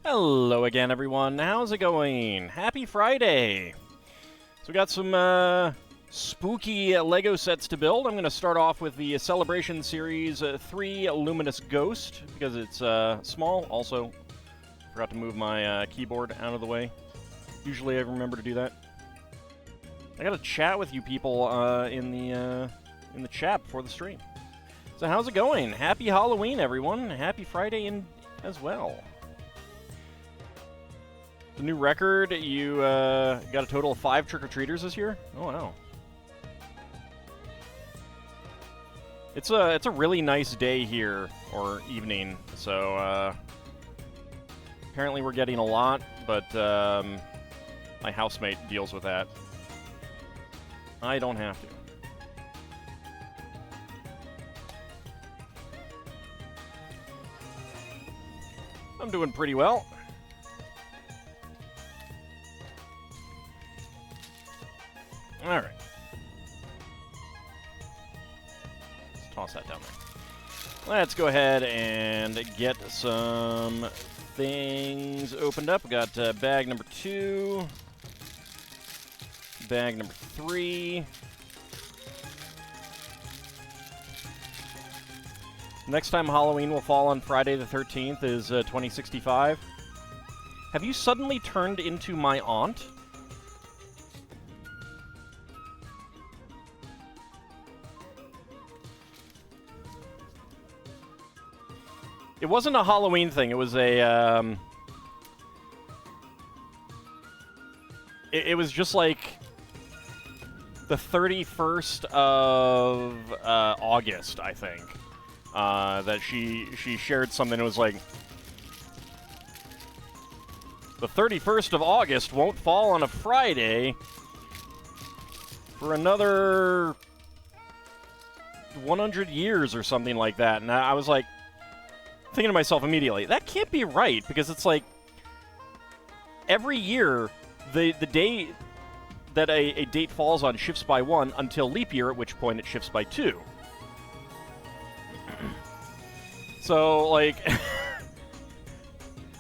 Hello again, everyone. How's it going? Happy Friday! So we got some spooky Lego sets to build. I'm going to start off with the Celebration Series 3 Luminous Ghost, because it's small. Also, forgot to move my keyboard out of the way. Usually I remember to do that. I got to chat with you people in the chat before the stream. So how's it going? Happy Halloween, everyone. Happy Friday as well. The new record, you got a total of 5 trick-or-treaters this year? Oh, wow. It's a really nice day here, or evening, so apparently we're getting a lot, but my housemate deals with that. I don't have to. I'm doing pretty well. Alright. Let's toss that down there. Let's go ahead and get some things opened up. We got bag number 2. Bag number 3. Next time Halloween will fall on Friday the 13th is 2065. Have you suddenly turned into my aunt? It wasn't a Halloween thing. It was a, It was just like the 31st of August, I think, that she shared something. It was like, the 31st of August won't fall on a Friday for another 100 years or something like that. And I was like, thinking to myself immediately, that can't be right, because it's like every year the day that a date falls on shifts by 1 until leap year, at which point it shifts by 2. So, like, I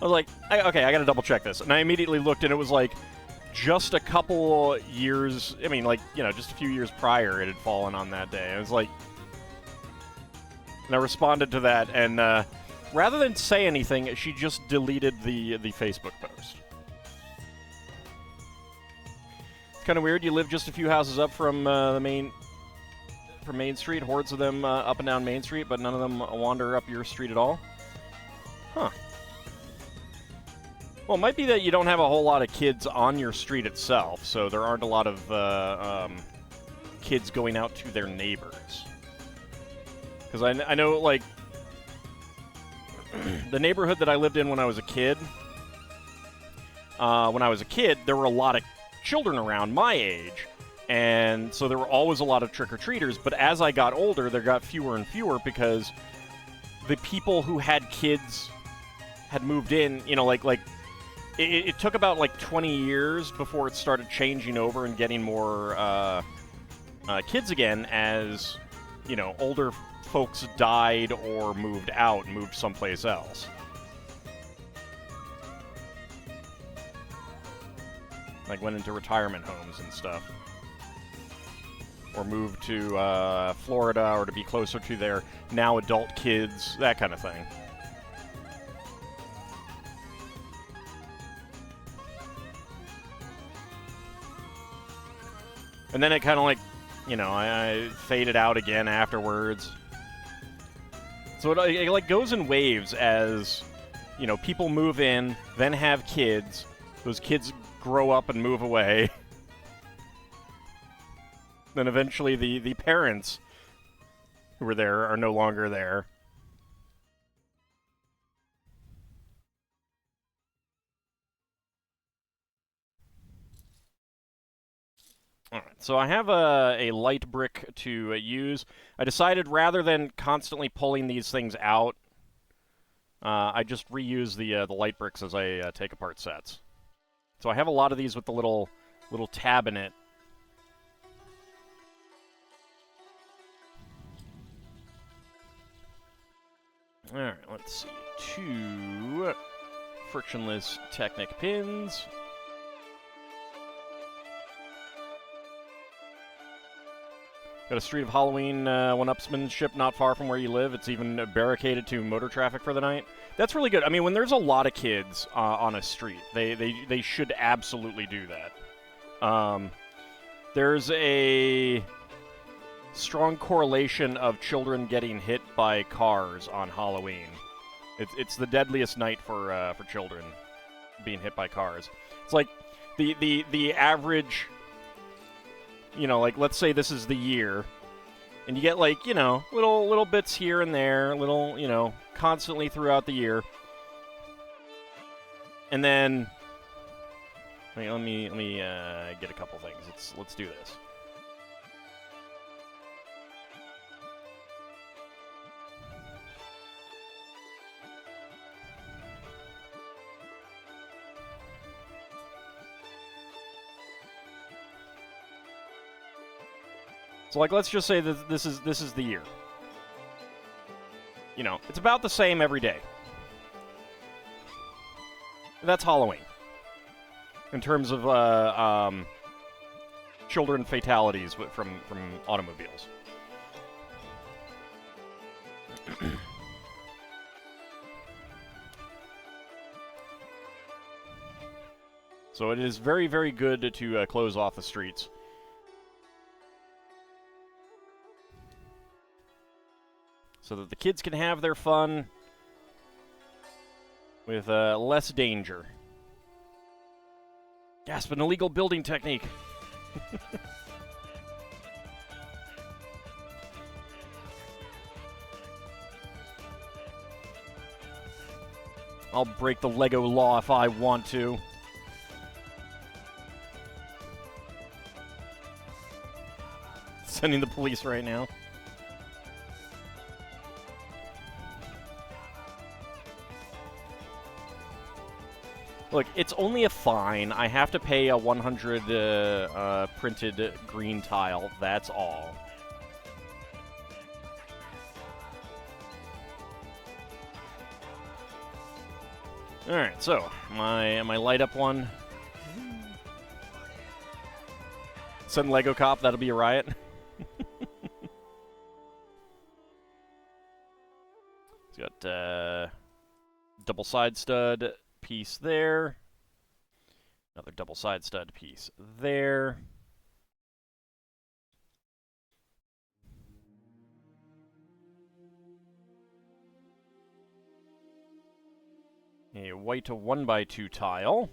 was like, okay, I gotta double check this. And I immediately looked, and it was like just a couple years, I mean, like, you know, just a few years prior it had fallen on that day. I was like, and I responded to that, and rather than say anything, she just deleted the Facebook post. It's kind of weird. You live just a few houses up from Main Street. Hordes of them up and down Main Street, but none of them wander up your street at all. Huh. Well, it might be that you don't have a whole lot of kids on your street itself, so there aren't a lot of kids going out to their neighbors. Because I know, like, the neighborhood that I lived in when I was a kid, there were a lot of children around my age, and so there were always a lot of trick-or-treaters, but as I got older, there got fewer and fewer because the people who had kids had moved in, you know, like it took about, like, 20 years before it started changing over and getting more kids again as, you know, older folks died or moved out and moved someplace else. Like, went into retirement homes and stuff. Or moved to Florida, or to be closer to their now adult kids, that kind of thing. And then it kind of, like, you know, I faded out again afterwards. So it like goes in waves as, you know, people move in, then have kids. Those kids grow up and move away. Then eventually the parents who were there are no longer there. Alright, so I have a light brick to use. I decided rather than constantly pulling these things out, I just reuse the light bricks as I take apart sets. So I have a lot of these with the little tab in it. Alright, let's see. 2, frictionless Technic pins. Got a street of Halloween one-upsmanship not far from where you live. It's even barricaded to motor traffic for the night. That's really good. I mean, when there's a lot of kids on a street, they should absolutely do that. There's a strong correlation of children getting hit by cars on Halloween. It's the deadliest night for children being hit by cars. It's like the average. You know, like, let's say this is the year, and you get, like, you know, little bits here and there, little, you know, constantly throughout the year. And then, let me get a couple things. Let's do this. So, like, let's just say that this is the year. You know, it's about the same every day. That's Halloween. In terms of children fatalities from automobiles. So it is very, very good to close off the streets. So that the kids can have their fun with less danger. Gasp, an illegal building technique. I'll break the Lego law if I want to. Sending the police right now. Look, it's only a fine. I have to pay a 100 printed green tile. That's all. All right, so my light up one. Send Lego Cop. That'll be a riot. It's got double side stud piece there. Another double side stud piece there. A white 1x2 tile.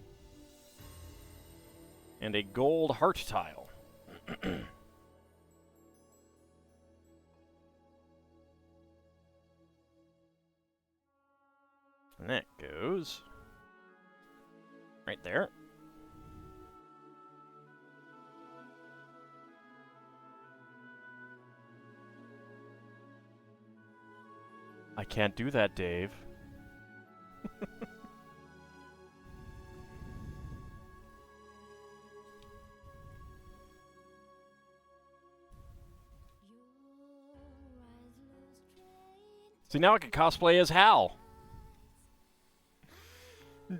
And a gold heart tile. And that goes right there. I can't do that, Dave. See, now I can cosplay as Hal.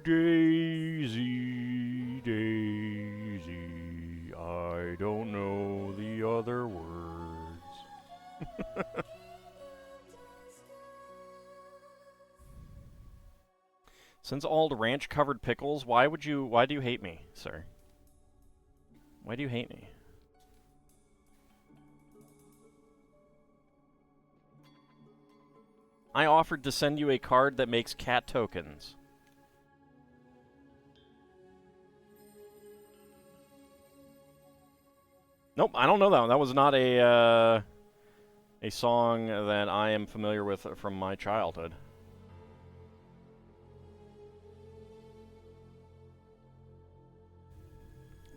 Daisy, Daisy, I don't know the other words. Since all the ranch-covered pickles, why do you hate me, sir? Why do you hate me? I offered to send you a card that makes cat tokens. Nope, I don't know that one. That was not a song that I am familiar with from my childhood.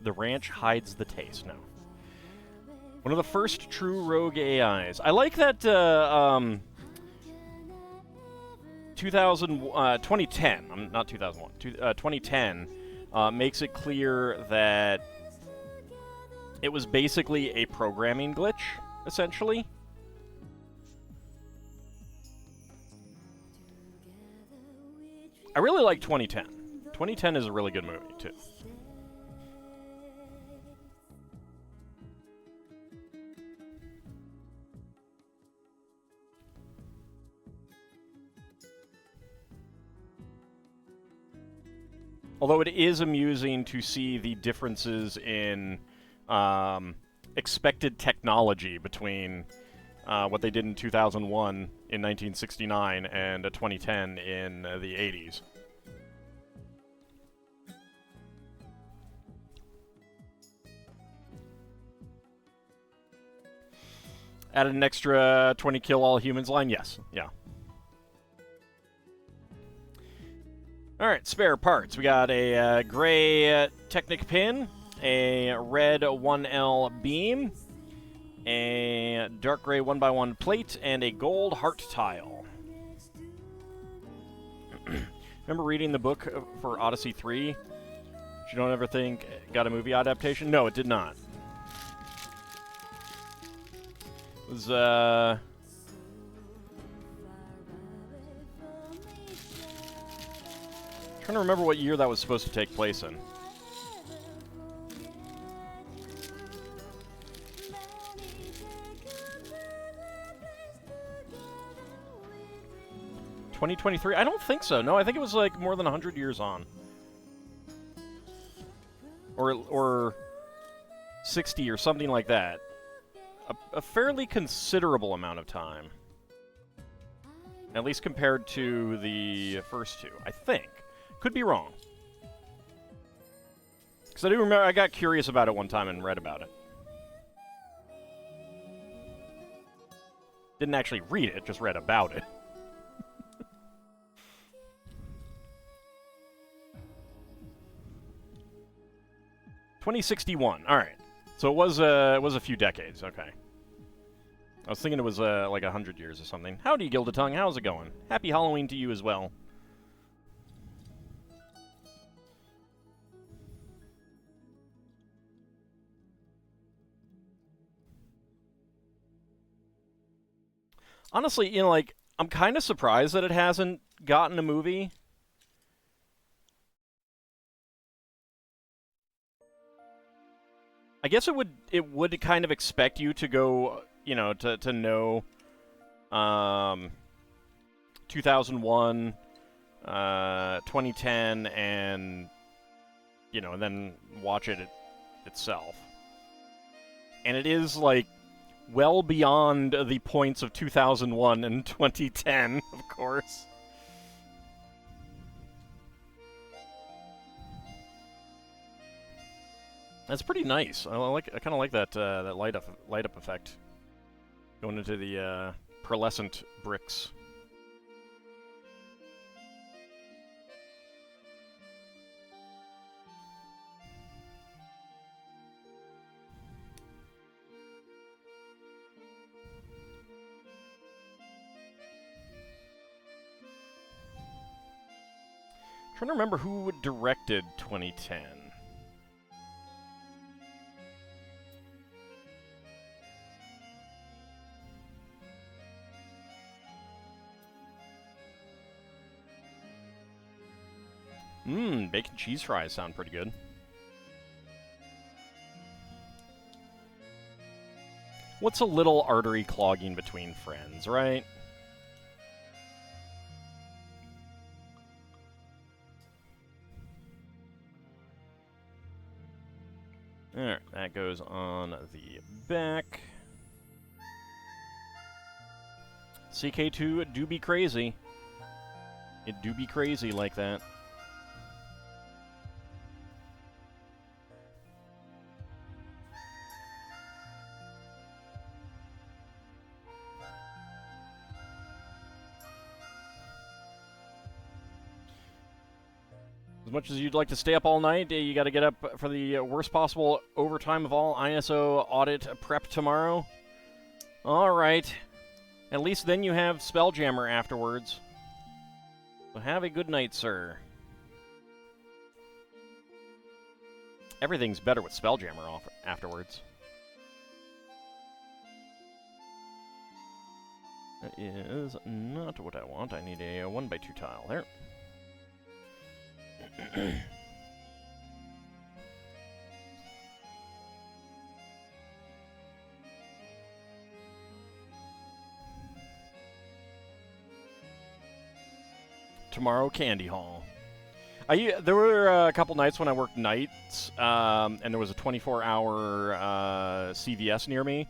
The ranch hides the taste. No. One of the first true rogue AIs. I like that 2010, not 2001, 2010 makes it clear that it was basically a programming glitch, essentially. I really like 2010. 2010 is a really good movie, too. Although it is amusing to see the differences in expected technology between what they did in 2001 in 1969 and 2010 in the 80s. Added an extra 20 kill all humans line? Yes. Yeah. Alright, spare parts. We got a gray Technic pin, a red 1L beam, a dark gray 1x1 plate, and a gold heart tile. Remember reading the book for Odyssey 3? You don't ever think it got a movie adaptation? No, it did not. It was, trying to remember what year that was supposed to take place in. (2023) I don't think so. No, I think it was like more than 100 years on, or 60 or something like that. A fairly considerable amount of time, at least compared to the first two. I think. Could be wrong. Because I do remember I got curious about it one time and read about it. Didn't actually read it, just read about it. (2061). All right. So it was a few decades. Okay. I was thinking it was like 100 years or something. Howdy, Gildatongue. How's it going? Happy Halloween to you as well. Honestly, you know, like, I'm kind of surprised that it hasn't gotten a movie. I guess it would kind of expect you to go, you know, to know 2001, 2010, and, you know, and then watch it itself. And it is, like, well beyond the points of 2001 and 2010, of course. That's pretty nice. I kind of like that that light up effect going into the pearlescent bricks. Trying to remember who directed 2010. Bacon cheese fries sound pretty good. What's a little artery clogging between friends, right? Alright, that goes on the back. CK2 do be crazy. It do be crazy like that. As much as you'd like to stay up all night, you got to get up for the worst possible overtime of all ISO audit prep tomorrow. All right. At least then you have Spelljammer afterwards. So have a good night, sir. Everything's better with Spelljammer afterwards. That is not what I want. I need a 1x2 tile there. Tomorrow, Candy Hall. There were a couple nights when I worked nights, and there was a 24-hour CVS near me,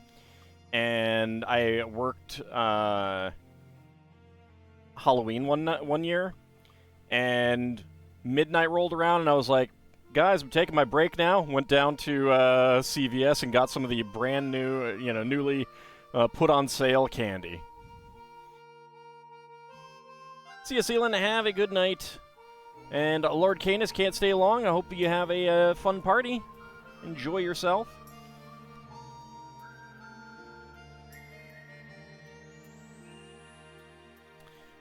and I worked Halloween one year, and midnight rolled around, and I was like, guys, I'm taking my break now. Went down to CVS and got some of the brand new, newly put on sale candy. See you, Sealand. Have a good night. And Lord Canis can't stay long. I hope you have a fun party. Enjoy yourself.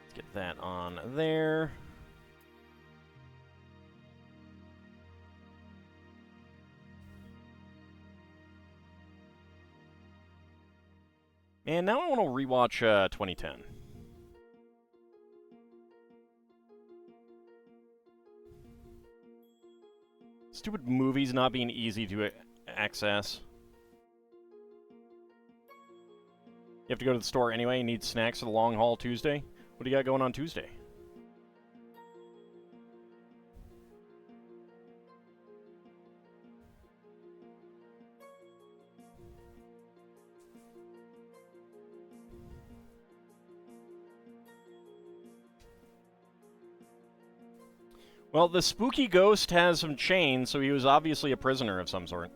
Let's get that on there. And now I want to rewatch 2010. Stupid movies not being easy to access. You have to go to the store anyway. You need snacks for the long haul Tuesday. What do you got going on Tuesday? Well, the spooky ghost has some chains, so he was obviously a prisoner of some sort.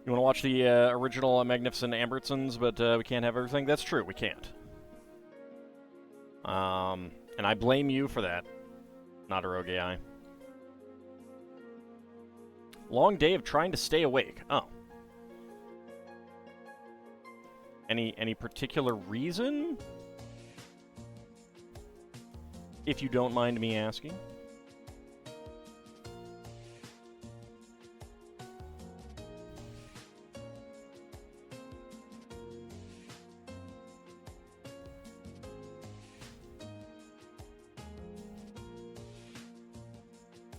You want to watch the original Magnificent Ambertsons, but we can't have everything? That's true, we can't. And I blame you for that, not Eroge AI. Long day of trying to stay awake. Oh. Any particular reason? If you don't mind me asking.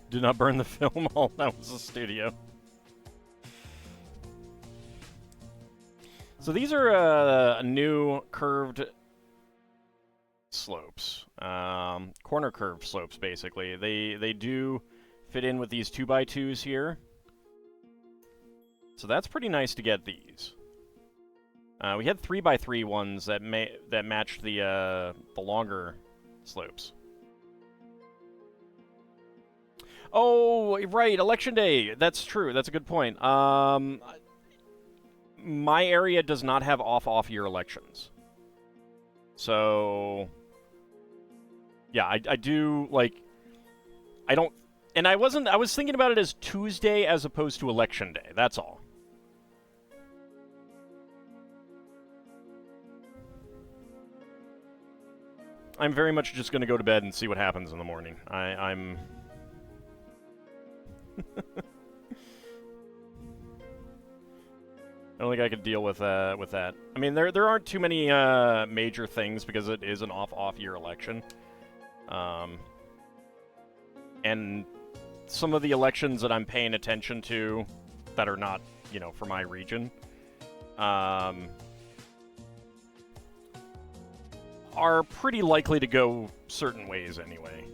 Did not burn the film. Oh, that was the studio. So these are new curved slopes, corner curved slopes. Basically, they do fit in with these 2x2s here, so that's pretty nice to get these. We had 3x3 ones that matched the longer slopes. Oh, right, Election Day. That's true. That's a good point. My area does not have off-year elections. So, yeah, I do, like, I don't, and I was thinking about it as Tuesday as opposed to Election Day. That's all. I'm very much just going to go to bed and see what happens in the morning. I'm... I don't think I could deal with that. I mean, there aren't too many major things because it is an off-year election, and some of the elections that I'm paying attention to that are not, for my region, are pretty likely to go certain ways anyway.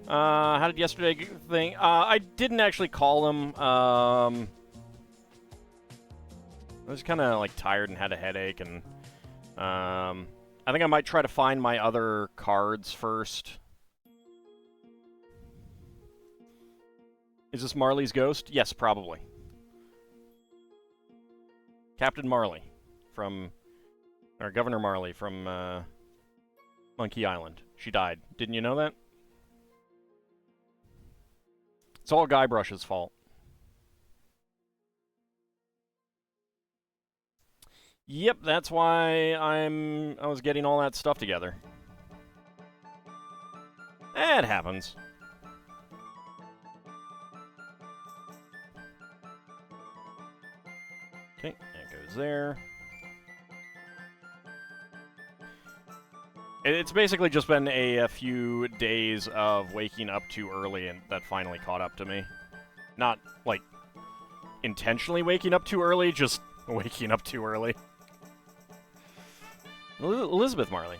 How did yesterday thing? I didn't actually call them. I was kind of like tired and had a headache, and I think I might try to find my other cards first. Is this Marley's ghost? Yes, probably. Captain Marley from, or Governor Marley from Monkey Island. She died. Didn't you know that? It's all Guybrush's fault. Yep, that's why I was getting all that stuff together. It happens. Okay, that goes there. It's basically just been a few days of waking up too early, and that finally caught up to me. Not, like, intentionally waking up too early, just waking up too early. Elizabeth Marley.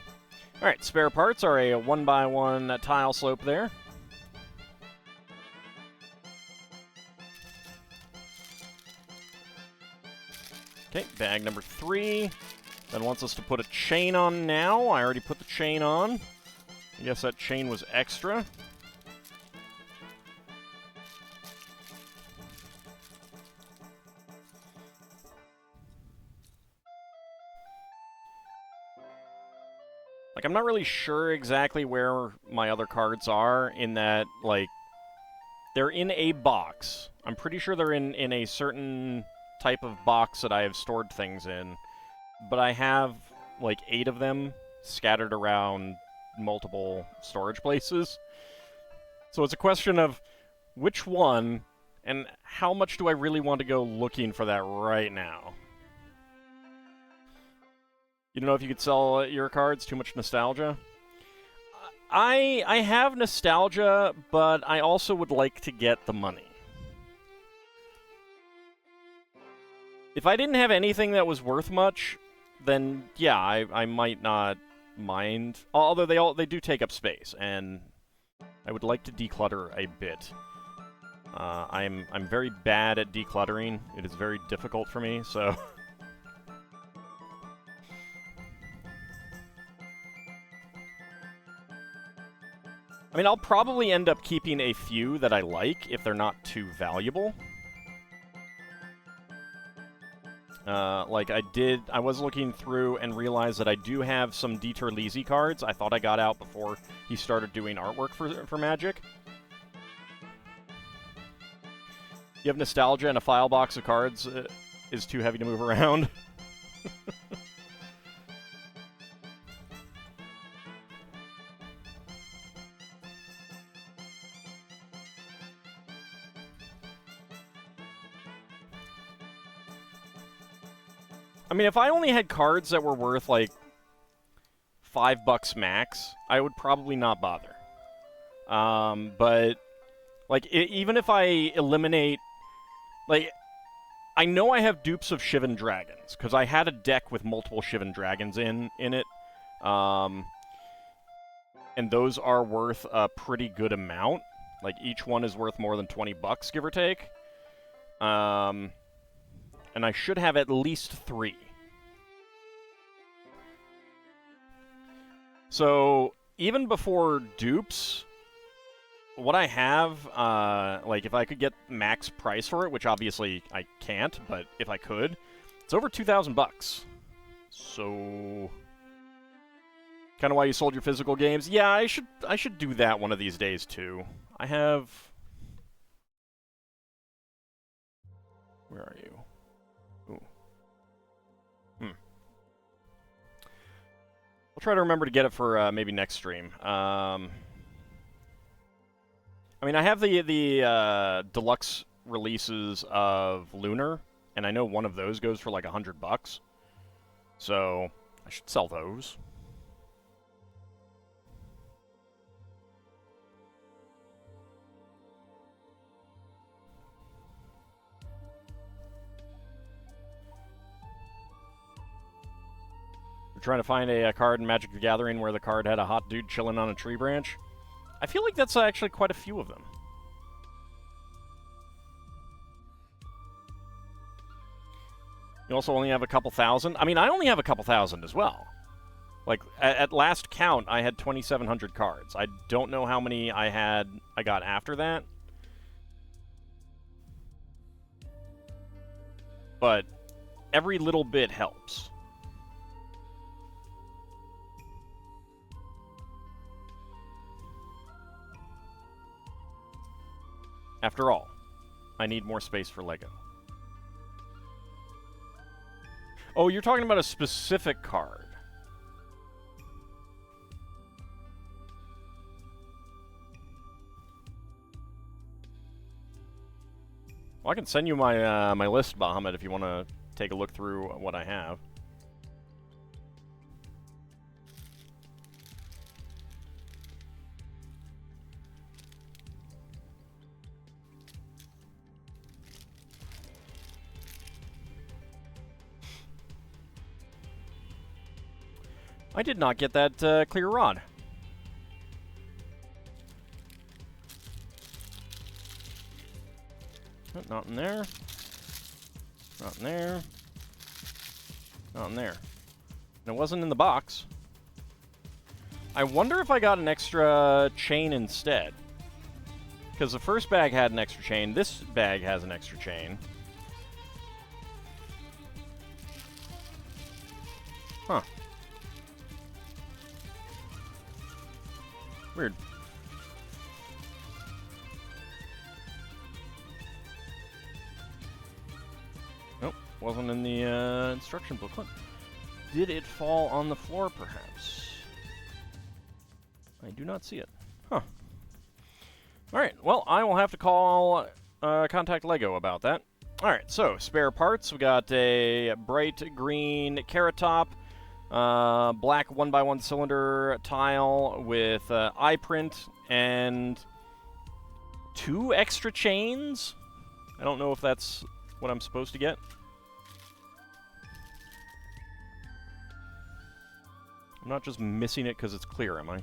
Alright, spare parts are a 1x1 tile slope there. Okay, bag number 3. Then wants us to put a chain on now. I already put the chain on. I guess that chain was extra. Like, I'm not really sure exactly where my other cards are in that, like, they're in a box. I'm pretty sure they're in a certain type of box that I have stored things in. But I have, like, 8 of them scattered around multiple storage places. So it's a question of which one, and how much do I really want to go looking for that right now? You don't know if you could sell your cards? Too much nostalgia? I have nostalgia, but I also would like to get the money. If I didn't have anything that was worth much, then yeah, I might not mind. Although they do take up space, and I would like to declutter a bit. I'm very bad at decluttering. It is very difficult for me, so. I mean, I'll probably end up keeping a few that I like if they're not too valuable. Like I was looking through and realized that I do have some Dieter Lisi cards I thought I got out before he started doing artwork for Magic. You have nostalgia and a file box of cards is too heavy to move around. I mean, if I only had cards that were worth, like, $5 max, I would probably not bother. But, like, even if I eliminate... Like, I know I have dupes of Shivan Dragons, because I had a deck with multiple Shivan Dragons in it. And those are worth a pretty good amount. Like, each one is worth more than $20, give or take. And I should have at least 3. So, even before dupes, what I have, like, if I could get max price for it, which obviously I can't, but if I could, it's over $2,000. So, kind of why you sold your physical games? Yeah, I should do that one of these days, too. I have... Where are you? I'll try to remember to get it for maybe next stream. I mean, I have the deluxe releases of Lunar, and I know one of those goes for like $100. So I should sell those. We're trying to find a card in Magic the Gathering where the card had a hot dude chilling on a tree branch. I feel like that's actually quite a few of them. You also only have a couple thousand. I mean, I only have a couple thousand as well. Like, at last count, I had 2,700 cards. I don't know how many I got after that. But every little bit helps. After all, I need more space for Lego. Oh, you're talking about a specific card. Well, I can send you my my list, Bahamut, if you want to take a look through what I have. I did not get that clear rod. Oh, not in there. Not in there. Not in there. And it wasn't in the box. I wonder if I got an extra chain instead. Because the first bag had an extra chain. This bag has an extra chain. Huh. Weird. Nope, wasn't in the instruction booklet. Did it fall on the floor, perhaps? I do not see it. Huh. Alright, well, I will have to call Contact Lego about that. Alright, so, spare parts. We got a bright green Carrot Top, black 1x1 cylinder tile with eye print, and 2 extra chains? I don't know if that's what I'm supposed to get. I'm not just missing it because it's clear, am I?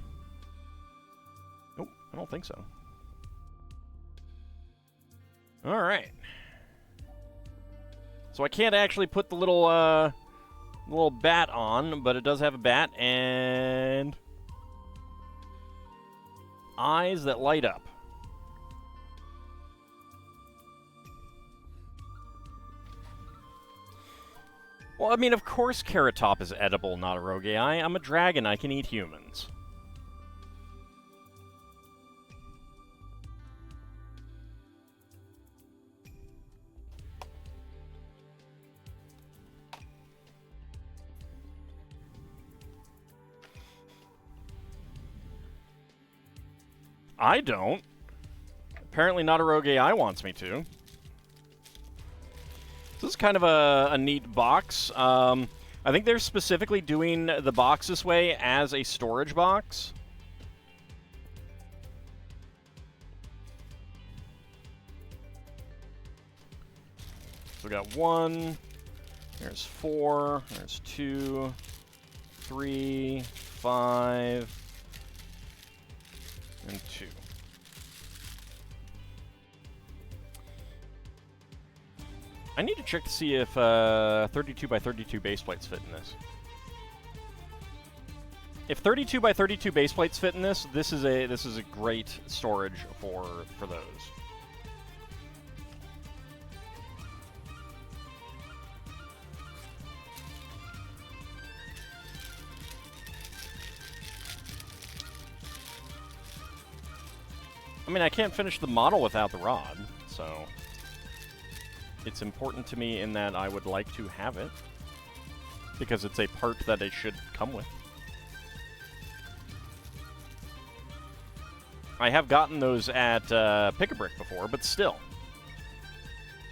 Nope, I don't think so. Alright. So I can't actually put the little bat on, but it does have a bat and eyes that light up. Well, I mean, of course Carrot Top is edible, not a rogue AI. I'm a dragon, I can eat humans. I don't. Apparently not a rogue AI wants me to. This is kind of a neat box. I think they're specifically doing the box this way as a storage box. So we got 1, there's 4, there's 2, 3, 5, and 2. I need to check to see if 32 by 32 base plates fit in this. If 32 by 32 base plates fit in this, this is a great storage for those. I mean, I can't finish the model without the rod, so it's important to me in that I would like to have it, because it's a part that it should come with. I have gotten those at Pick-a-Brick before, but still.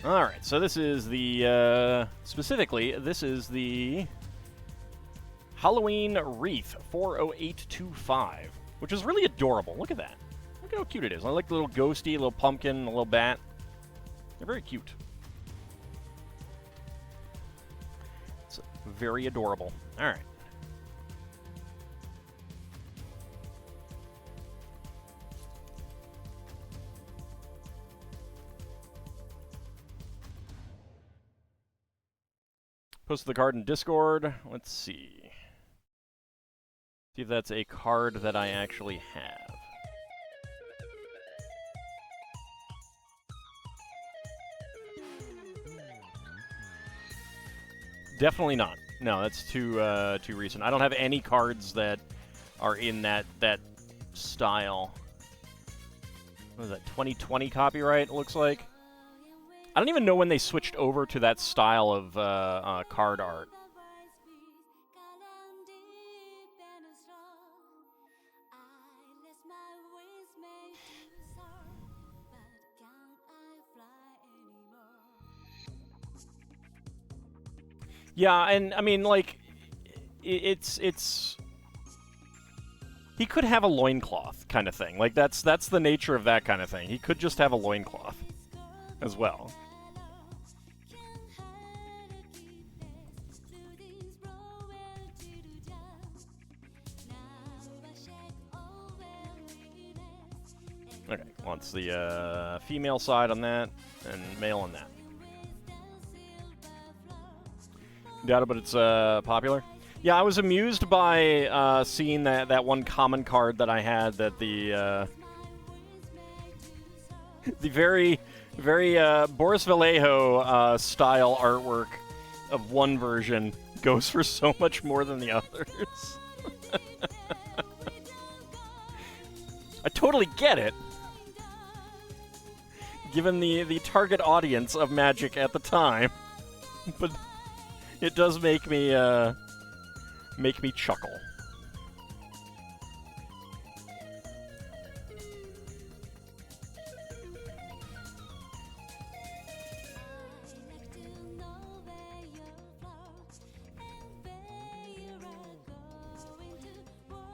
Alright, so this is the, specifically, this is the Halloween Wreath 40825, which is really adorable. Look at that. Look at how cute it is. I like the little ghosty, little pumpkin, a little bat. They're very cute. It's very adorable. All right. Post the card in Discord. Let's see. See if that's a card that I actually have. Definitely not. No, that's too recent. I don't have any cards that are in that style. What is that, 2020 copyright, it looks like? I don't even know when they switched over to that style of card art. Yeah, and I mean, like, it's he could have a loincloth kind of thing. Like, that's the nature of that kind of thing. He could just have a loincloth as well. Okay, well, it's the female side on that, and male on that. Doubt it, but it's popular. Yeah, I was amused by seeing that one common card that I had, that the very Boris Vallejo style artwork of one version goes for so much more than the others. I totally get it, given the target audience of Magic at the time, but it does make me chuckle.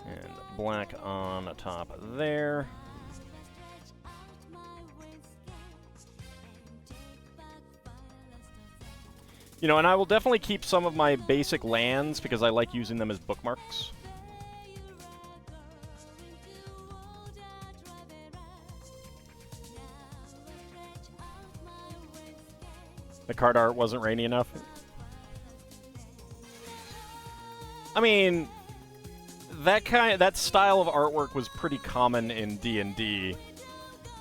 And black on top there. You know, and I will definitely keep some of my basic lands because I like using them as bookmarks. The card art wasn't rainy enough. I mean, that style of artwork was pretty common in D&D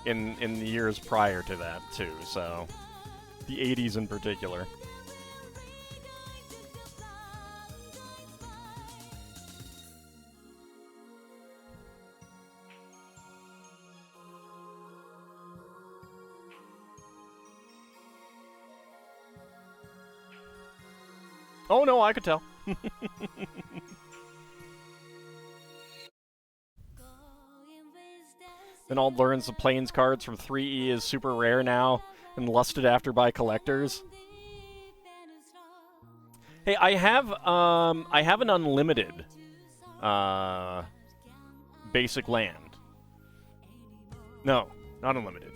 in the years prior to that too. So, the 80s in particular. Oh no, I could tell. Then I'll learn the Plains cards from 3E is super rare now and lusted after by collectors. Hey, I have an unlimited basic land. No, not unlimited.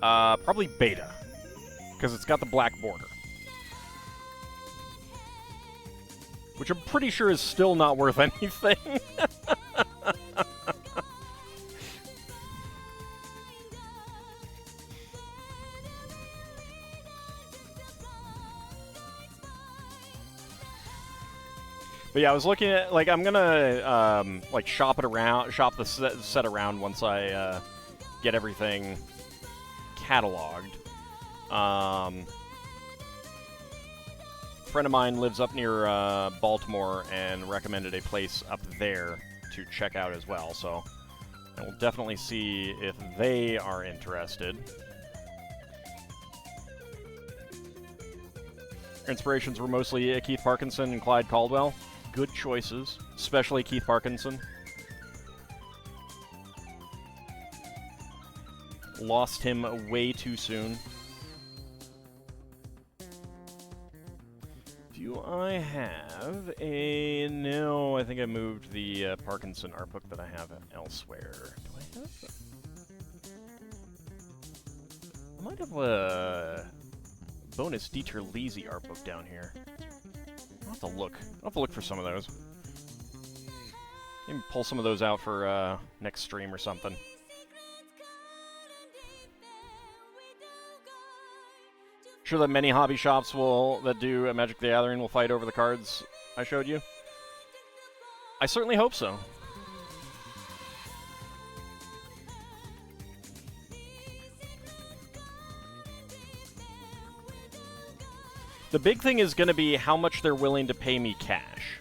Probably beta, because it's got the black border. Which I'm pretty sure is still not worth anything. But yeah, I was looking at, like, I'm gonna, like, shop the set around once I, get everything cataloged. Friend of mine lives up near Baltimore and recommended a place up there to check out as well, so I will definitely see if they are interested. Inspirations were mostly Keith Parkinson and Clyde Caldwell. Good choices, especially Keith Parkinson. Lost him way too soon. Do I have a... No, I think I moved the Parkinson art book that I have elsewhere. Do I have... I might have a bonus Dieter Leasy art book down here. I'll have to look. I'll have to look for some of those. Maybe pull some of those out for next stream or something. Sure that many hobby shops that do Magic the Gathering will fight over the cards I showed you? I certainly hope so. The big thing is going to be how much they're willing to pay me cash.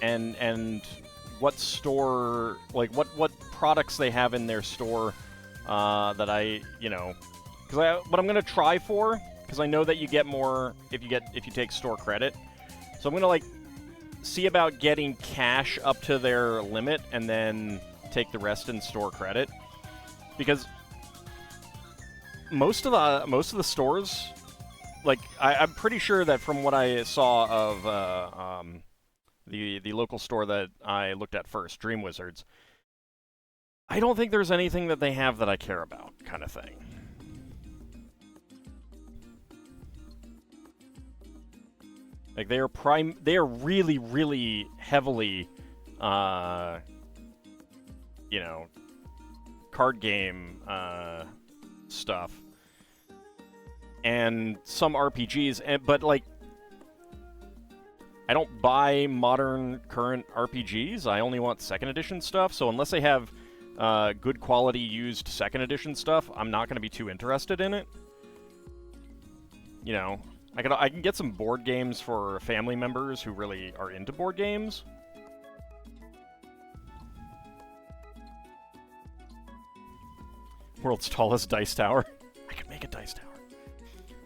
And what store, like what products they have in their store that I, you know, because what I'm going to try for, because I know that you get more if you take store credit. So I'm going to, like, see about getting cash up to their limit and then take the rest in store credit. Because most of the stores, like, I'm pretty sure that from what I saw of the local store that I looked at first, Dream Wizards, I don't think there's anything that they have that I care about, kind of thing. Like, they are really, really heavily, you know, card game stuff and some RPGs, but like I don't buy modern current RPGs. I only want second edition stuff. So unless they have good quality used second edition stuff, I'm not going to be too interested in it. You know, I can get some board games for family members who really are into board games. World's tallest dice tower. I could make a dice tower.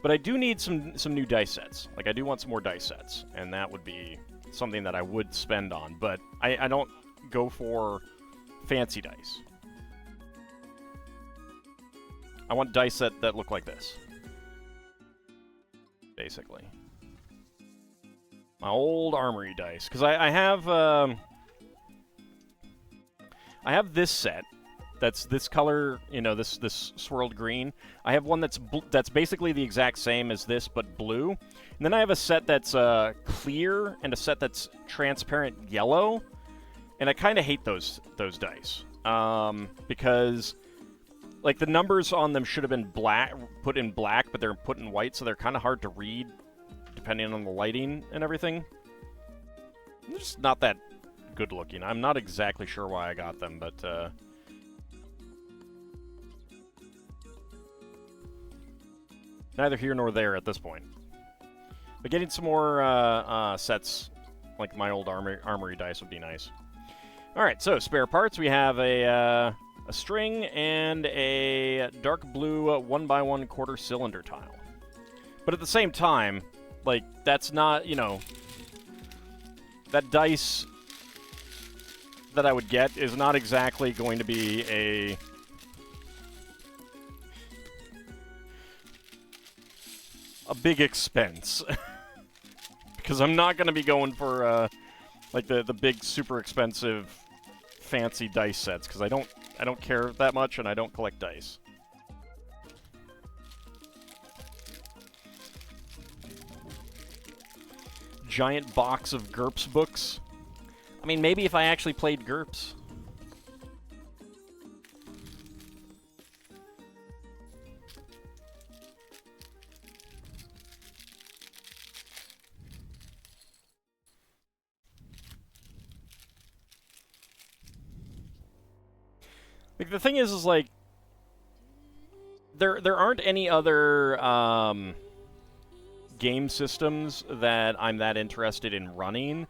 But I do need some new dice sets. Like, I do want some more dice sets, and that would be something that I would spend on. But I don't go for fancy dice. I want dice that look like this. Basically. My old armory dice. Because I have this set. That's this color, you know, this swirled green. I have one that's basically the exact same as this, but blue. And then I have a set that's clear and a set that's transparent yellow. And I kind of hate those dice because, like, the numbers on them should have been put in black, but they're put in white, so they're kind of hard to read depending on the lighting and everything. They're just not that good looking. I'm not exactly sure why I got them, but. Neither here nor there at this point. But getting some more sets, like my old armory dice, would be nice. Alright, so spare parts. We have a string and a dark blue 1x1 quarter cylinder tile. But at the same time, like, that's not, you know... That dice that I would get is not exactly going to be a... big expense. Because I'm not going to be going for like the big super expensive fancy dice sets, because I don't care that much and I don't collect dice. Giant box of GURPS books. I mean, maybe if I actually played GURPS. Like, the thing is like, there aren't any other game systems that I'm that interested in running,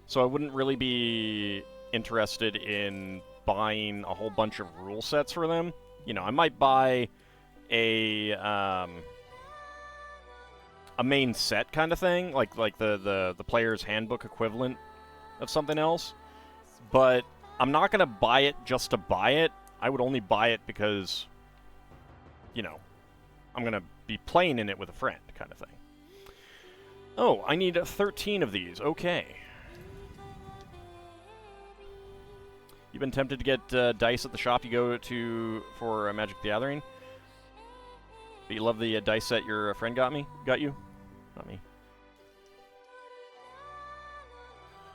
so I wouldn't really be interested in buying a whole bunch of rule sets for them. You know, I might buy a main set kind of thing, like the player's handbook equivalent of something else, but I'm not going to buy it just to buy it. I would only buy it because, you know, I'm going to be playing in it with a friend, kind of thing. Oh, I need 13 of these. Okay. You've been tempted to get dice at the shop you go to for Magic the Gathering? But you love the dice set your friend got you? Not me.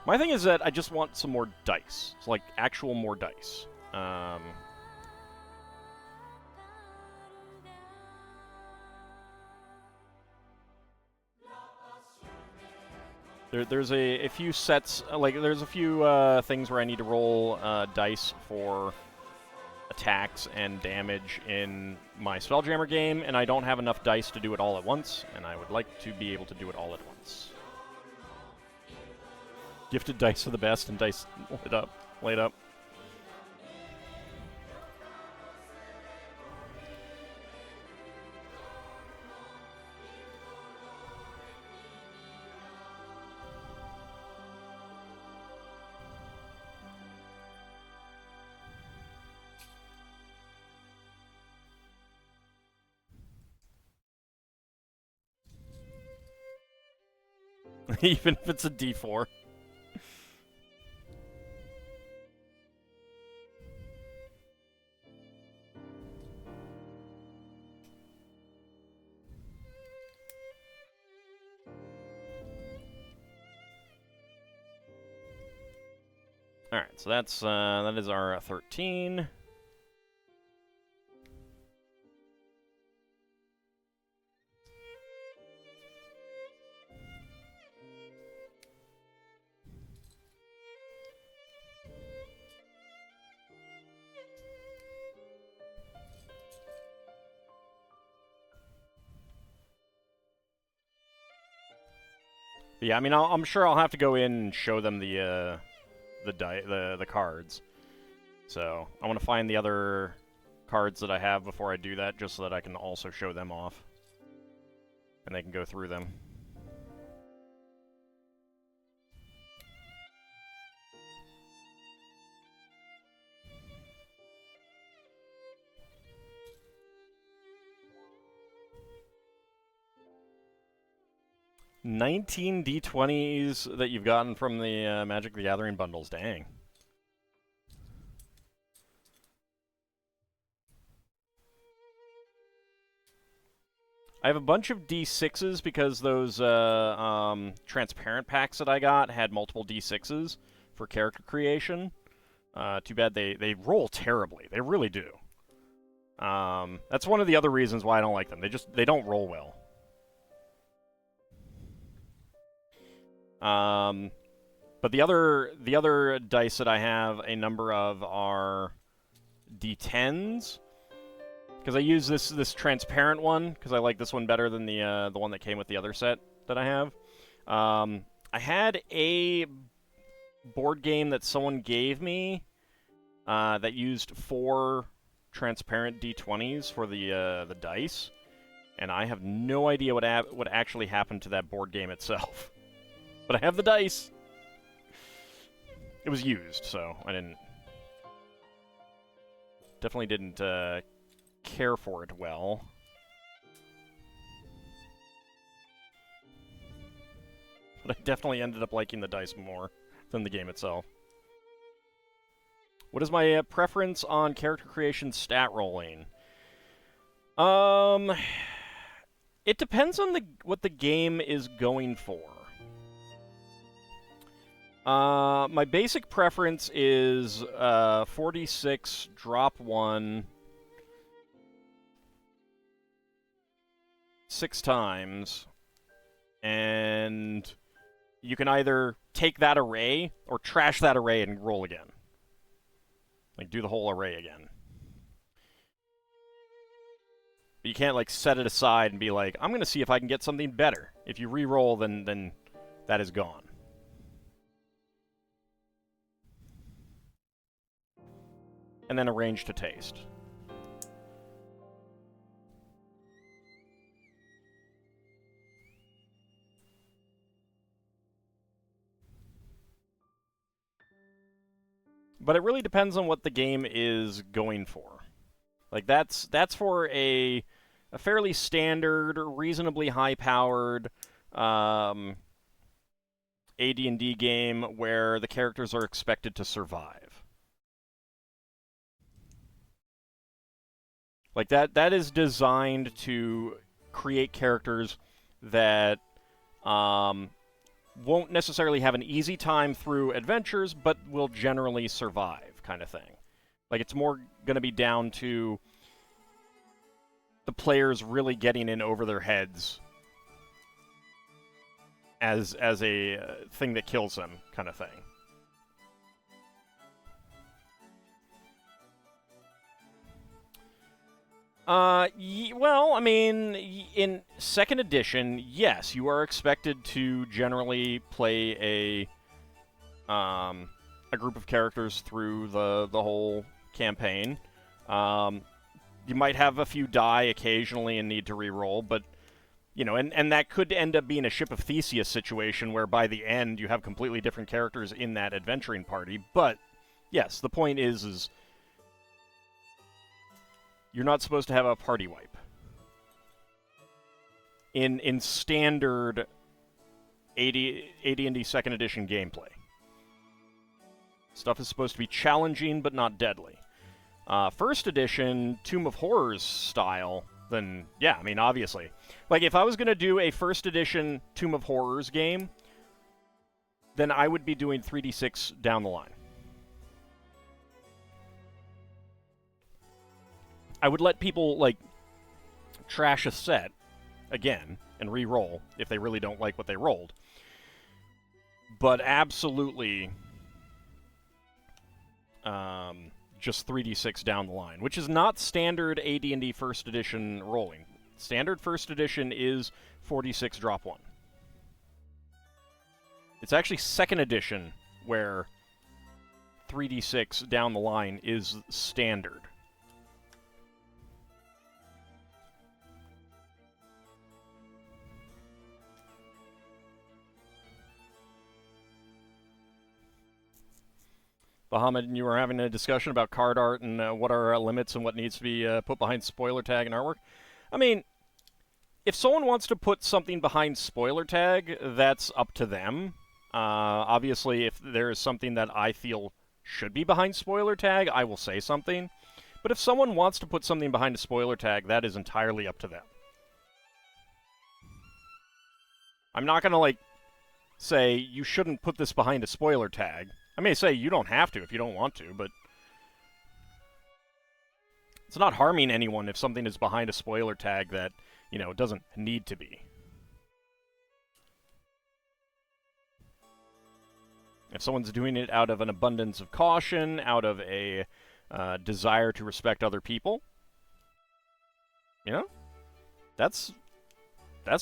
My thing is that I just want some more dice. It's like actual more dice. There's a few sets, like, there's a few things where I need to roll dice for attacks and damage in my Spelljammer game, and I don't have enough dice to do it all at once, and I would like to be able to do it all at once. Gifted dice are the best, and dice laid up. Even if it's a D4. Alright, so that is our 13. But yeah, I mean, I'm sure I'll have to go in and show them the cards. So I want to find the other cards that I have before I do that, just so that I can also show them off. And they can go through them. $19 D20s that you've gotten from the Magic the Gathering bundles. Dang. I have a bunch of D6s because those transparent packs that I got had multiple D6s for character creation. Too bad they roll terribly. They really do. That's one of the other reasons why I don't like them. They don't roll well. But the other dice that I have a number of are D10s. Because I use this transparent one, because I like this one better than the one that came with the other set that I have. I had a board game that someone gave me that used 4 transparent D20s for the dice, and I have no idea what actually happened to that board game itself. But I have the dice. It was used, so I definitely didn't care for it well. But I definitely ended up liking the dice more than the game itself. What is my preference on character creation stat rolling? It depends on what the game is going for. My basic preference is 46, drop 1, 6 times, and you can either take that array or trash that array and roll again. Like, do the whole array again. But you can't, like, set it aside and be like, I'm going to see if I can get something better. If you re-roll, then that is gone. And then arrange to taste. But it really depends on what the game is going for. Like, that's for a fairly standard, reasonably high-powered AD&D game where the characters are expected to survive. Like, that is designed to create characters that won't necessarily have an easy time through adventures, but will generally survive, kind of thing. Like, it's more going to be down to the players really getting in over their heads as a thing that kills them, kind of thing. Well, I mean, in 2nd edition, yes, you are expected to generally play a group of characters through the whole campaign. You might have a few die occasionally and need to re-roll, but, you know, and that could end up being a Ship of Theseus situation where by the end you have completely different characters in that adventuring party. But, yes, the point is you're not supposed to have a party wipe. In standard AD&D 2nd edition gameplay. Stuff is supposed to be challenging, but not deadly. 1st edition, Tomb of Horrors style, then, yeah, I mean, obviously. Like, if I was going to do a 1st edition Tomb of Horrors game, then I would be doing 3d6 down the line. I would let people, like, trash a set, again, and re-roll if they really don't like what they rolled. But absolutely, just 3d6 down the line, which is not standard AD&D 1st edition rolling. Standard 1st edition is 46 drop 1. It's actually 2nd edition where 3d6 down the line is standard. Bahamut and you were having a discussion about card art and what are limits and what needs to be put behind spoiler tag and artwork. I mean, if someone wants to put something behind spoiler tag, that's up to them. Obviously, if there is something that I feel should be behind spoiler tag, I will say something. But if someone wants to put something behind a spoiler tag, that is entirely up to them. I'm not going to, like, say, you shouldn't put this behind a spoiler tag. I may say you don't have to if you don't want to, but it's not harming anyone if something is behind a spoiler tag that, you know, doesn't need to be. If someone's doing it out of an abundance of caution, out of a desire to respect other people, you know, that's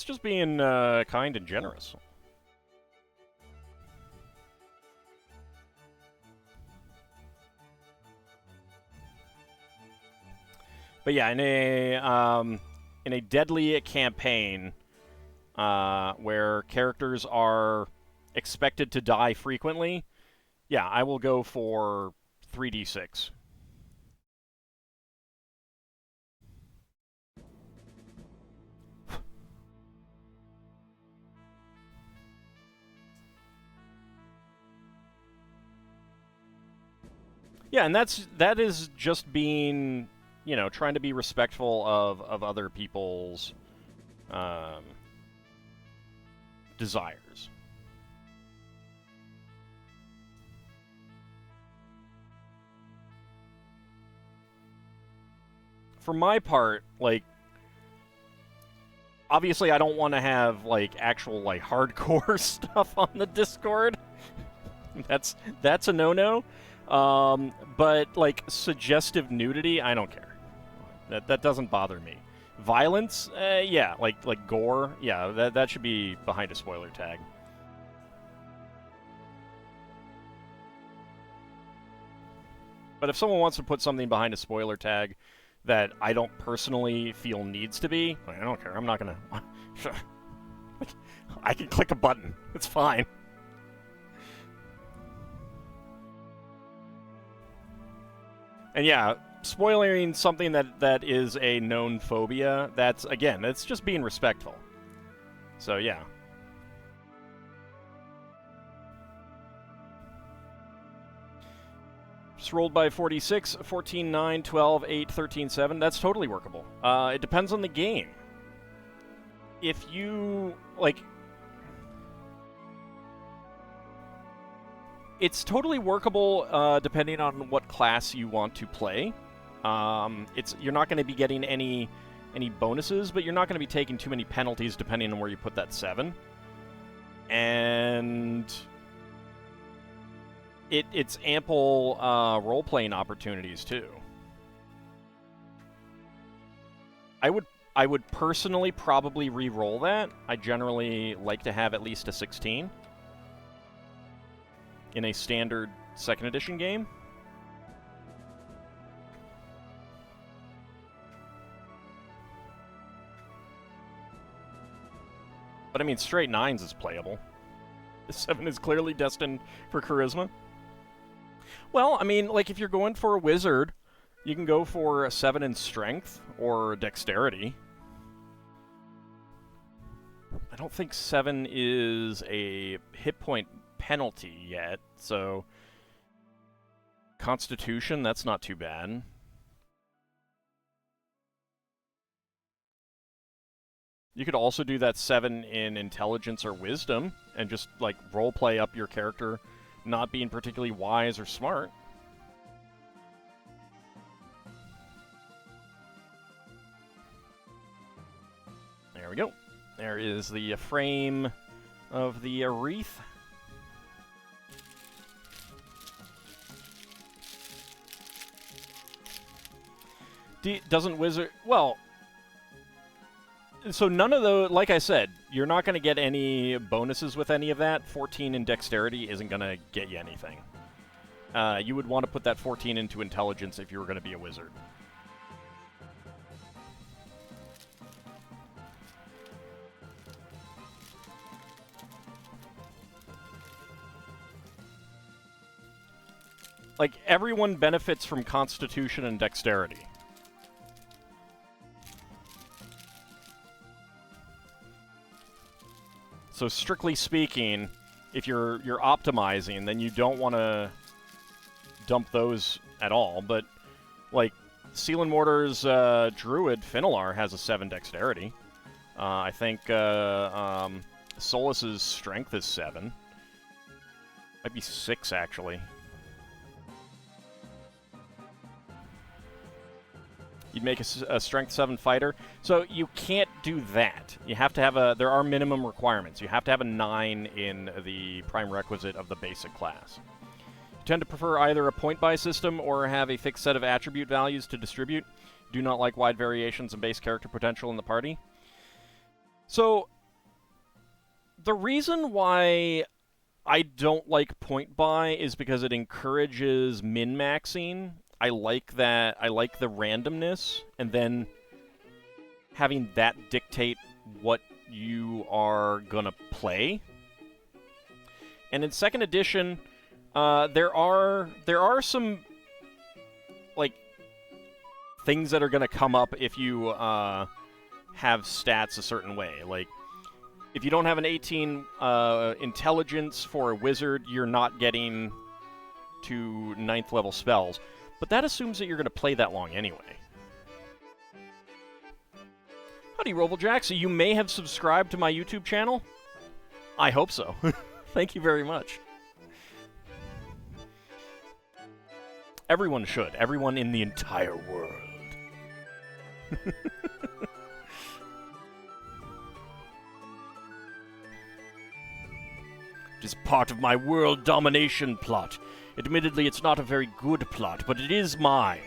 just being kind and generous. But yeah, in a deadly campaign where characters are expected to die frequently, yeah, I will go for 3d6. Yeah, and that is just being, you know, trying to be respectful of other people's desires. For my part, like, obviously I don't want to have, like, actual, like, hardcore stuff on the Discord. That's a no-no. But, like, suggestive nudity, I don't care. That doesn't bother me. Violence, yeah, like gore, yeah, that should be behind a spoiler tag. But if someone wants to put something behind a spoiler tag that I don't personally feel needs to be, I don't care. I'm not gonna... I can click a button. It's fine. And yeah, spoiling something that is a known phobia, that's just being respectful. So yeah. Just rolled by 46, 14, 9, 12, 8, 13, 7. That's totally workable. It depends on the game. If you, like... It's totally workable depending on what class you want to play. You're not going to be getting any bonuses, but you're not going to be taking too many penalties depending on where you put that 7. And it's ample role-playing opportunities too. I would personally probably re-roll that. I generally like to have at least a 16 in a standard 2nd edition game. But I mean, straight 9s is playable. The 7 is clearly destined for charisma. Well, I mean, like, if you're going for a wizard, you can go for a 7 in strength or dexterity. I don't think 7 is a hit point penalty yet, so Constitution, that's not too bad. You could also do that 7 in Intelligence or Wisdom and just, like, roleplay up your character not being particularly wise or smart. There we go. There is the frame of the wreath. Doesn't wizard... Well, So none of the, like I said, you're not going to get any bonuses with any of that. 14 in dexterity isn't going to get you anything. You would want to put that 14 into intelligence if you were going to be a wizard. Like, everyone benefits from Constitution and Dexterity. So strictly speaking, if you're optimizing, then you don't want to dump those at all. But, like, Seal and Mortar's Druid, Finalar, has a 7 Dexterity. I think Solus's Strength is 7. Might be 6, actually. You'd make a Strength 7 fighter. So you can't do that. You have to have a... There are minimum requirements. You have to have a 9 in the prime requisite of the basic class. You tend to prefer either a point-buy system or have a fixed set of attribute values to distribute. Do not like wide variations in base character potential in the party. So, the reason why I don't like point-buy is because it encourages min-maxing. I like that. I like the randomness, and then having that dictate what you are gonna play. And in second edition, there are some like things that are gonna come up if you have stats a certain way. Like, if you don't have an 18 intelligence for a wizard, you're not getting to 9th level spells. But that assumes that you're going to play that long anyway. Howdy, Robblejack. So you may have subscribed to my YouTube channel? I hope so. Thank you very much. Everyone should. Everyone in the entire world. It is part of my world domination plot. Admittedly, it's not a very good plot, but it is mine.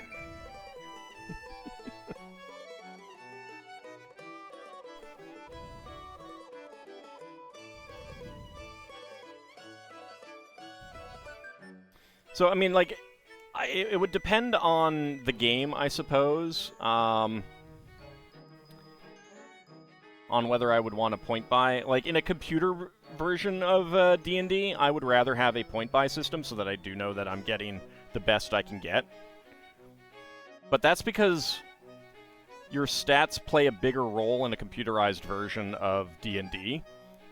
So, I mean, like, it would depend on the game, I suppose, on whether I would want to point buy. Like, in a computer version of D&D, I would rather have a point-buy system so that I do know that I'm getting the best I can get. But that's because your stats play a bigger role in a computerized version of D&D.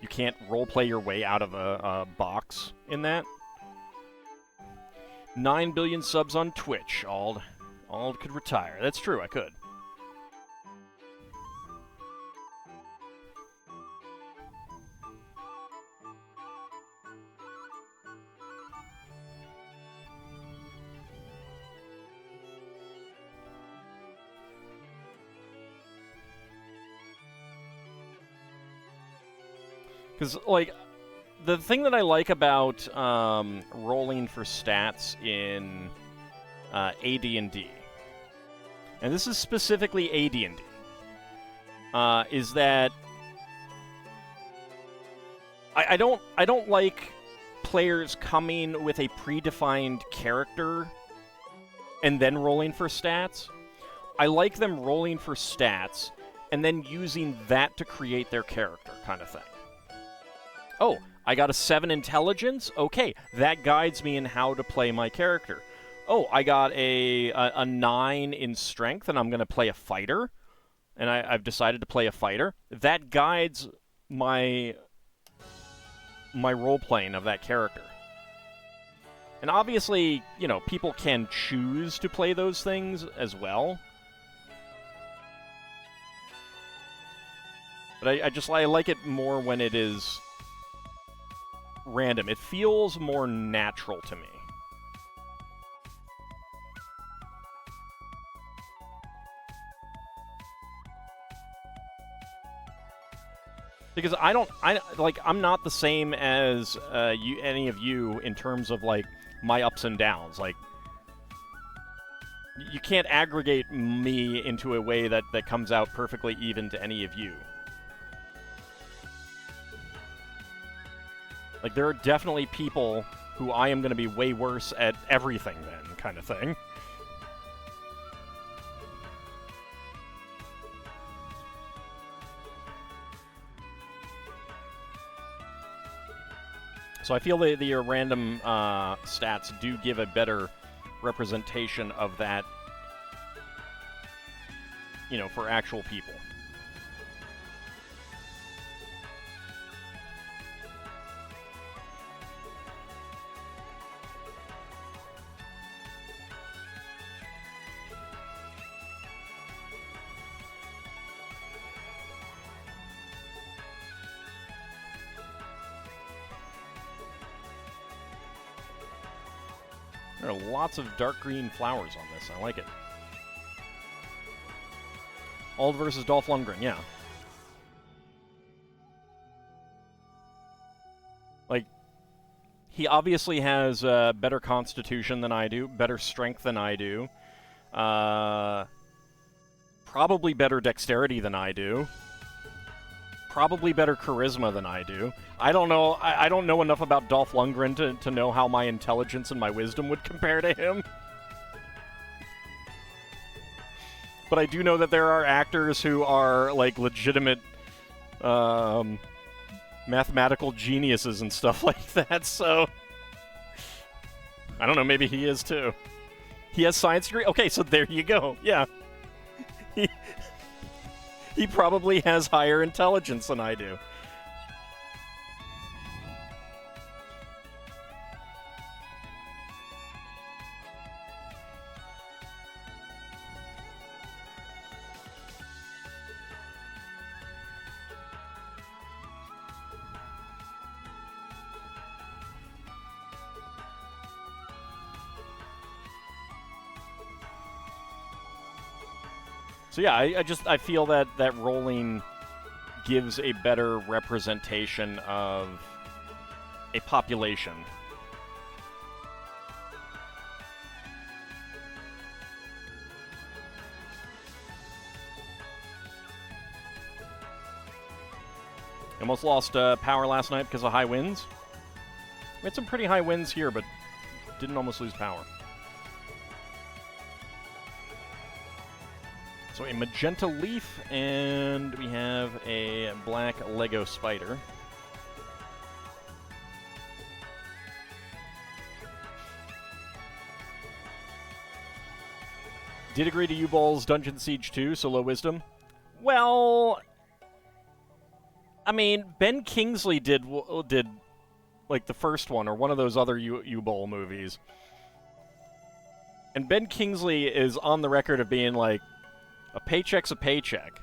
You can't roleplay your way out of a box in that. 9 billion subs on Twitch. Ald could retire. That's true, I could. Because, like, the thing that I like about rolling for stats in AD&D, and this is specifically AD&D, is that I don't like players coming with a predefined character and then rolling for stats. I like them rolling for stats and then using that to create their character, kind of thing. Oh, I got a 7 intelligence? Okay, that guides me in how to play my character. Oh, I got a 9 in strength, and I'm going to play a fighter. And I've decided to play a fighter. That guides my role-playing of that character. And obviously, you know, people can choose to play those things as well. But I like it more when it is random. It feels more natural to me. Because I'm not the same as any of you in terms of, like, my ups and downs. Like, you can't aggregate me into a way that comes out perfectly even to any of you. Like, there are definitely people who I am going to be way worse at everything than, kind of thing. So I feel the random stats do give a better representation of that, you know, for actual people. There are lots of dark green flowers on this. I like it. Ald versus Dolph Lundgren, yeah. Like, he obviously has better constitution than I do, better strength than I do, probably better dexterity than I do, probably better charisma than I do. I don't know. I don't know enough about Dolph Lundgren to know how my intelligence and my wisdom would compare to him. But I do know that there are actors who are, like, legitimate mathematical geniuses and stuff like that, so... I don't know, maybe he is too. He has science degree? Okay, so there you go, yeah. He probably has higher intelligence than I do. So yeah, I feel that rolling gives a better representation of a population. Almost lost power last night because of high winds. We had some pretty high winds here, but didn't almost lose power. So a magenta leaf, and we have a black Lego spider. Did agree to U-Ball's Dungeon Siege 2, so low wisdom. Well, I mean, Ben Kingsley did like the first one, or one of those other U-Ball movies. And Ben Kingsley is on the record of being like, a paycheck's a paycheck.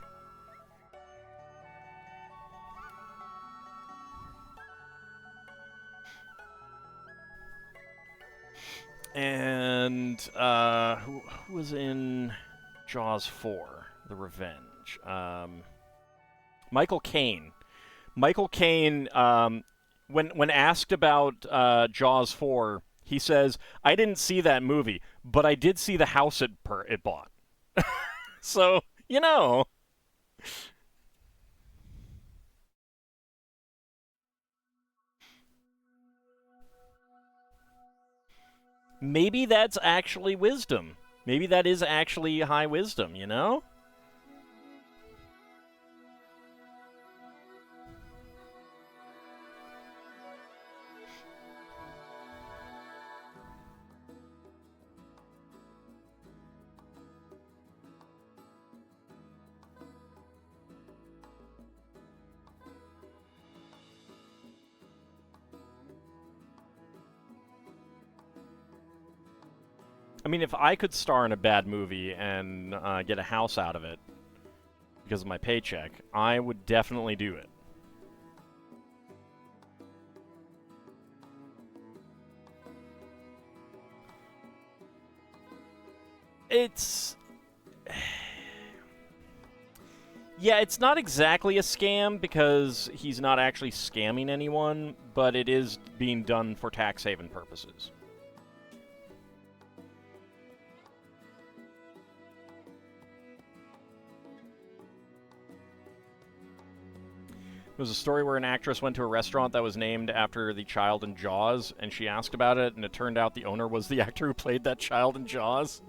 And who was in Jaws 4, The Revenge? Michael Caine. Michael Caine, when asked about Jaws 4, he says, I didn't see that movie, but I did see the house it bought. So, you know. Maybe that's actually wisdom. Maybe that is actually high wisdom, you know? I mean, if I could star in a bad movie and get a house out of it because of my paycheck, I would definitely do it. It's... Yeah, it's not exactly a scam because he's not actually scamming anyone, but it is being done for tax haven purposes. It was a story where an actress went to a restaurant that was named after the child in Jaws, and she asked about it, and it turned out the owner was the actor who played that child in Jaws.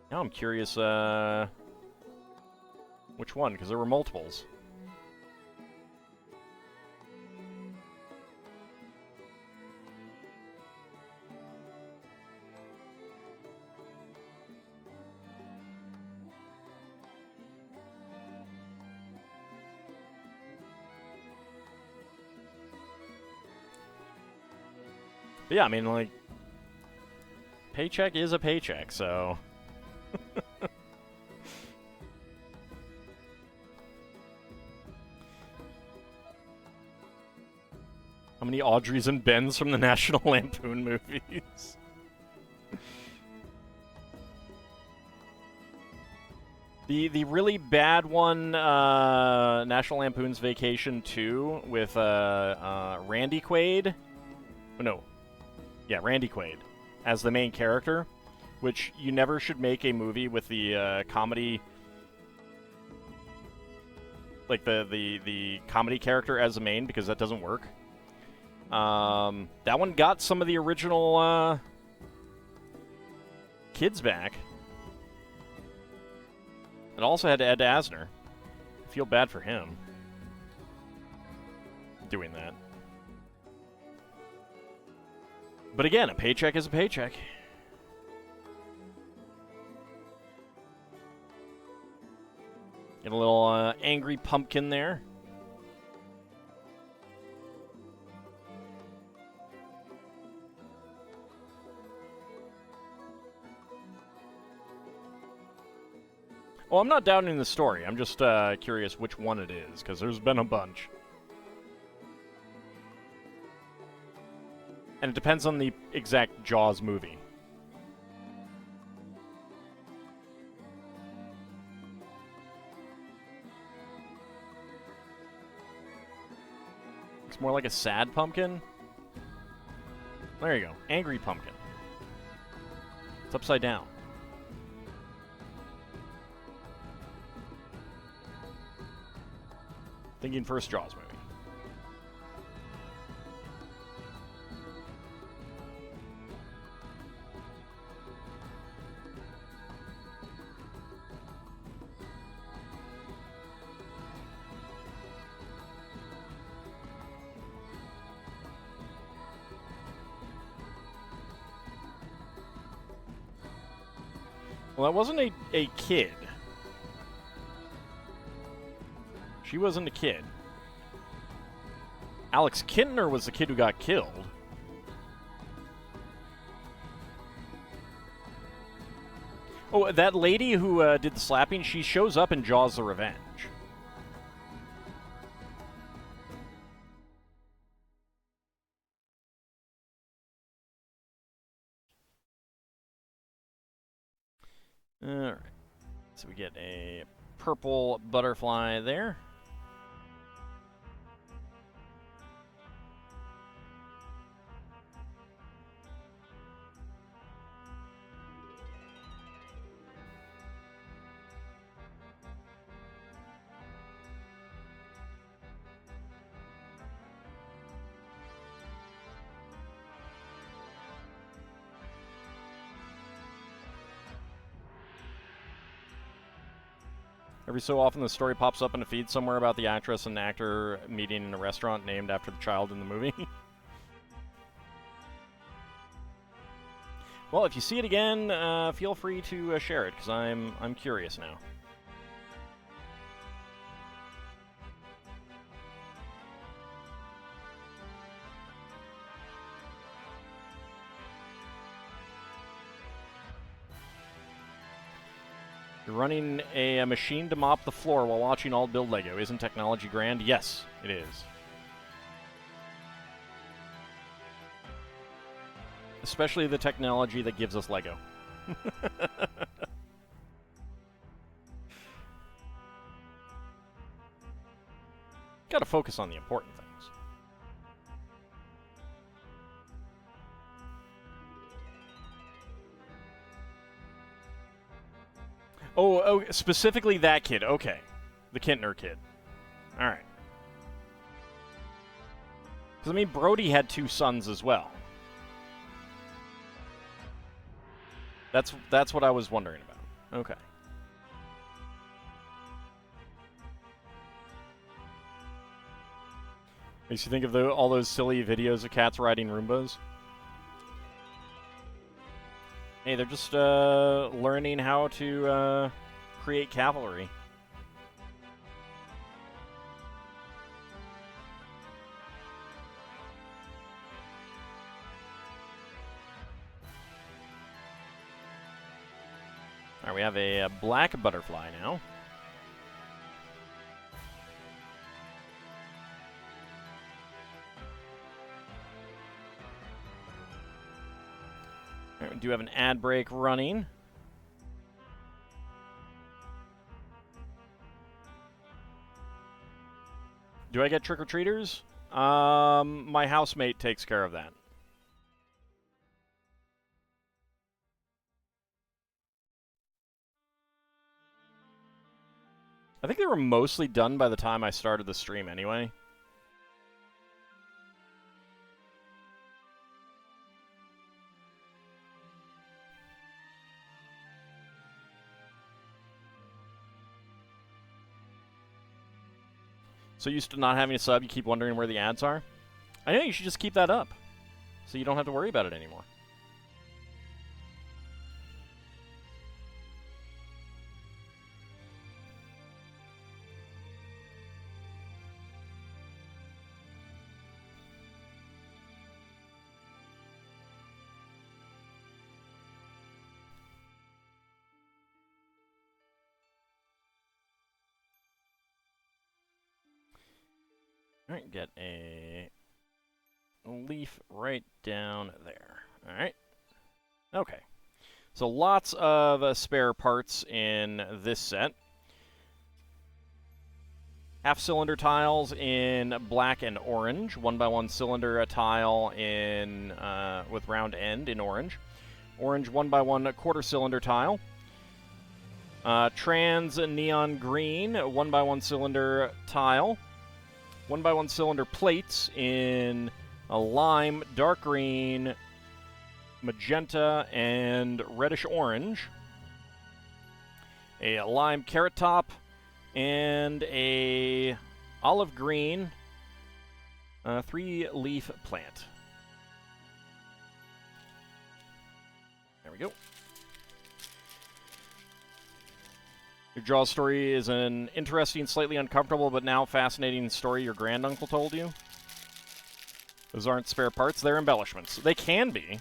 Now I'm curious, which one, because there were multiples. But yeah, I mean, like, paycheck is a paycheck, so... How many Audreys and Bens from the National Lampoon movies? The really bad one, National Lampoon's Vacation 2, with Randy Quaid. Oh, no. Yeah, Randy Quaid as the main character, which you never should make a movie with the comedy, like the comedy character as the main, because that doesn't work. That one got some of the original kids back. It also had Ed Asner. I feel bad for him doing that. But again, a paycheck is a paycheck. Get a little angry pumpkin there. Well, I'm not doubting the story. I'm just curious which one it is, because there's been a bunch. And it depends on the exact Jaws movie. It's more like a sad pumpkin. There you go. Angry pumpkin. It's upside down. Thinking first Jaws movie. Well, that wasn't a kid. She wasn't a kid. Alex Kintner was the kid who got killed. Oh, that lady who did the slapping, she shows up in Jaws the Revenge. Alright. So we get a purple butterfly there. Every so often, the story pops up in a feed somewhere about the actress and actor meeting in a restaurant named after the child in the movie. Well, if you see it again, feel free to share it, because I'm curious now. You're running a machine to mop the floor while watching all build Lego. Isn't technology grand? Yes, it is. Especially the technology that gives us Lego. Gotta focus on the important things. Oh, specifically that kid. Okay. The Kintner kid. All right. Because, I mean, Brody had 2 sons as well. That's what I was wondering about. Okay. Makes you think of all those silly videos of cats riding Roombas. Hey, they're just learning how to create cavalry. All right, we have a black butterfly now. All right, we do have an ad break running. Do I get trick-or-treaters? My housemate takes care of that. I think they were mostly done by the time I started the stream anyway. So used to not having a sub, you keep wondering where the ads are? I know, you should just keep that up, so you don't have to worry about it anymore. All right, get a leaf right down there. All right. Okay. So lots of spare parts in this set. Half-cylinder tiles in black and orange. 1x1 cylinder tile in with round end in orange. Orange 1x1 quarter-cylinder tile. Trans neon green 1x1 cylinder tile. 1x1 cylinder plates in a lime, dark green, magenta, and reddish orange. A lime carrot top and a olive green 3-leaf plant. There we go. Your Jaws story is an interesting, slightly uncomfortable, but now fascinating story your granduncle told you. Those aren't spare parts, they're embellishments. They can be.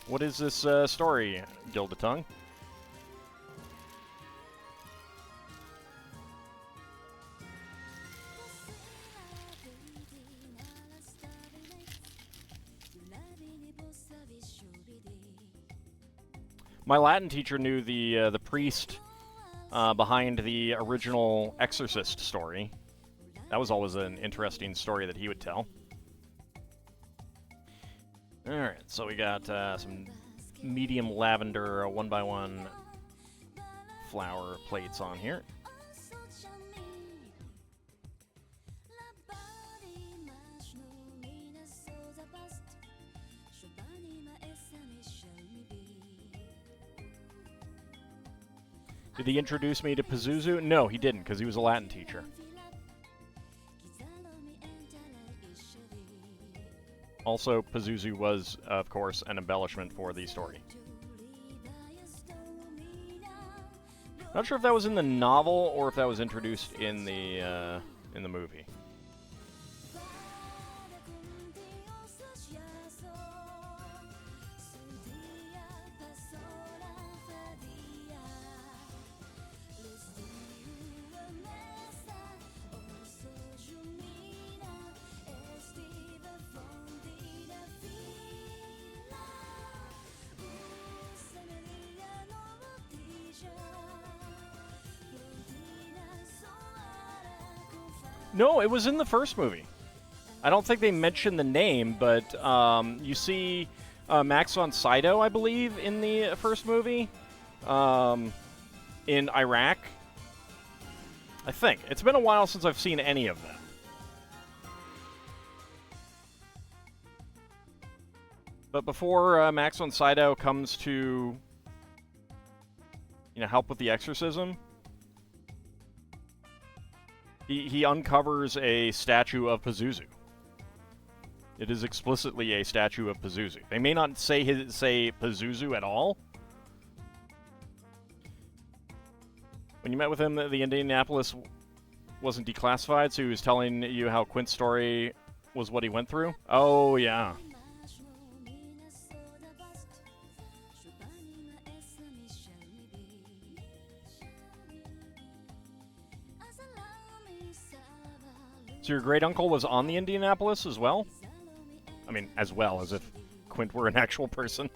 What is this story, Gildatongue? My Latin teacher knew the priest behind the original Exorcist story. That was always an interesting story that he would tell. Alright, so we got some medium lavender 1x1 flower plates on here. Did he introduce me to Pazuzu? No, he didn't, because he was a Latin teacher. Also, Pazuzu was, of course, an embellishment for the story. Not sure if that was in the novel or if that was introduced in the movie. No, it was in the first movie. I don't think they mentioned the name, but you see Max von Sydow, I believe, in the first movie in Iraq. I think. It's been a while since I've seen any of them. But before Max von Sydow comes to, help with the exorcism, he uncovers a statue of Pazuzu. It is explicitly a statue of Pazuzu. They may not say Pazuzu at all. When you met with him, the Indianapolis wasn't declassified, so he was telling you how Quint's story was what he went through? Oh, yeah. So your great-uncle was on the Indianapolis as well? I mean, as well as if Quint were an actual person.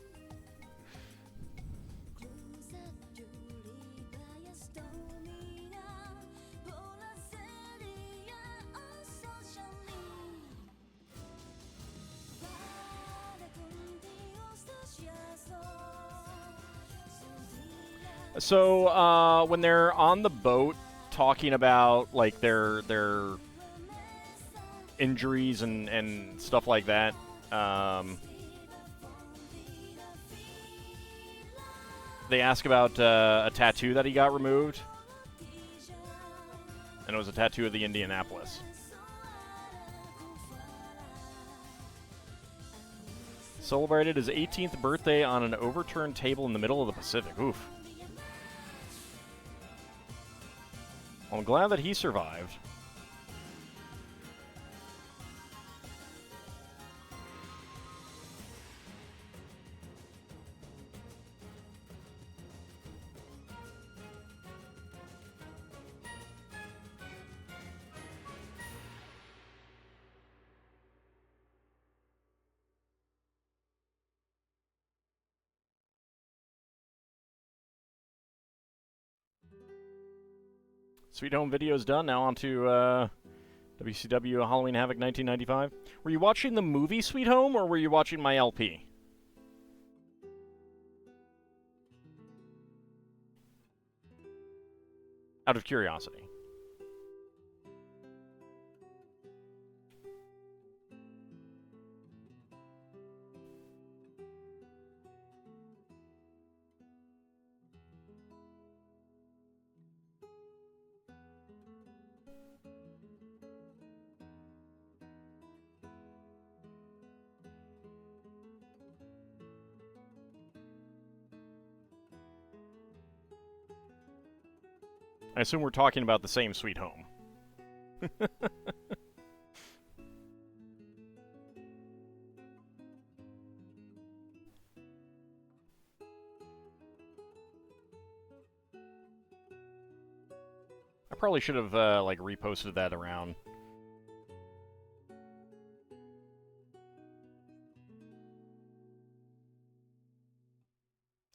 So, when they're on the boat talking about, like, their injuries and stuff like that, they ask about a tattoo that he got removed, and it was a tattoo of the Indianapolis. Celebrated his 18th birthday on an overturned table in the middle of the Pacific. Oof. Well, I'm glad that he survived. Sweet Home video's done. Now on to WCW Halloween Havoc 1995. Were you watching the movie Sweet Home, or were you watching my LP? Out of curiosity. I assume we're talking about the same Sweet Home. I probably should have, like, reposted that around.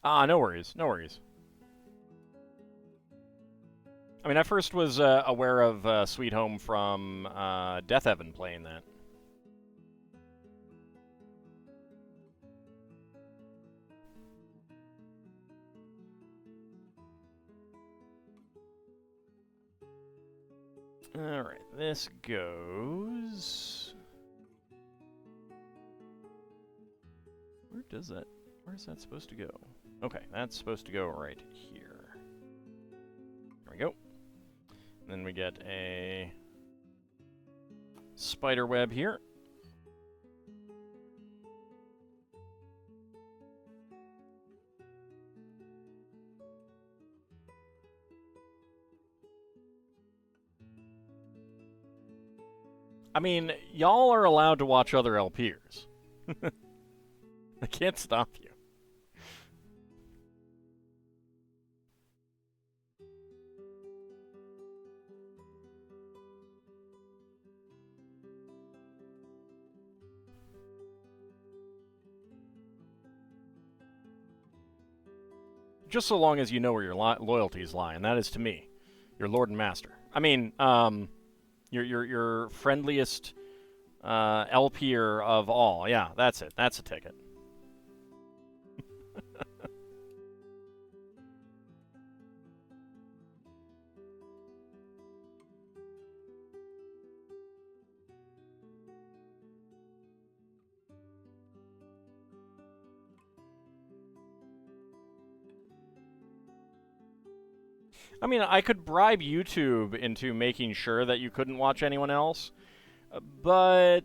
Ah, no worries, no worries. I mean, I first was aware of Sweet Home from Death Heaven playing that. Alright, this goes... Where does that... Where's that supposed to go? Okay, that's supposed to go right here. There we go. And then we get a spider web here. I mean, y'all are allowed to watch other LPers. I can't stop you. Just so long as you know where your loyalties lie, and that is to me, your lord and master. I mean, Your friendliest LPer of all. Yeah, that's it. That's a ticket. I mean, I could bribe YouTube into making sure that you couldn't watch anyone else, but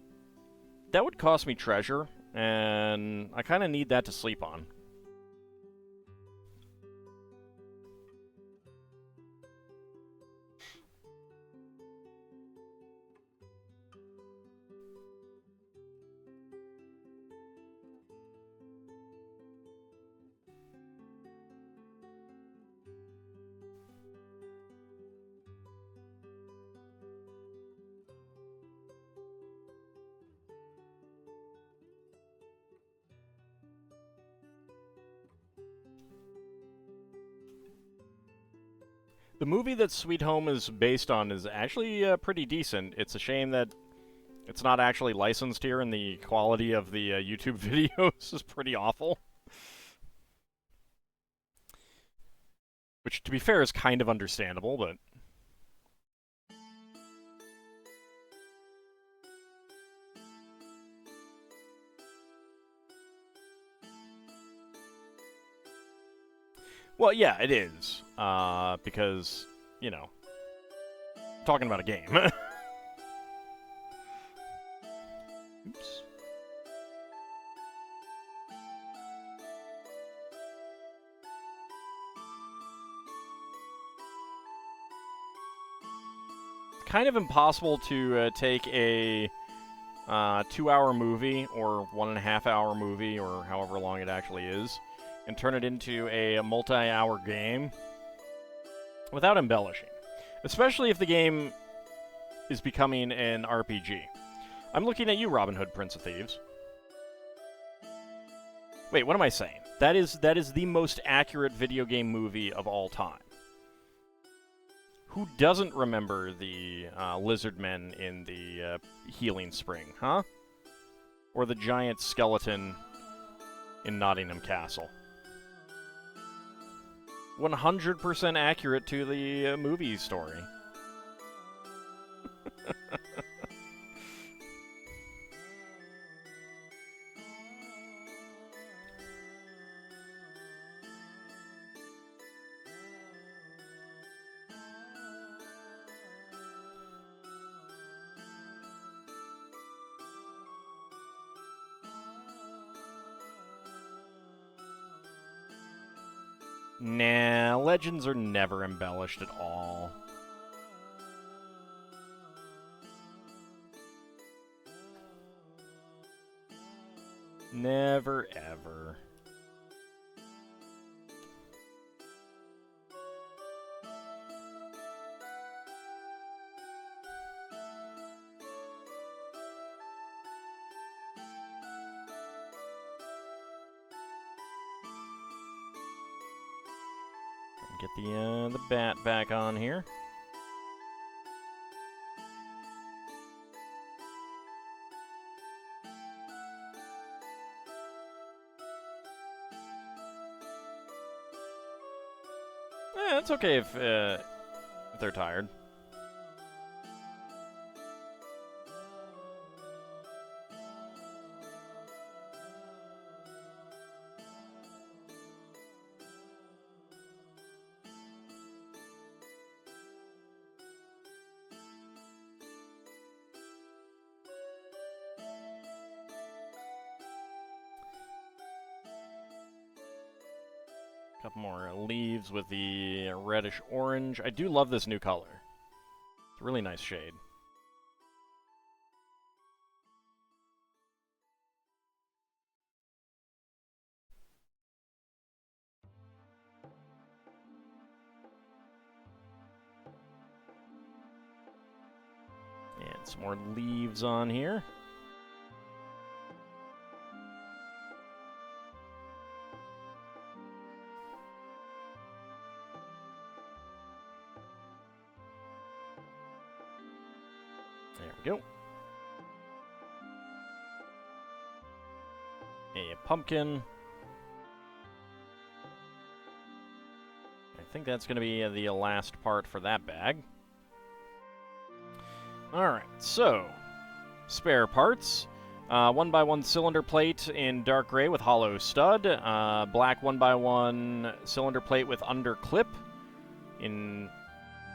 that would cost me treasure, and I kind of need that to sleep on. The movie that Sweet Home is based on is actually pretty decent. It's a shame that it's not actually licensed here, and the quality of the YouTube videos is pretty awful. Which, to be fair, is kind of understandable, but... Well, yeah, it is. Because, you know, I'm talking about a game. Oops. It's kind of impossible to take a 2-hour movie or 1.5-hour movie or however long it actually is and turn it into a multi-hour game without embellishing. Especially if the game is becoming an RPG. I'm looking at you, Robin Hood, Prince of Thieves. Wait, what am I saying? That is the most accurate video game movie of all time. Who doesn't remember the lizard men in the healing spring, huh? Or the giant skeleton in Nottingham Castle? 100% accurate to the movie story. Nah, legends are never embellished at all. Never, ever. Get the bat back on here. It's okay if they're tired. Couple more leaves with the reddish orange. I do love this new color. It's a really nice shade. And some more leaves on here. go. A pumpkin. I think that's going to be the last part for that bag. Alright, so, spare parts. 1x1 cylinder plate in dark gray with hollow stud. Black 1x1 cylinder plate with under clip in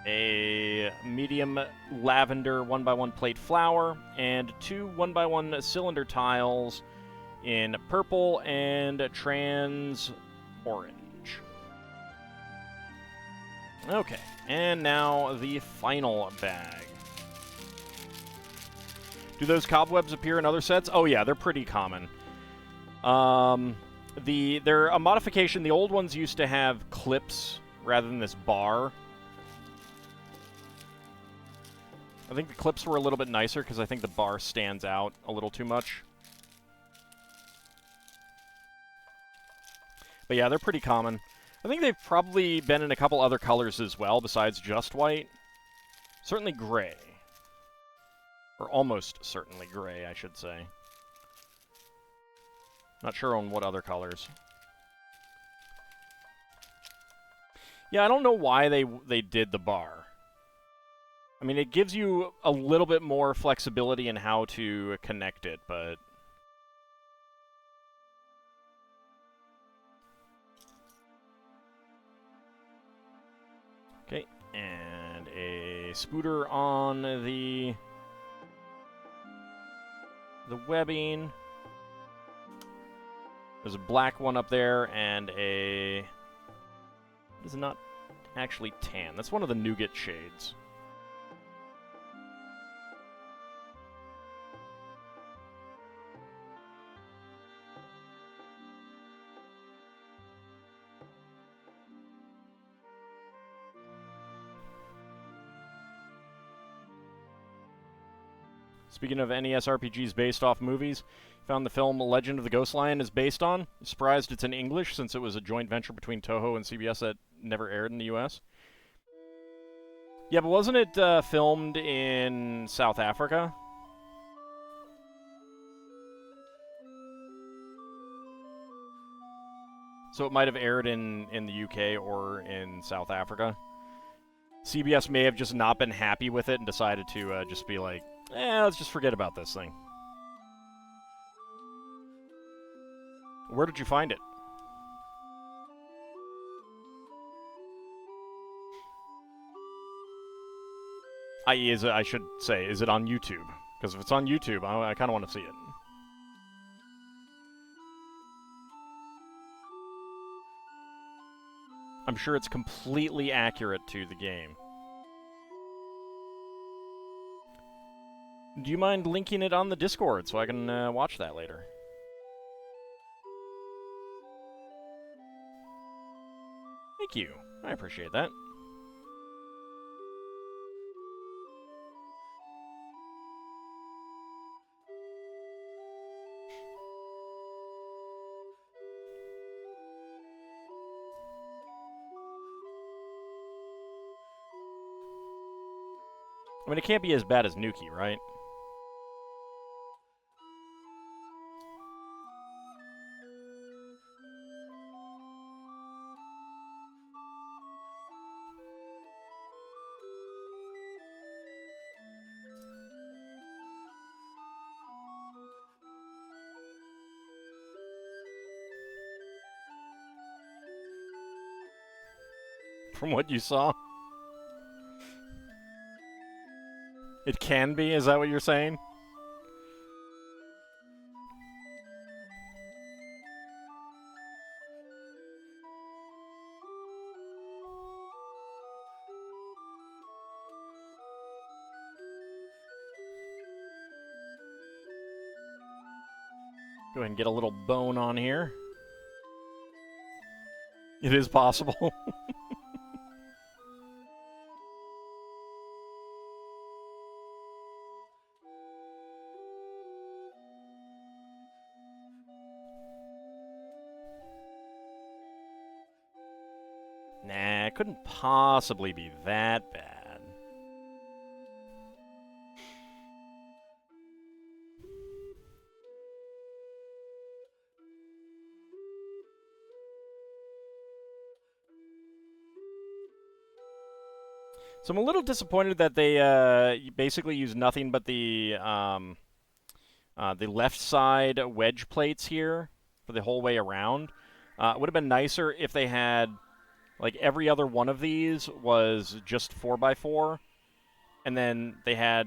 a medium lavender 1x1 plate flower. And 2 1x1 cylinder tiles in purple and trans orange. Okay, and now the final bag. Do those cobwebs appear in other sets? Oh yeah, they're pretty common. They're a modification. The old ones used to have clips rather than this bar. I think the clips were a little bit nicer because I think the bar stands out a little too much. But yeah, they're pretty common. I think they've probably been in a couple other colors as well besides just white. Certainly gray. Or almost certainly gray, I should say. Not sure on what other colors. Yeah, I don't know why they did the bar. I mean, it gives you a little bit more flexibility in how to connect it, but... Okay, and a spooter on the webbing. There's a black one up there, and a... This is not actually tan. That's one of the nougat shades. Speaking of NES RPGs based off movies, found the film Legend of the Ghost Lion is based on. Surprised it's in English since it was a joint venture between Toho and CBS that never aired in the US. Yeah, but wasn't it filmed in South Africa? So it might have aired in the UK or in South Africa. CBS may have just not been happy with it and decided to just be like, let's just forget about this thing. Where did you find it? I.e., I should say, is it on YouTube? Because if it's on YouTube, I kind of want to see it. I'm sure it's completely accurate to the game. Do you mind linking it on the Discord so I can watch that later? Thank you. I appreciate that. I mean, it can't be as bad as Nuki, right? From what you saw? It can be? Is that what you're saying? Go ahead and get a little bone on here. It is possible. Nah, it couldn't possibly be that bad. So I'm a little disappointed that they basically use nothing but the left side wedge plates here for the whole way around. It would have been nicer if they had, like, every other one of these was just 4x4, and then they had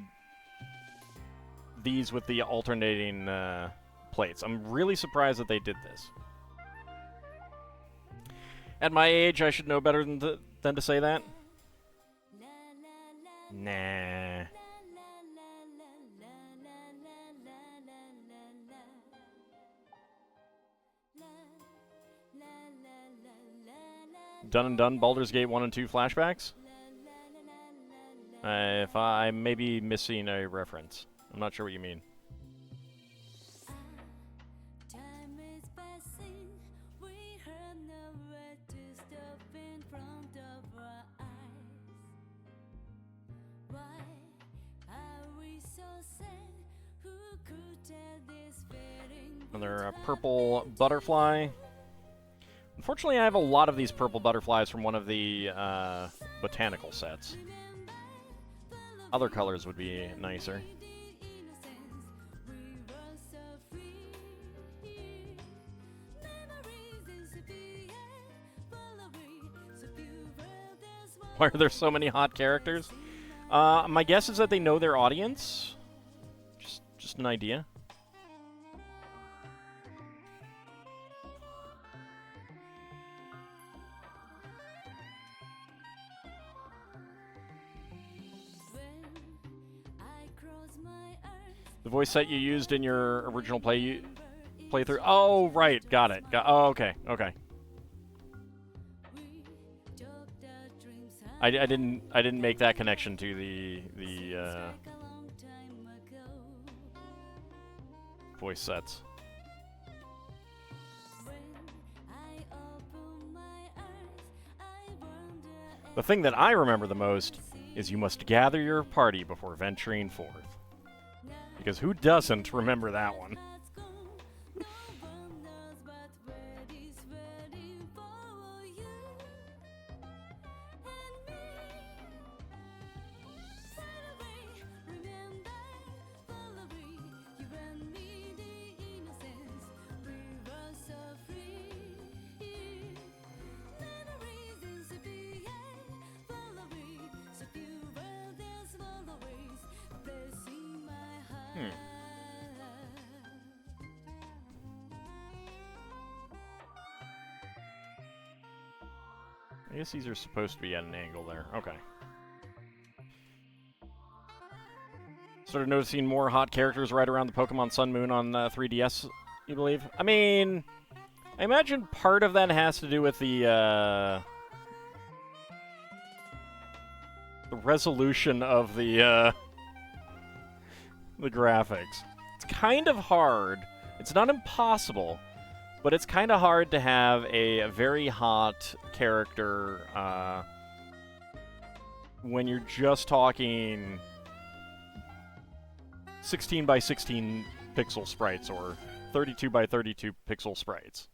these with the alternating plates. I'm really surprised that they did this. At my age, I should know better than to say that. Nah. Done and Done, Baldur's Gate 1 and 2 flashbacks? If I may be missing a reference. I'm not sure what you mean. Another purple butterfly. Unfortunately, I have a lot of these purple butterflies from one of the botanical sets. Other colors would be nicer. Why are there so many hot characters? My guess is that they know their audience. Just an idea. The voice set you used in your original playthrough. Oh, right, got it. Oh, okay, okay. I didn't make that connection to the voice sets. The thing that I remember the most is you must gather your party before venturing forth. Because who doesn't remember that one? I guess these are supposed to be at an angle there. Okay. Started noticing more hot characters right around the Pokemon Sun Moon on 3DS, you believe? I mean, I imagine part of that has to do with the resolution of the graphics. It's kind of hard. It's not impossible, but it's kind of hard to have a very hot character when you're just talking 16 by 16 pixel sprites or 32 by 32 pixel sprites.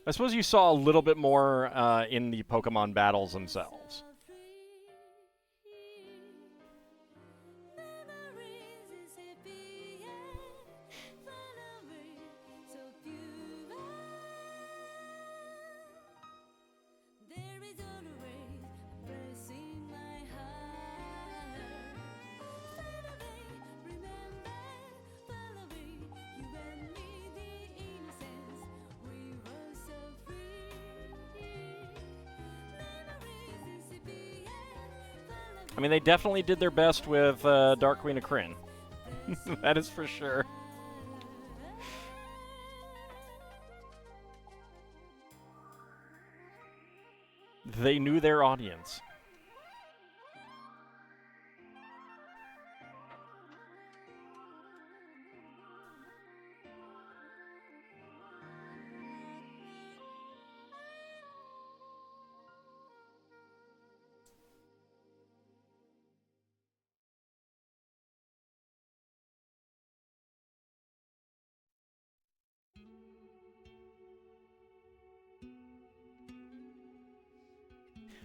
I suppose you saw a little bit more in the Pokemon battles themselves. I mean, they definitely did their best with Dark Queen of Kryn. That is for sure. They knew their audience.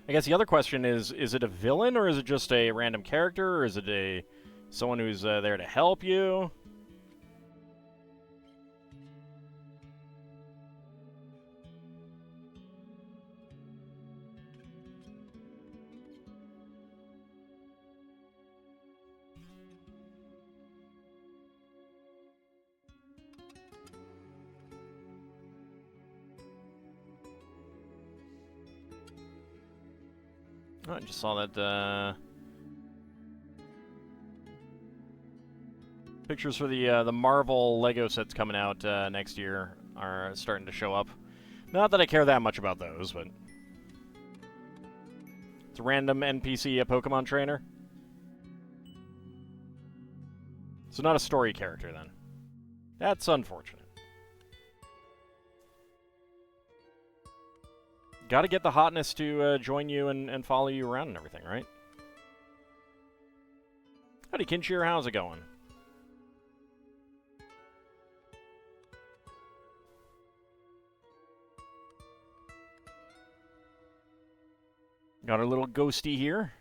I guess the other question is it a villain, or is it just a random character, or is it someone who's there to help you? Oh, I just saw that pictures for the Marvel Lego sets coming out next year are starting to show up. Not that I care that much about those, but it's a random NPC, a Pokemon trainer. So not a story character then. That's unfortunate. Gotta get the hotness to join you and follow you around and everything, right? Howdy, Kinshir, how's it going? Got our little ghosty here.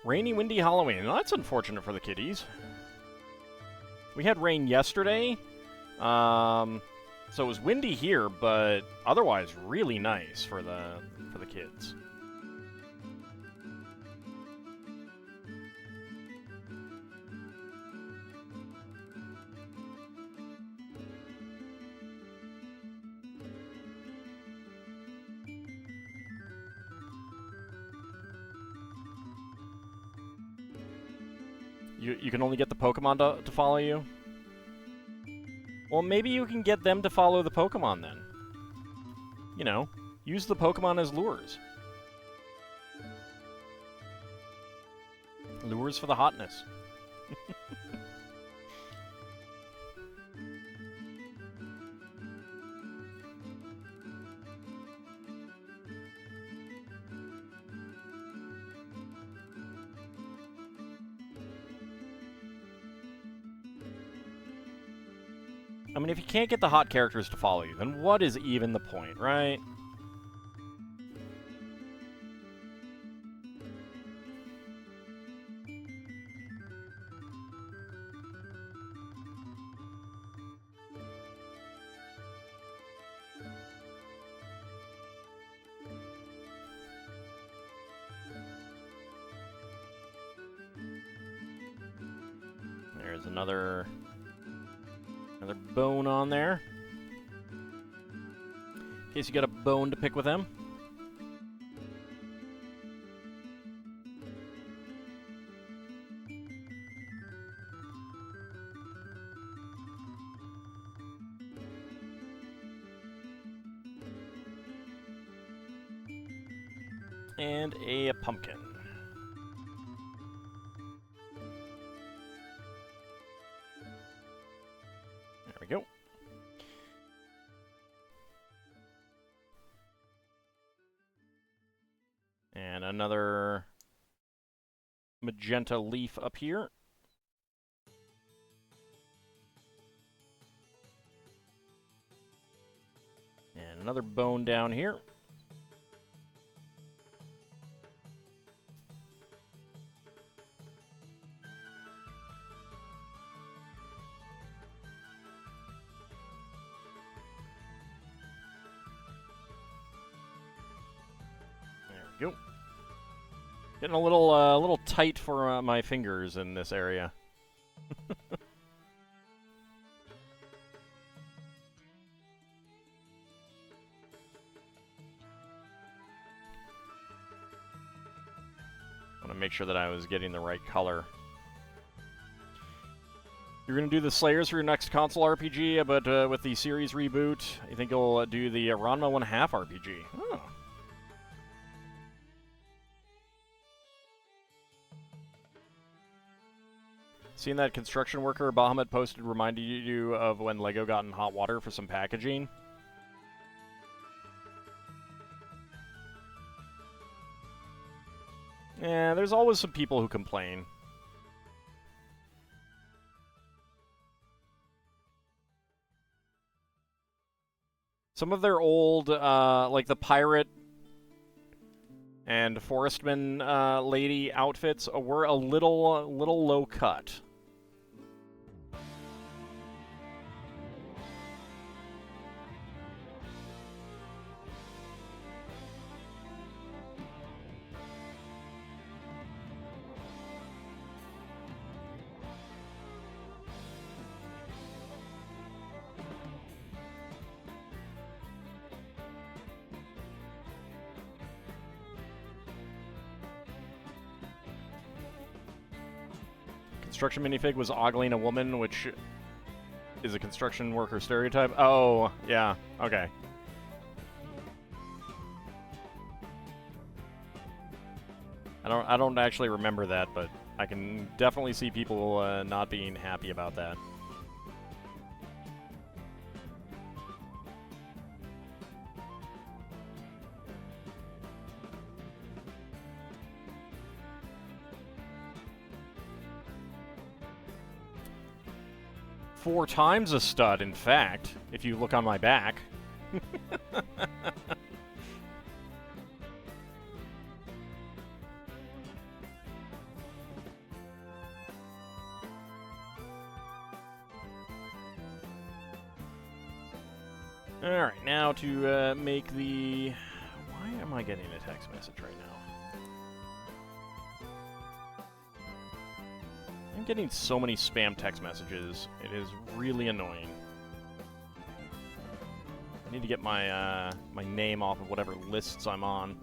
Rainy, windy Halloween. Well, that's unfortunate for the kiddies. We had rain yesterday, so it was windy here, but otherwise really nice for the kids. You can only get the Pokemon to follow you? Well, maybe you can get them to follow the Pokemon then. You know, use the Pokemon as lures. Lures for the hotness. I mean, if you can't get the hot characters to follow you, then what is even the point, right? There's another bone on there. In case you got a bone to pick with them. And a pumpkin. There we go. And another magenta leaf up here. And another bone down here. There we go. Getting a little tight for my fingers in this area. Want to make sure that I was getting the right color. You're going to do the Slayers for your next console RPG, but with the series reboot, I think you'll do the Ranma 1/2 RPG. Oh. Seeing that construction worker Bahamut posted reminded you of when LEGO got in hot water for some packaging? Yeah, there's always some people who complain. Some of their old, like the pirate and forestman lady outfits were a little low cut. Construction minifig was ogling a woman, which is a construction worker stereotype. Oh, yeah, okay. I don't actually remember that, but I can definitely see people not being happy about that. Four times a stud, in fact, if you look on my back. Alright, now to make the... Why am I getting a text message right now? I'm getting so many spam text messages. It is really annoying. I need to get my my name off of whatever lists I'm on.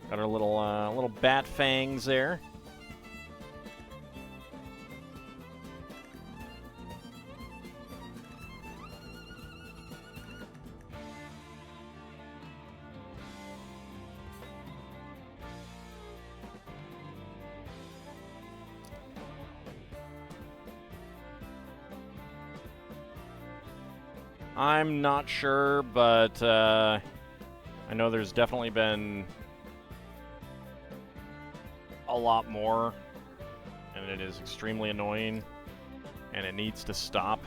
Got our little bat fangs there. I'm not sure, but I know there's definitely been a lot more, and it is extremely annoying, and it needs to stop.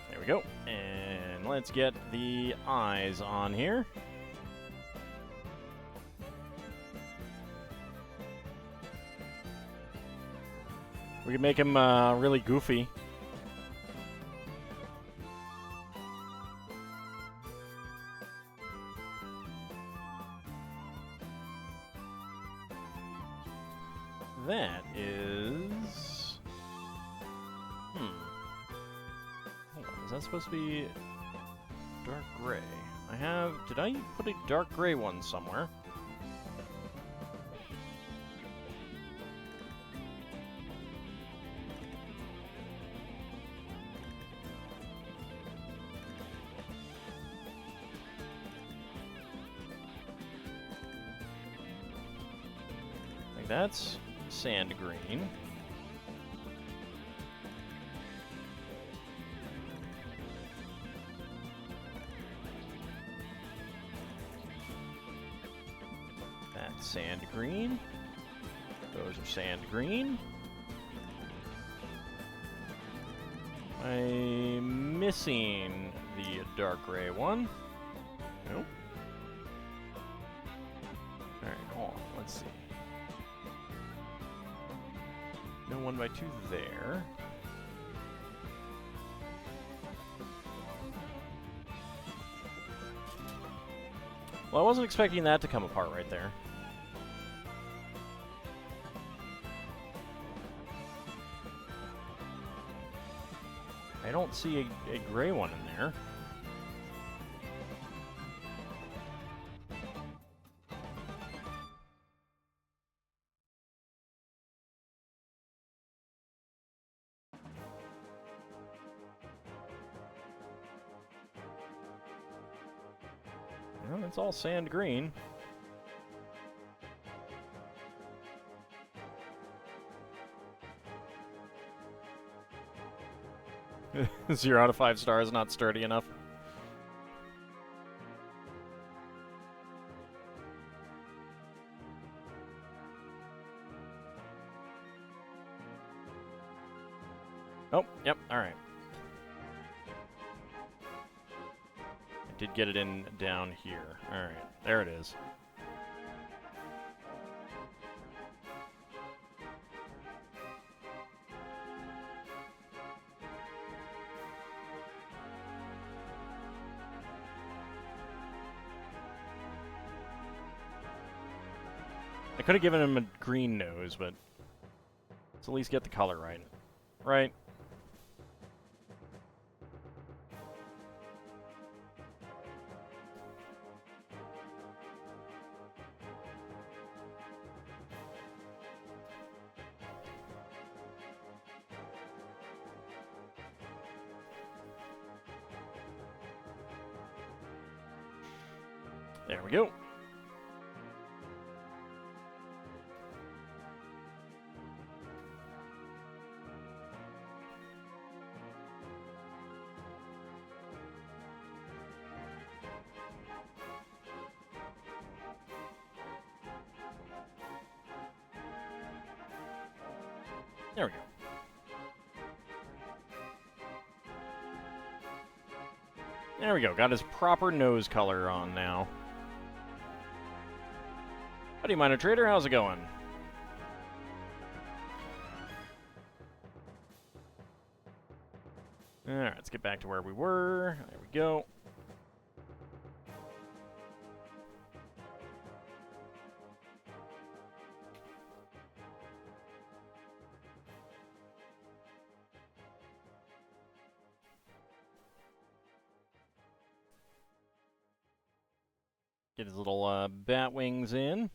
There we go. And let's get the eyes on here. We can make him really goofy. That is... Hold on, is that supposed to be dark gray? I have... Did I put a dark gray one somewhere? I think that's sand green. That's sand green. Those are sand green. I'm missing the dark gray one. Nope. Alright, hold on, let's see. No 1x2 there. Well, I wasn't expecting that to come apart right there. I don't see a gray one in there. It's all sand green. 0 out of 5 stars, not sturdy enough. Oh, yep, alright. I did get it in down here. Alright, there it is. I could have given him a green nose, but let's at least get the color right. Right? There we go. There we go. There we go. Got his proper nose color on now. Howdy, Minor Trader. How's it going? Alright, let's get back to where we were. There we go. Get his little bat wings in.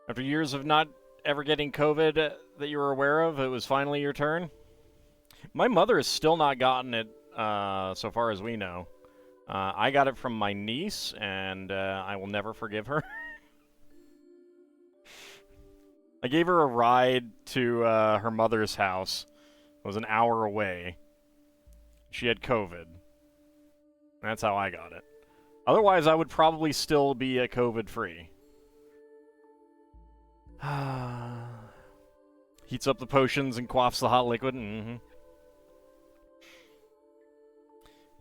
After years of not ever getting COVID that you were aware of, it was finally your turn. My mother has still not gotten it, so far as we know. I got it from my niece, and I will never forgive her. I gave her a ride to her mother's house. It was an hour away. She had COVID. That's how I got it. Otherwise, I would probably still be COVID-free. Heats up the potions and quaffs the hot liquid.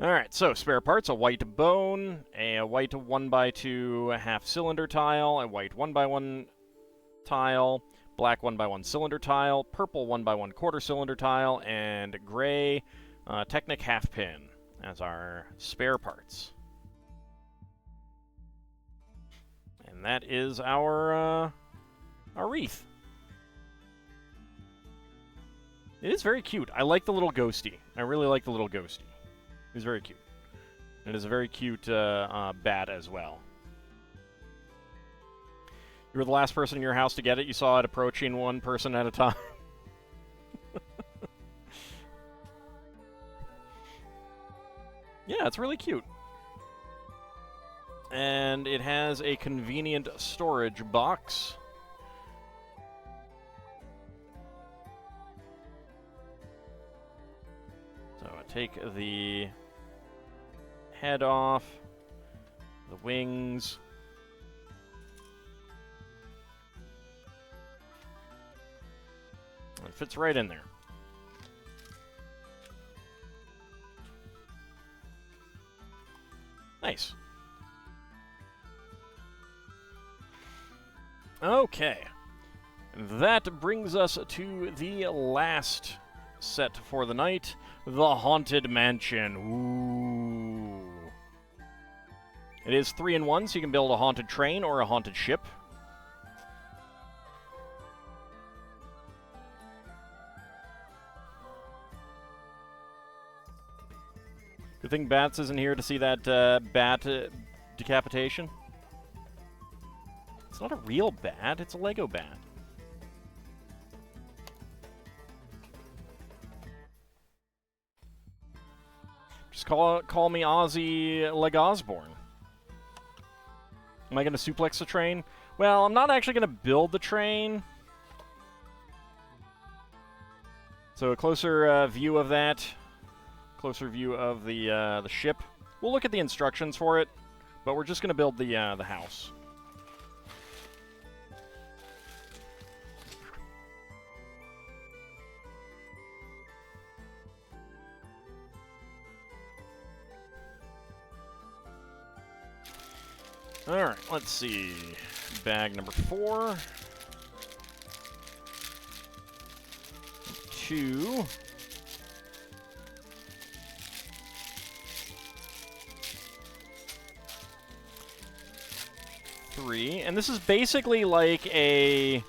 Alright, so spare parts, a white bone, a white 1x2 half cylinder tile, a white 1x1 tile, black 1x1 cylinder tile, purple 1x1 quarter cylinder tile, and gray Technic half pin as our spare parts. And that is our wreath. It is very cute. I like the little ghosty. I really like the little ghosty. He's very cute. It is a very cute bat as well. You were the last person in your house to get it. You saw it approaching one person at a time. Yeah, it's really cute. And it has a convenient storage box. So I take the head off, the wings. It fits right in there. Nice. Okay. That brings us to the last set for the night, the Haunted Mansion. Ooh. It is 3-in-1, so you can build a haunted train or a haunted ship. Good thing Bats isn't here to see that bat decapitation. It's not a real bat, it's a Lego bat. Just call me Ozzy Leg Osborne. Am I going to suplex the train? Well, I'm not actually going to build the train. So a closer view of that. Closer view of the ship. We'll look at the instructions for it, but we're just going to build the house. Alright, let's see. Bag number 4. 2. 3. And this is basically like a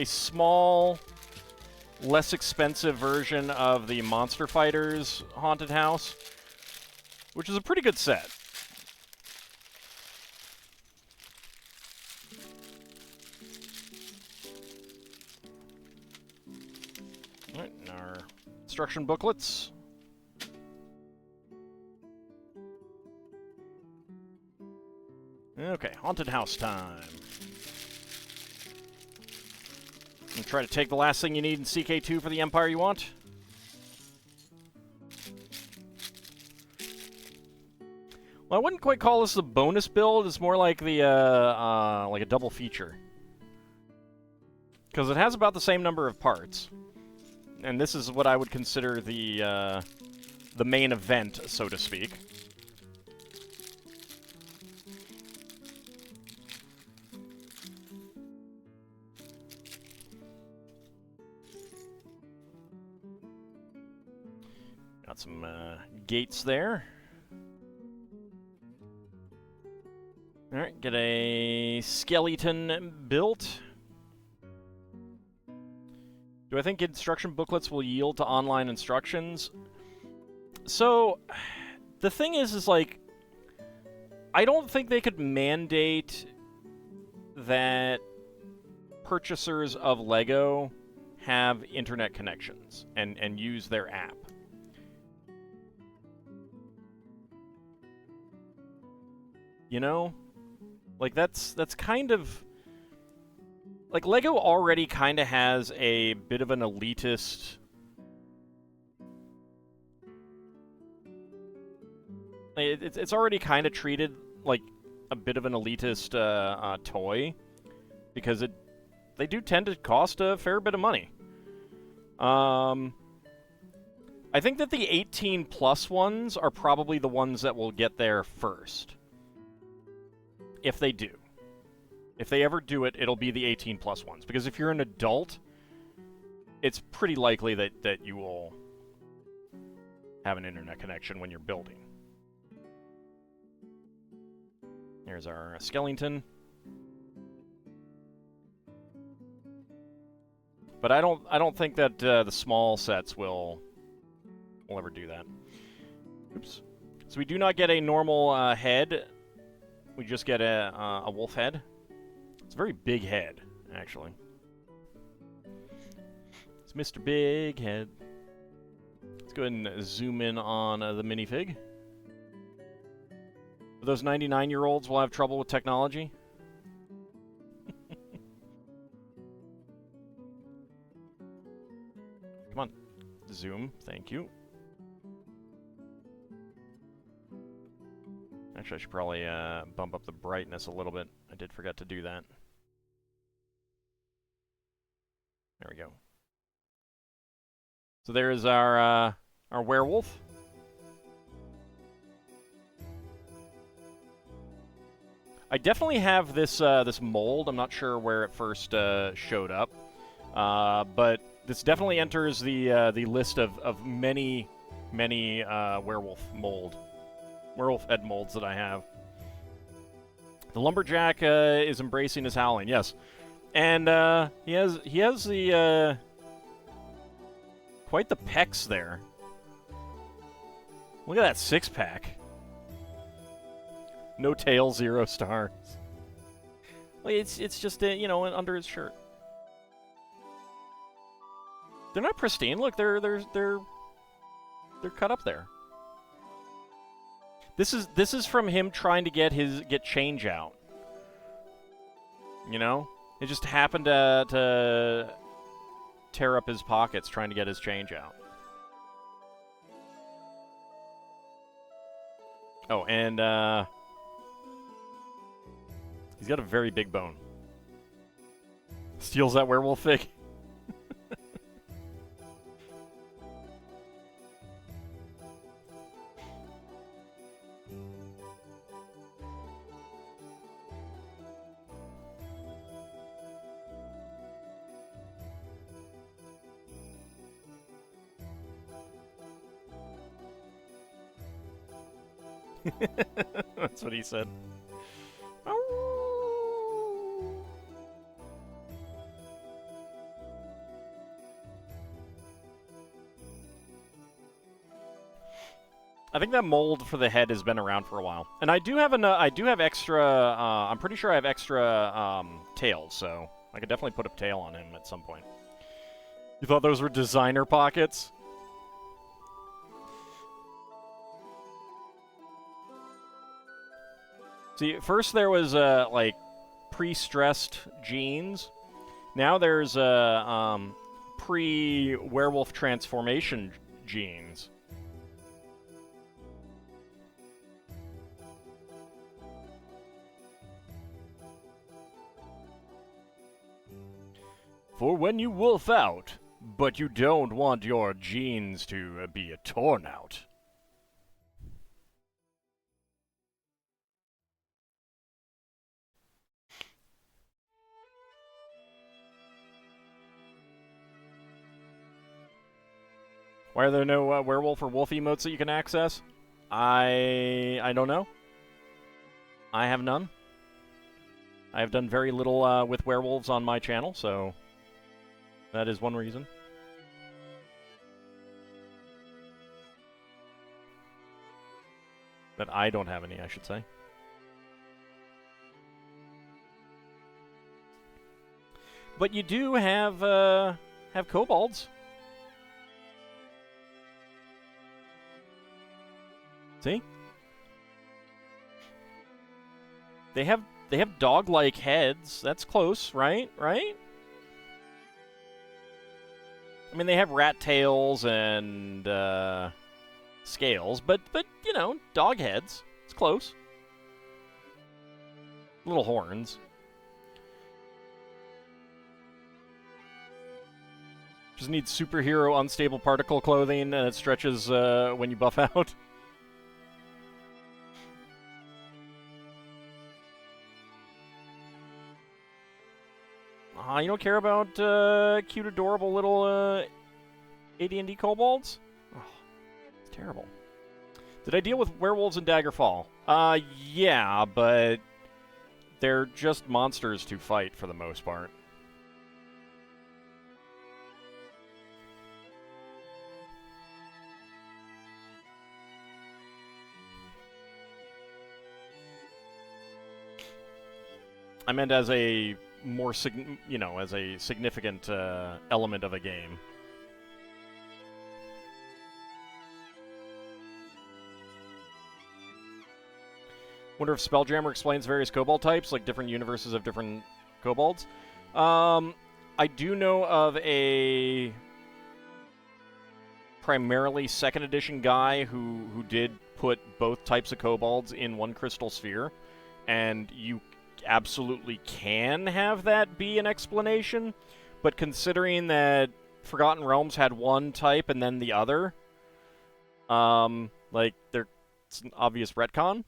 small, less expensive version of the Monster Fighters haunted house, which is a pretty good set. Alright, our instruction booklets. Okay, haunted house time. And try to take the last thing you need in CK2 for the Empire you want. Well, I wouldn't quite call this the bonus build. It's more like the like a double feature, because it has about the same number of parts, and this is what I would consider the main event, so to speak. Got some gates there. Alright, get a skeleton built. Do I think instruction booklets will yield to online instructions? So, the thing is like, I don't think they could mandate that purchasers of Lego have internet connections and use their app. You know? Like, that's kind of... Like, Lego already kind of has a bit of an elitist... It's already kind of treated like a bit of an elitist toy, because they do tend to cost a fair bit of money. I think that the 18+ ones are probably the ones that will get there first. If they do. If they ever do it, it'll be the 18+ ones. Because if you're an adult, it's pretty likely that you will have an internet connection when you're building. Here's our skeleton. But I don't think that the small sets will ever do that. Oops. So we do not get a normal head. We just get a wolf head. It's a very big head, actually. It's Mr. Big Head. Let's go ahead and zoom in on the minifig. Those 99-year-olds will have trouble with technology. Come on. Zoom. Thank you. Actually, I should probably bump up the brightness a little bit. I did forget to do that. There we go. So there is our werewolf. I definitely have this this mold. I'm not sure where it first showed up, but this definitely enters the list of many werewolf head molds that I have. The lumberjack is embracing his howling, yes, and he has the quite the pecs there. Look at that six-pack. No tail, 0 stars. Well, it's just you know, under his shirt. They're not pristine. Look, they're They're cut up there. This is from him trying to get change out. You know? It just happened to tear up his pockets trying to get his change out. Oh, and he's got a very big bone. Steals that werewolf fig. That's what he said. I think that mold for the head has been around for a while, and I do have extra. I'm pretty sure I have extra tails, so I could definitely put a tail on him at some point. You thought those were designer pockets? See, first there was like pre-stressed jeans. Now there's pre-werewolf transformation jeans. For when you wolf out, but you don't want your jeans to be torn out. Why are there no werewolf or wolf emotes that you can access? I don't know. I have none. I have done very little with werewolves on my channel, so that is one reason. That I don't have any, I should say. But you do have kobolds. See? They have dog-like heads. That's close, right? Right? I mean, they have rat tails and scales, but you know, dog heads. It's close. Little horns. Just needs superhero unstable particle clothing, and it stretches when you buff out. You don't care about cute, adorable little AD&D kobolds? Oh, it's terrible. Did I deal with werewolves in Daggerfall? Yeah, but they're just monsters to fight for the most part. I meant as a more, as a significant element of a game. Wonder if Spelljammer explains various kobold types, like different universes of different kobolds. I do know of a primarily 2nd edition guy who did put both types of kobolds in one crystal sphere, and you absolutely can have that be an explanation, but considering that Forgotten Realms had one type and then the other, like, it's an obvious retcon.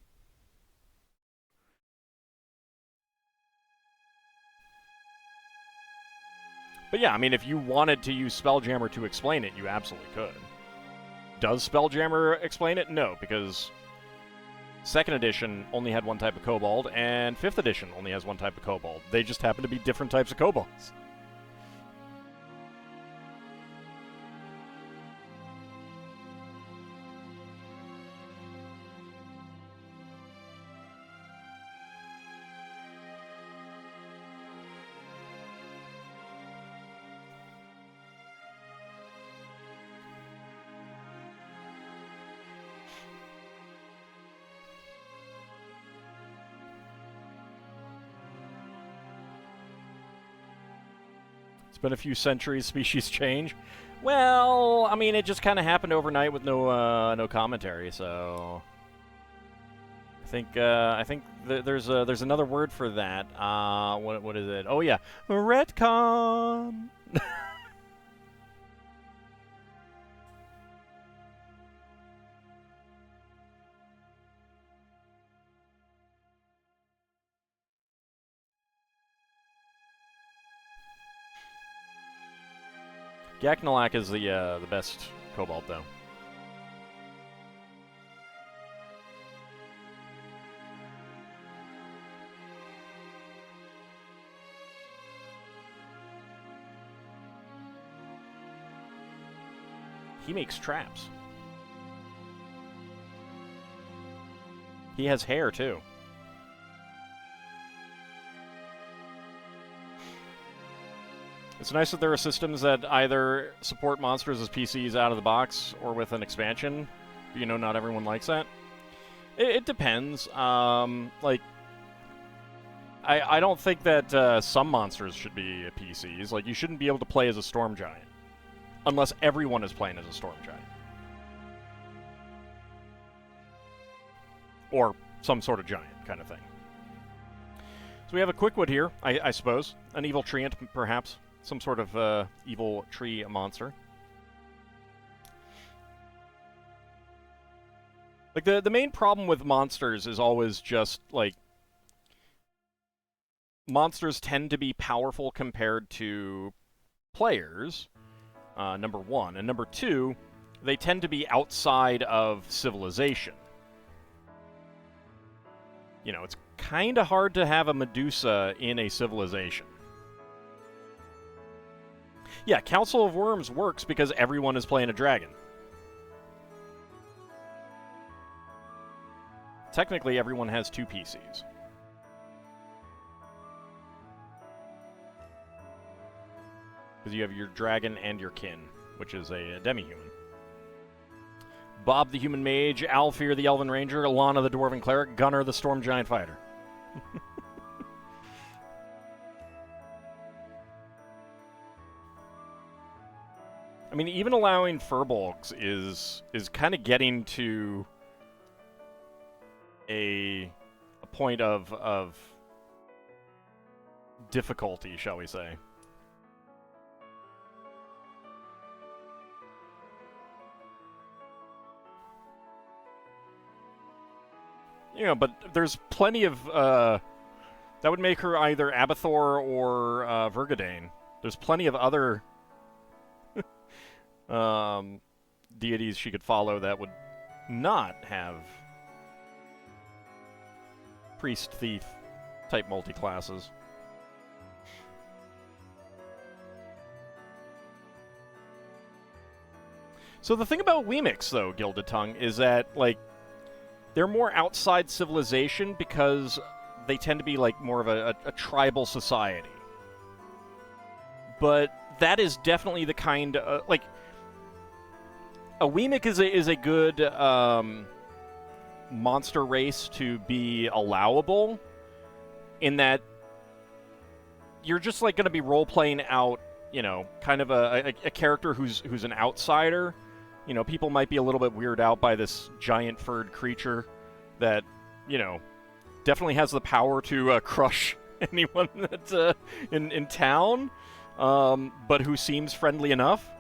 But yeah, I mean, if you wanted to use Spelljammer to explain it, you absolutely could. Does Spelljammer explain it? No, because 2nd edition only had one type of kobold, and 5th edition only has one type of kobold. They just happen to be different types of kobolds. It's been a few centuries, species change. Well, I mean, it just kind of happened overnight with no commentary, so I think there's another word for that. What is it? Oh yeah, retcon. Gaknalak is the best Cobalt, though. He makes traps. He has hair, too. It's nice that there are systems that either support monsters as PCs out of the box or with an expansion. You know, not everyone likes that. It depends. Like, I don't think that some monsters should be PCs. Like, you shouldn't be able to play as a Storm Giant. Unless everyone is playing as a Storm Giant. Or some sort of giant kind of thing. So we have a Quickwood here, I suppose. An evil treant, perhaps. Some sort of evil tree monster. Like, the main problem with monsters is always just, like... Monsters tend to be powerful compared to players, number one. And number two, they tend to be outside of civilization. You know, it's kind of hard to have a Medusa in a civilization. Yeah, Council of Worms works because everyone is playing a dragon. Technically, everyone has 2 PCs. Because you have your dragon and your kin, which is a demi-human. Bob the Human Mage, Alfir the Elven Ranger, Alana the Dwarven Cleric, Gunnar the Storm Giant Fighter. I mean, even allowing Furbolgs is kind of getting to a point of difficulty, shall we say. You know, but there's plenty of, that would make her either Abathor or Vergadane. There's plenty of other deities she could follow that would not have priest-thief type multi-classes. So the thing about Wemix, though, Gilded Tongue, is that, like, they're more outside civilization because they tend to be, like, more of a tribal society. But that is definitely the kind of, like, a Wemix is a good monster race to be allowable in that you're just, like, going to be role-playing out, you know, kind of a character who's an outsider. You know, people might be a little bit weirded out by this giant furred creature that, you know, definitely has the power to crush anyone that's in town, but who seems friendly enough.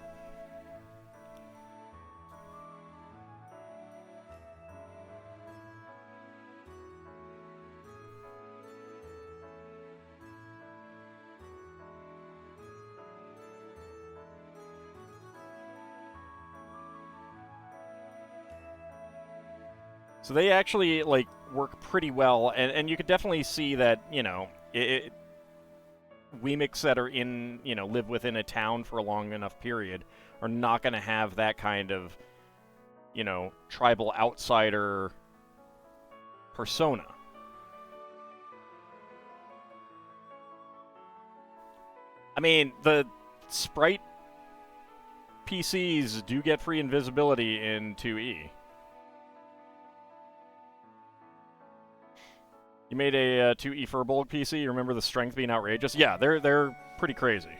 So they actually, like, work pretty well, and you could definitely see that, you know, Wemix that are in, you know, live within a town for a long enough period are not going to have that kind of, you know, tribal outsider persona. I mean, the sprite PCs do get free invisibility in 2E. You made a 2E Furbolg PC. You remember the strength being outrageous? Yeah, they're pretty crazy.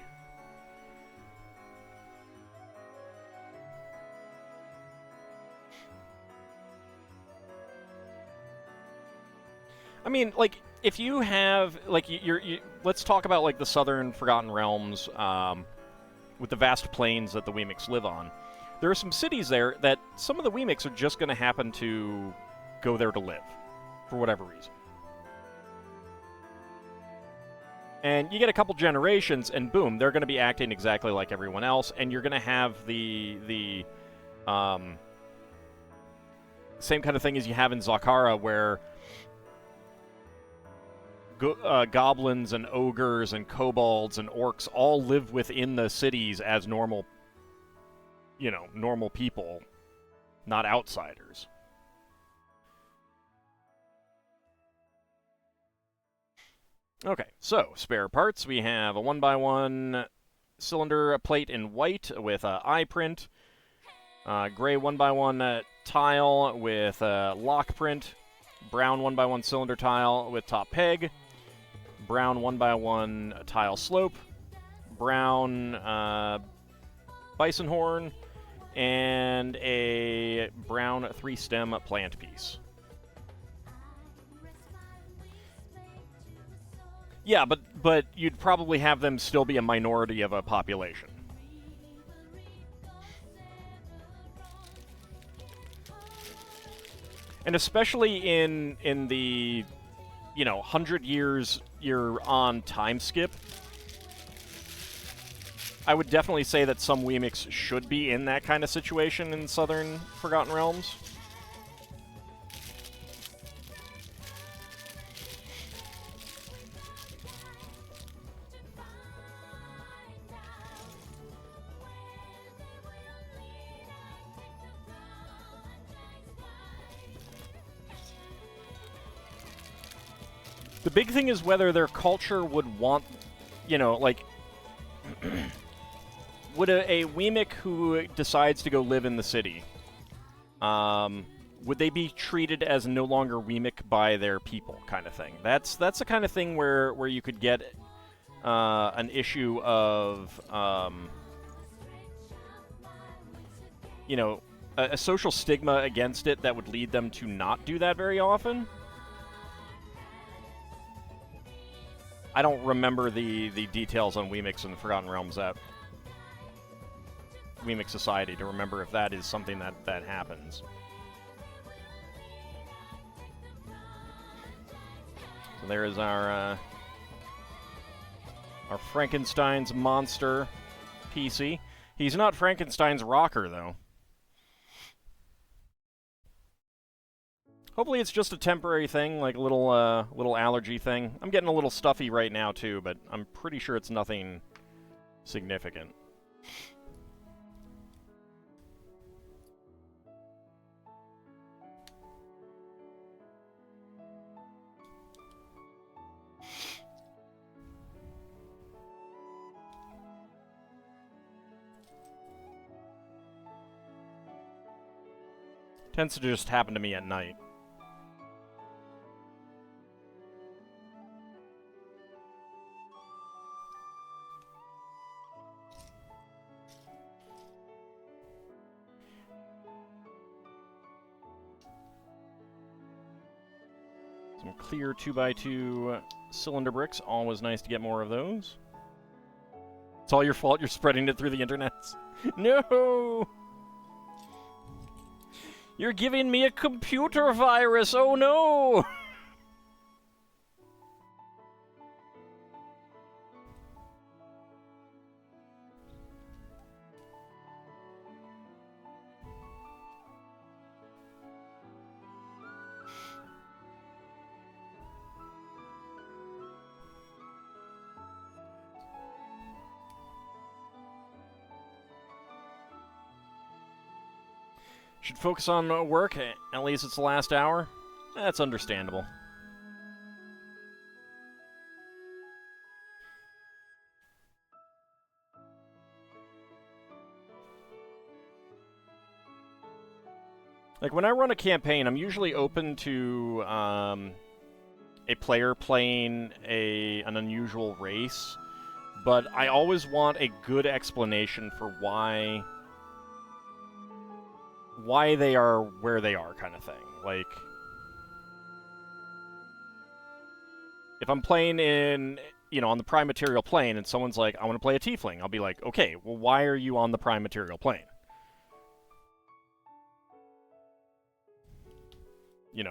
I mean, like, if you have, like, let's talk about, like, the southern Forgotten Realms, with the vast plains that the Weemics live on. There are some cities there that some of the Weemics are just going to happen to go there to live, for whatever reason. And you get a couple generations, and boom, they're going to be acting exactly like everyone else, and you're going to have the same kind of thing as you have in Zakara, where goblins and ogres and kobolds and orcs all live within the cities as normal, normal people, not outsiders. Okay, so spare parts. We have a 1x1 cylinder plate in white with eye print, gray 1x1 tile with lock print, brown 1x1 cylinder tile with top peg, brown 1x1 tile slope, brown bison horn, and a brown 3-stem plant piece. Yeah, but you'd probably have them still be a minority of a population. And especially in the 100 years you're on time skip, I would definitely say that some Weemics should be in that kind of situation in Southern Forgotten Realms. The big thing is whether their culture would want, like, would a Weemic who decides to go live in the city, would they be treated as no longer Weemic by their people, kind of thing? That's the kind of thing where you could get an issue of, a social stigma against it that would lead them to not do that very often. I don't remember the details on Weemics and Forgotten Realms at Weemic Society to remember if that is something that happens. So there is our Frankenstein's monster PC. He's not Frankenstein's rocker, though. Hopefully it's just a temporary thing, like a little allergy thing. I'm getting a little stuffy right now, too, but I'm pretty sure it's nothing significant. Tends to just happen to me at night. Some clear 2x2 cylinder bricks. Always nice to get more of those. It's all your fault you're spreading it through the internet. No! You're giving me a computer virus! Oh no! Should focus on work, at least it's the last hour. That's understandable. Like, when I run a campaign, I'm usually open to a player playing an unusual race, but I always want a good explanation for why they are where they are, kind of thing. Like, if I'm playing in, on the Prime Material plane and someone's like, I want to play a Tiefling, I'll be like, okay, well, why are you on the Prime Material plane?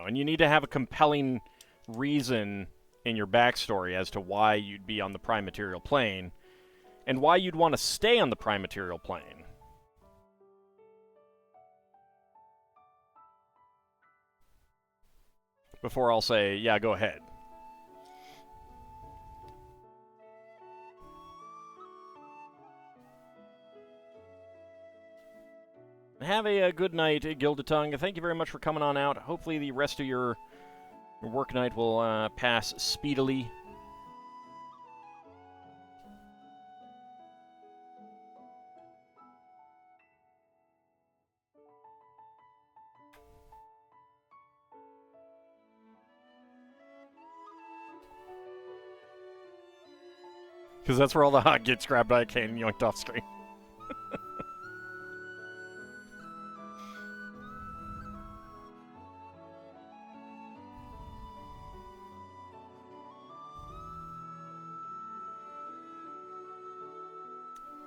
And you need to have a compelling reason in your backstory as to why you'd be on the Prime Material plane and why you'd want to stay on the Prime Material plane. Before I'll say, yeah, go ahead. Have a good night, Gildatung. Thank you very much for coming on out. Hopefully the rest of your work night will pass speedily. Because that's where all the hot gets grabbed by a cane and yoinked off screen.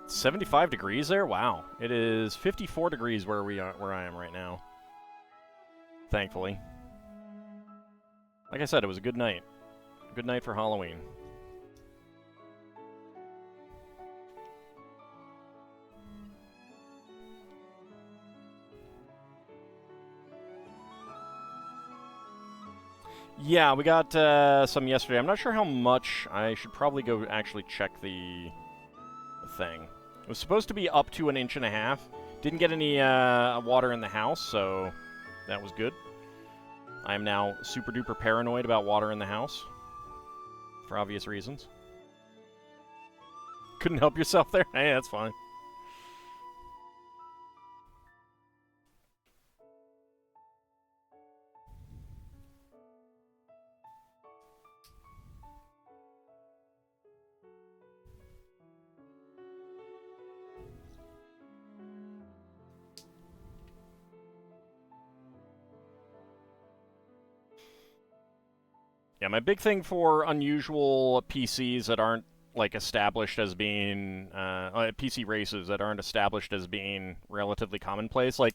It's 75 degrees there? Wow. It is 54 degrees where I am right now. Thankfully. Like I said, it was a good night. Good night for Halloween. Yeah, we got some yesterday. I'm not sure how much. I should probably go actually check the thing. It was supposed to be up to 1.5 inches. Didn't get any water in the house, so that was good. I am now super duper paranoid about water in the house. For obvious reasons. Couldn't help yourself there? Hey, that's fine. Yeah, my big thing for unusual PCs that aren't, like, established as being, PC races that aren't established as being relatively commonplace, like,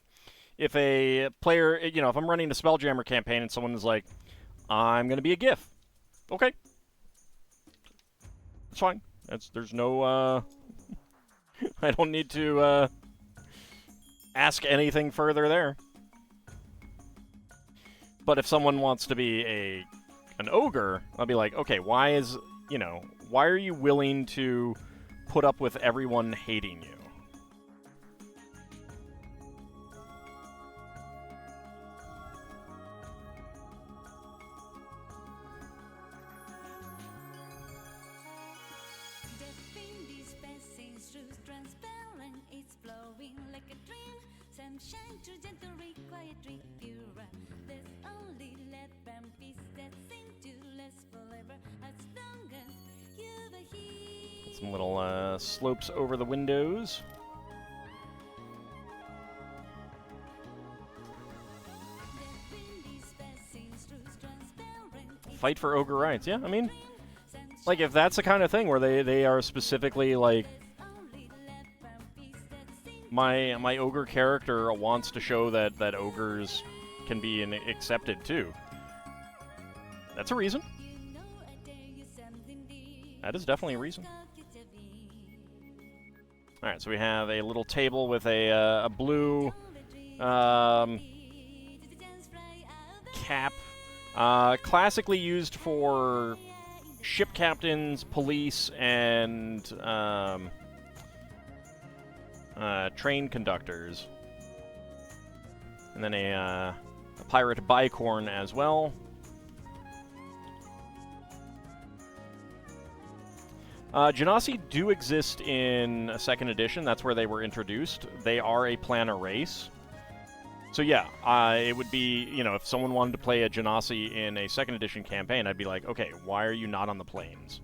if a player, if I'm running a Spelljammer campaign and someone is like, I'm gonna be a GIF. Okay. It's fine. There's no, I don't need to, ask anything further there. But if someone wants to be an ogre, I'll be like, okay, why are you willing to put up with everyone hating you? Some little slopes over the windows. Fight for ogre rights. Yeah, I mean, like, if that's the kind of thing where they are specifically like, my ogre character wants to show that ogres can be accepted too. That's a reason. That is definitely a reason. Alright, so we have a little table with a blue cap. Classically used for ship captains, police, and train conductors. And then a pirate bicorn as well. Genasi do exist in a 2nd edition. That's where they were introduced. They are a planar race. So yeah, it would be, if someone wanted to play a Genasi in a 2nd edition campaign, I'd be like, okay, why are you not on the plains?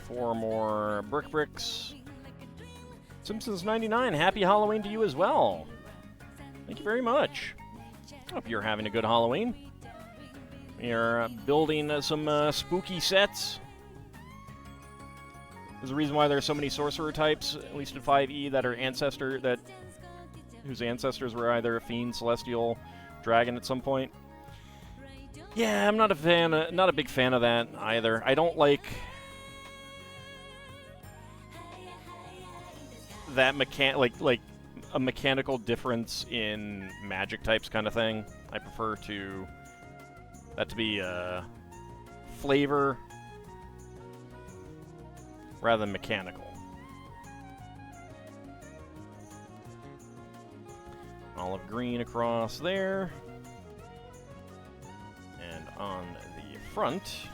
4 more bricks. Simpsons 99, happy Halloween to you as well. Thank you very much. Hope you're having a good Halloween. We're building some spooky sets. There's a reason why there's so many sorcerer types, at least in 5e, that are whose ancestors were either a fiend, celestial, dragon at some point. Yeah, I'm not a big fan of that either. I don't like that like a mechanical difference in magic types kind of thing. I prefer that to be flavor rather than mechanical. Olive green across there. And on the front,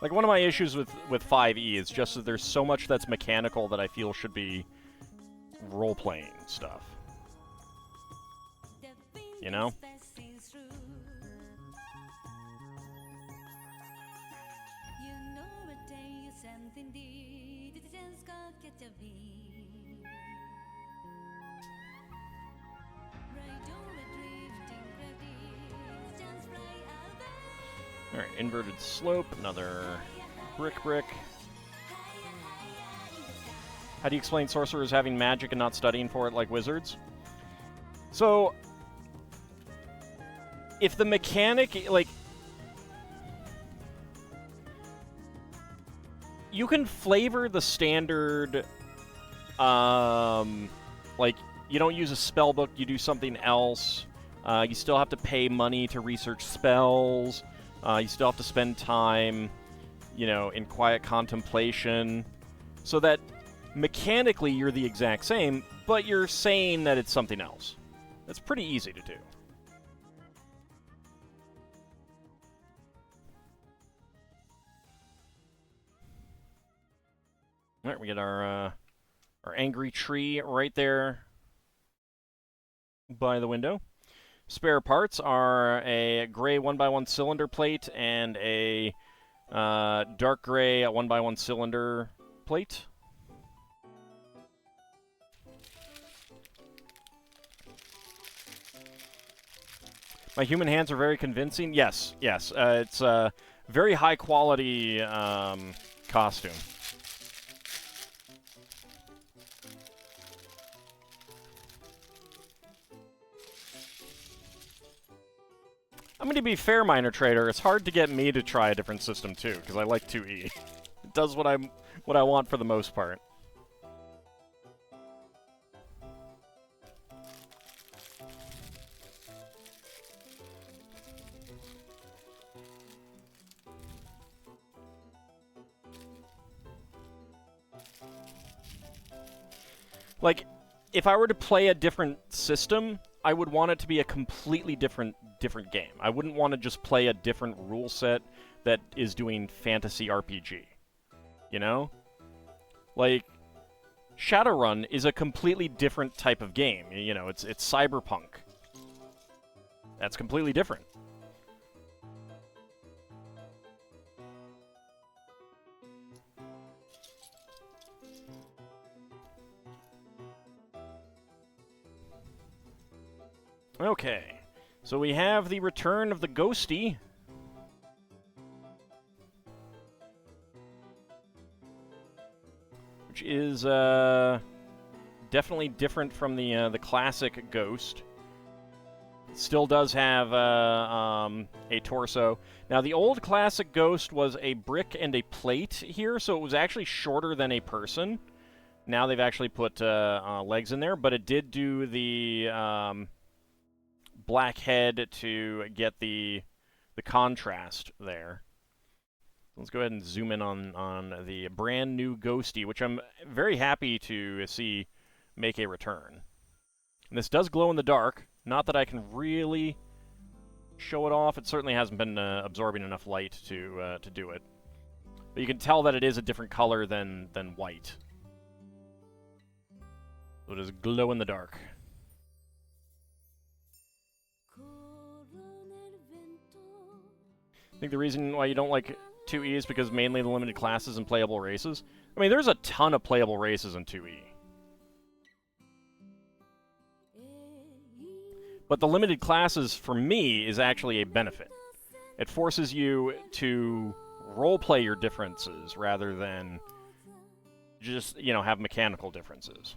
like, one of my issues with 5e is just that there's so much that's mechanical that I feel should be role-playing stuff. You know? Alright, inverted slope, another brick. How do you explain sorcerers having magic and not studying for it like wizards? So, if the mechanic, like, you can flavor the standard, like, you don't use a spell book, you do something else. You still have to pay money to research spells. You still have to spend time, you know, in quiet contemplation. So that mechanically you're the exact same, but you're saying that it's something else. That's pretty easy to do. Alright, we get our angry tree right there by the window. Spare parts are a gray 1x1 cylinder plate and a dark gray 1x1 cylinder plate. My human hands are very convincing. Yes. It's a very high quality costume. I'm going to be fair, Minor Trader. It's hard to get me to try a different system too, because I like 2E. It does what I want for the most part. Like, if I were to play a different system, I would want it to be a completely different game. I wouldn't want to just play a different rule set that is doing fantasy RPG. You know? Like, Shadowrun is a completely different type of game. You know, it's cyberpunk. That's completely different. Okay, so we have the return of the Ghosty. Which is definitely different from the classic Ghost. It still does have a torso. Now, the old classic Ghost was a brick and a plate here, so it was actually shorter than a person. Now they've actually put legs in there, but it did do the black head to get the contrast there. Let's go ahead and zoom in on the brand new Ghosty, which I'm very happy to see make a return. And this does glow in the dark. Not that I can really show it off. It certainly hasn't been absorbing enough light to do it. But you can tell that it is a different color than white. So it is glow in the dark. I think the reason why you don't like 2E is because mainly the limited classes and playable races. I mean, there's a ton of playable races in 2E. But the limited classes, for me, is actually a benefit. It forces you to roleplay your differences rather than just, you know, have mechanical differences.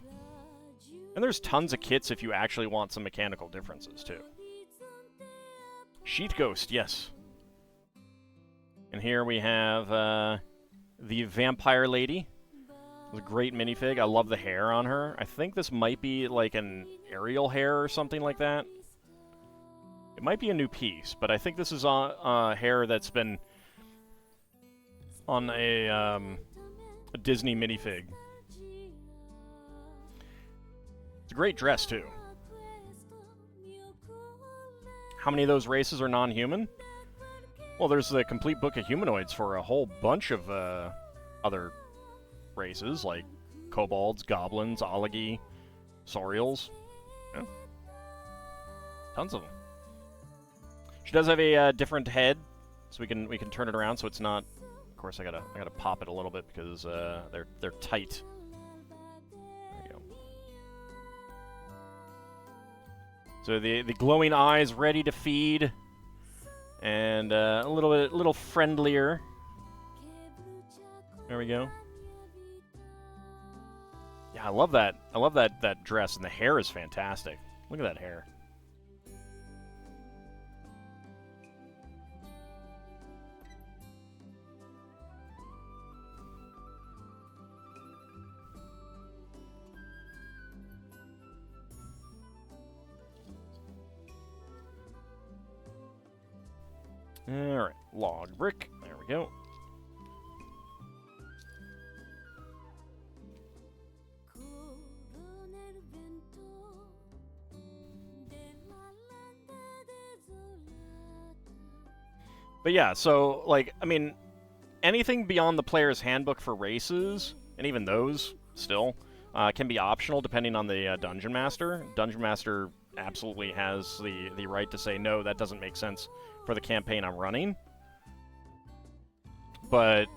And there's tons of kits if you actually want some mechanical differences, too. Sheet Ghost, yes. And here we have the Vampire Lady. It's a great minifig. I love the hair on her. I think this might be like an aerial hair or something like that. It might be a new piece, but I think this is on hair that's been on a Disney minifig. It's a great dress, too. How many of those races are non-human? Well, there's the complete book of humanoids for a whole bunch of other races, like kobolds, goblins, Oligi, Sauriels. Yeah. Tons of them. She does have a different head, so we can turn it around so it's not. Of course, I gotta pop it a little bit because they're tight. There you go. So the glowing eyes ready to feed, and a little friendlier. There we go. Yeah, I love that. I love that dress, and the hair is fantastic. Look at that hair. Alright, log brick. There we go. But yeah, so, like, I mean, anything beyond the player's handbook for races, and even those, still, can be optional depending on the Dungeon Master. Dungeon Master absolutely has the right to say, no, that doesn't make sense for the campaign I'm running. But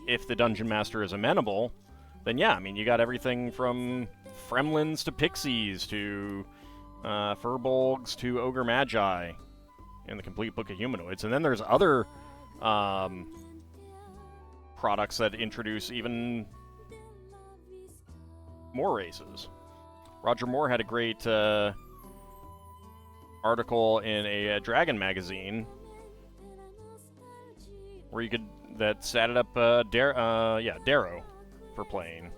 if the Dungeon Master is amenable, then yeah, I mean, you got everything from Fremlins to Pixies to Furbolgs to Ogre Magi in the complete book of humanoids. And then there's other products that introduce even more races. Roger Moore had a great article in a Dragon magazine where you could set it up Darrow for playing.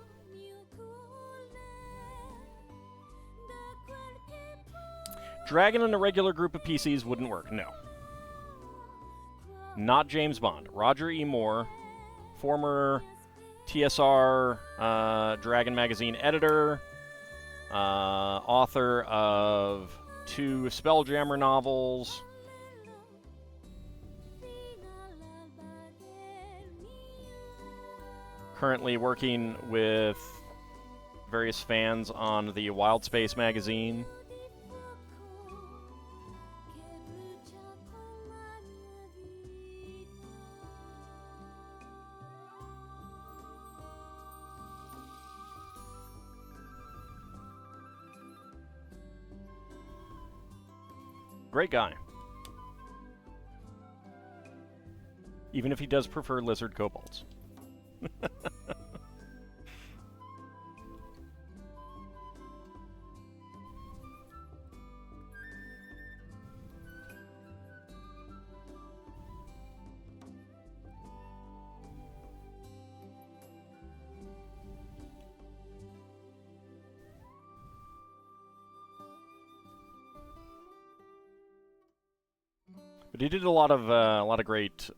Dragon and a regular group of PCs wouldn't work, no. Not James Bond. Roger E. Moore, former TSR Dragon magazine editor, author of 2 Spelljammer novels. Currently working with various fans on the Wild Space magazine. Great guy. Even if he does prefer lizard kobolds. But he did a lot of great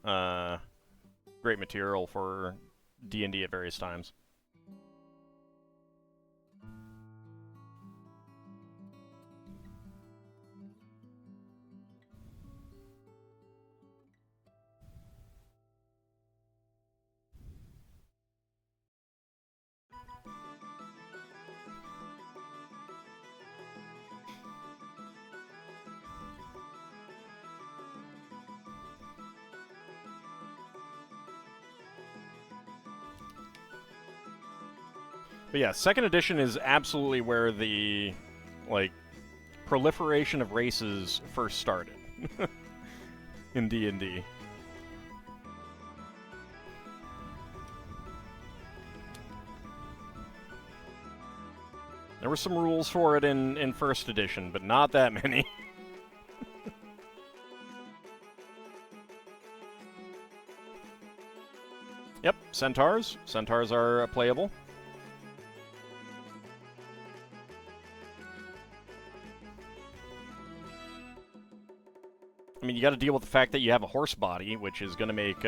great material for D&D at various times. But yeah, second edition is absolutely where the, like, proliferation of races first started in D&D. There were some rules for it in first edition, but not that many. Yep, centaurs. Centaurs are playable. I mean, you got to deal with the fact that you have a horse body, which is going to make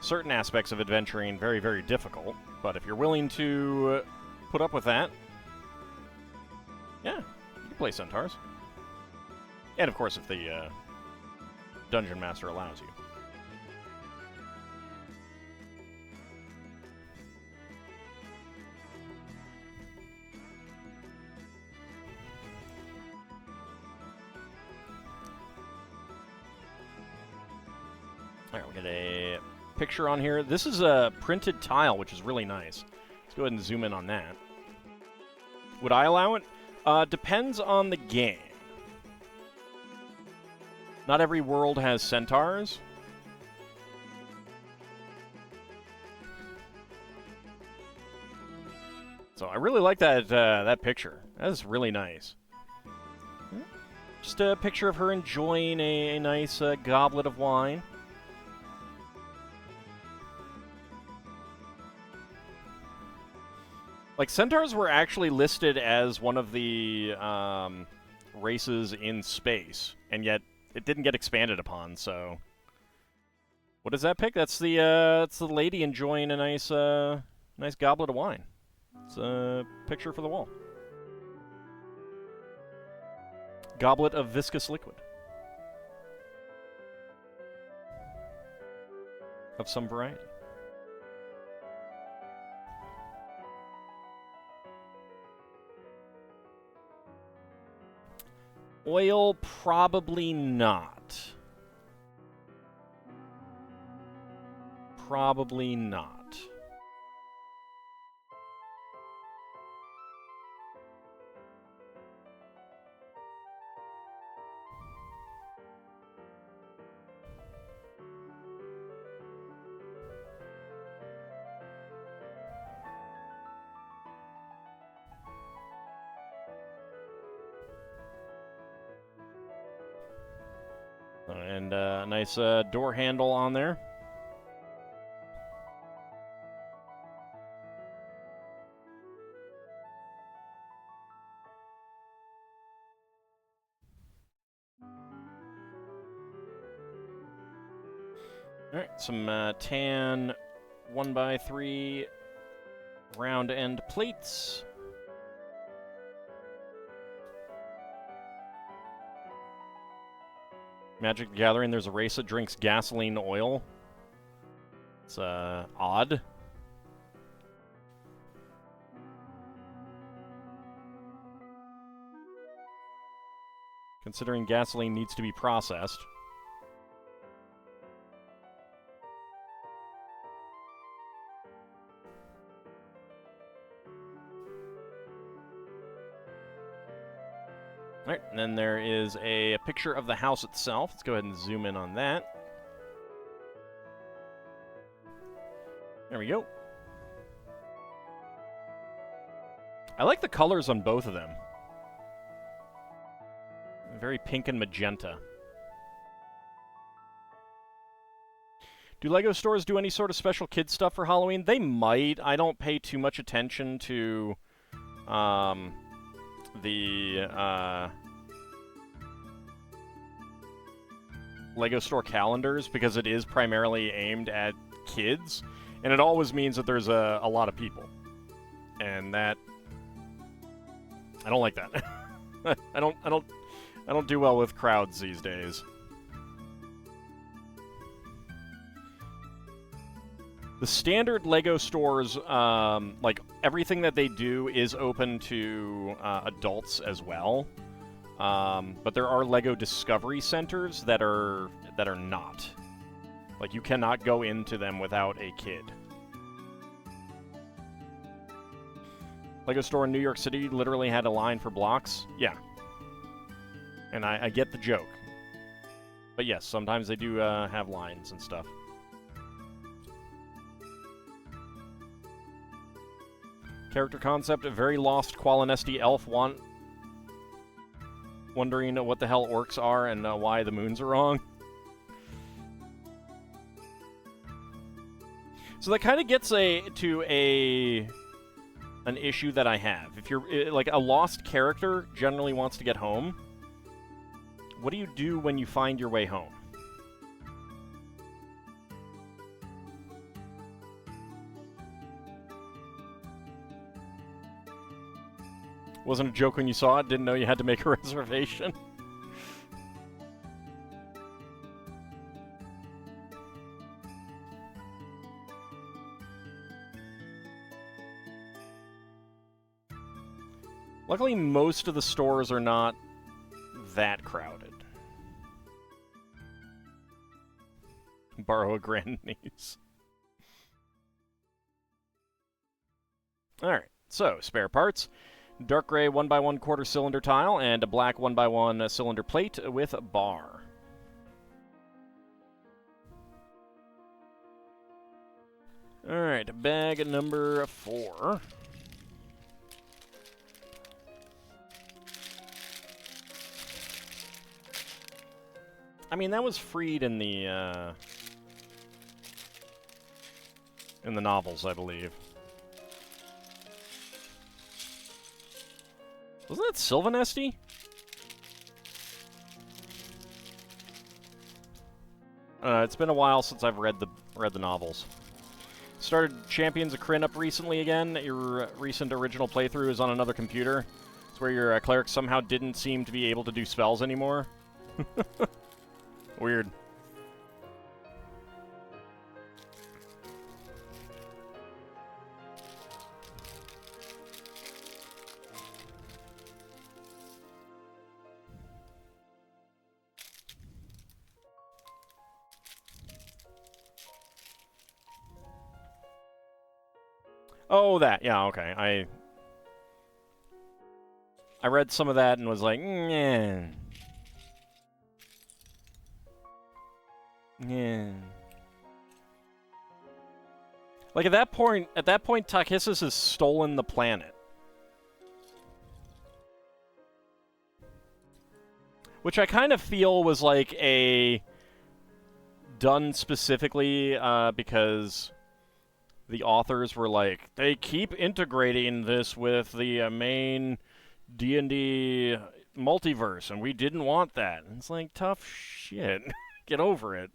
certain aspects of adventuring very, very difficult. But if you're willing to put up with that, yeah, you can play centaurs. And of course, if the dungeon master allows you. Alright, we got a picture on here. This is a printed tile, which is really nice. Let's go ahead and zoom in on that. Would I allow it? Depends on the game. Not every world has centaurs. So I really like that that picture. That's really nice. Just a picture of her enjoying a nice goblet of wine. Like, centaurs were actually listed as one of the races in space, and yet it didn't get expanded upon, so... What is that pic? That's the lady enjoying a nice, nice goblet of wine. It's a picture for the wall. Goblet of viscous liquid. Of some variety. Oil, probably not. Probably not. And a nice door handle on there. Alright, some tan 1x3 round end plates. Magic the Gathering, there's a race that drinks gasoline oil. It's odd. Considering gasoline needs to be processed. Alright, and then there is a picture of the house itself. Let's go ahead and zoom in on that. There we go. I like the colors on both of them. Very pink and magenta. Do LEGO stores do any sort of special kids stuff for Halloween? They might. I don't pay too much attention to the LEGO store calendars because it is primarily aimed at kids, and it always means that there's a lot of people, and that I don't like that. I don't do well with crowds these days. The standard LEGO stores, like, everything that they do is open to adults as well. But there are LEGO Discovery Centers that are not. Like, you cannot go into them without a kid. Lego store in New York City literally had a line for blocks. Yeah. And I get the joke. But yes, sometimes they do have lines and stuff. Character concept, a very lost Qualinesti elf wondering what the hell orcs are and why the moons are wrong. So that kind of gets to an issue that I have. If you're like a lost character generally wants to get home, what do you do when you find your way home? Wasn't a joke when you saw it? Didn't know you had to make a reservation? Luckily, most of the stores are not that crowded. Borrow a grandniece. Alright, so spare parts. Dark gray 1x1 quarter cylinder tile and a black 1x1 cylinder plate with a bar. Alright, bag number 4. I mean, that was freed in the novels, I believe. Wasn't that Sylvanesti? It's been a while since I've read the novels. Started Champions of Krynn up recently again. Your recent original playthrough is on another computer. It's where your cleric somehow didn't seem to be able to do spells anymore. Weird. Oh, that. Yeah, okay. I read some of that and was like, yeah. Yeah. Like at that point, Takhisis has stolen the planet. Which I kind of feel was like done specifically because the authors were like, they keep integrating this with the main D&D multiverse, and we didn't want that. And it's like, tough shit. Get over it.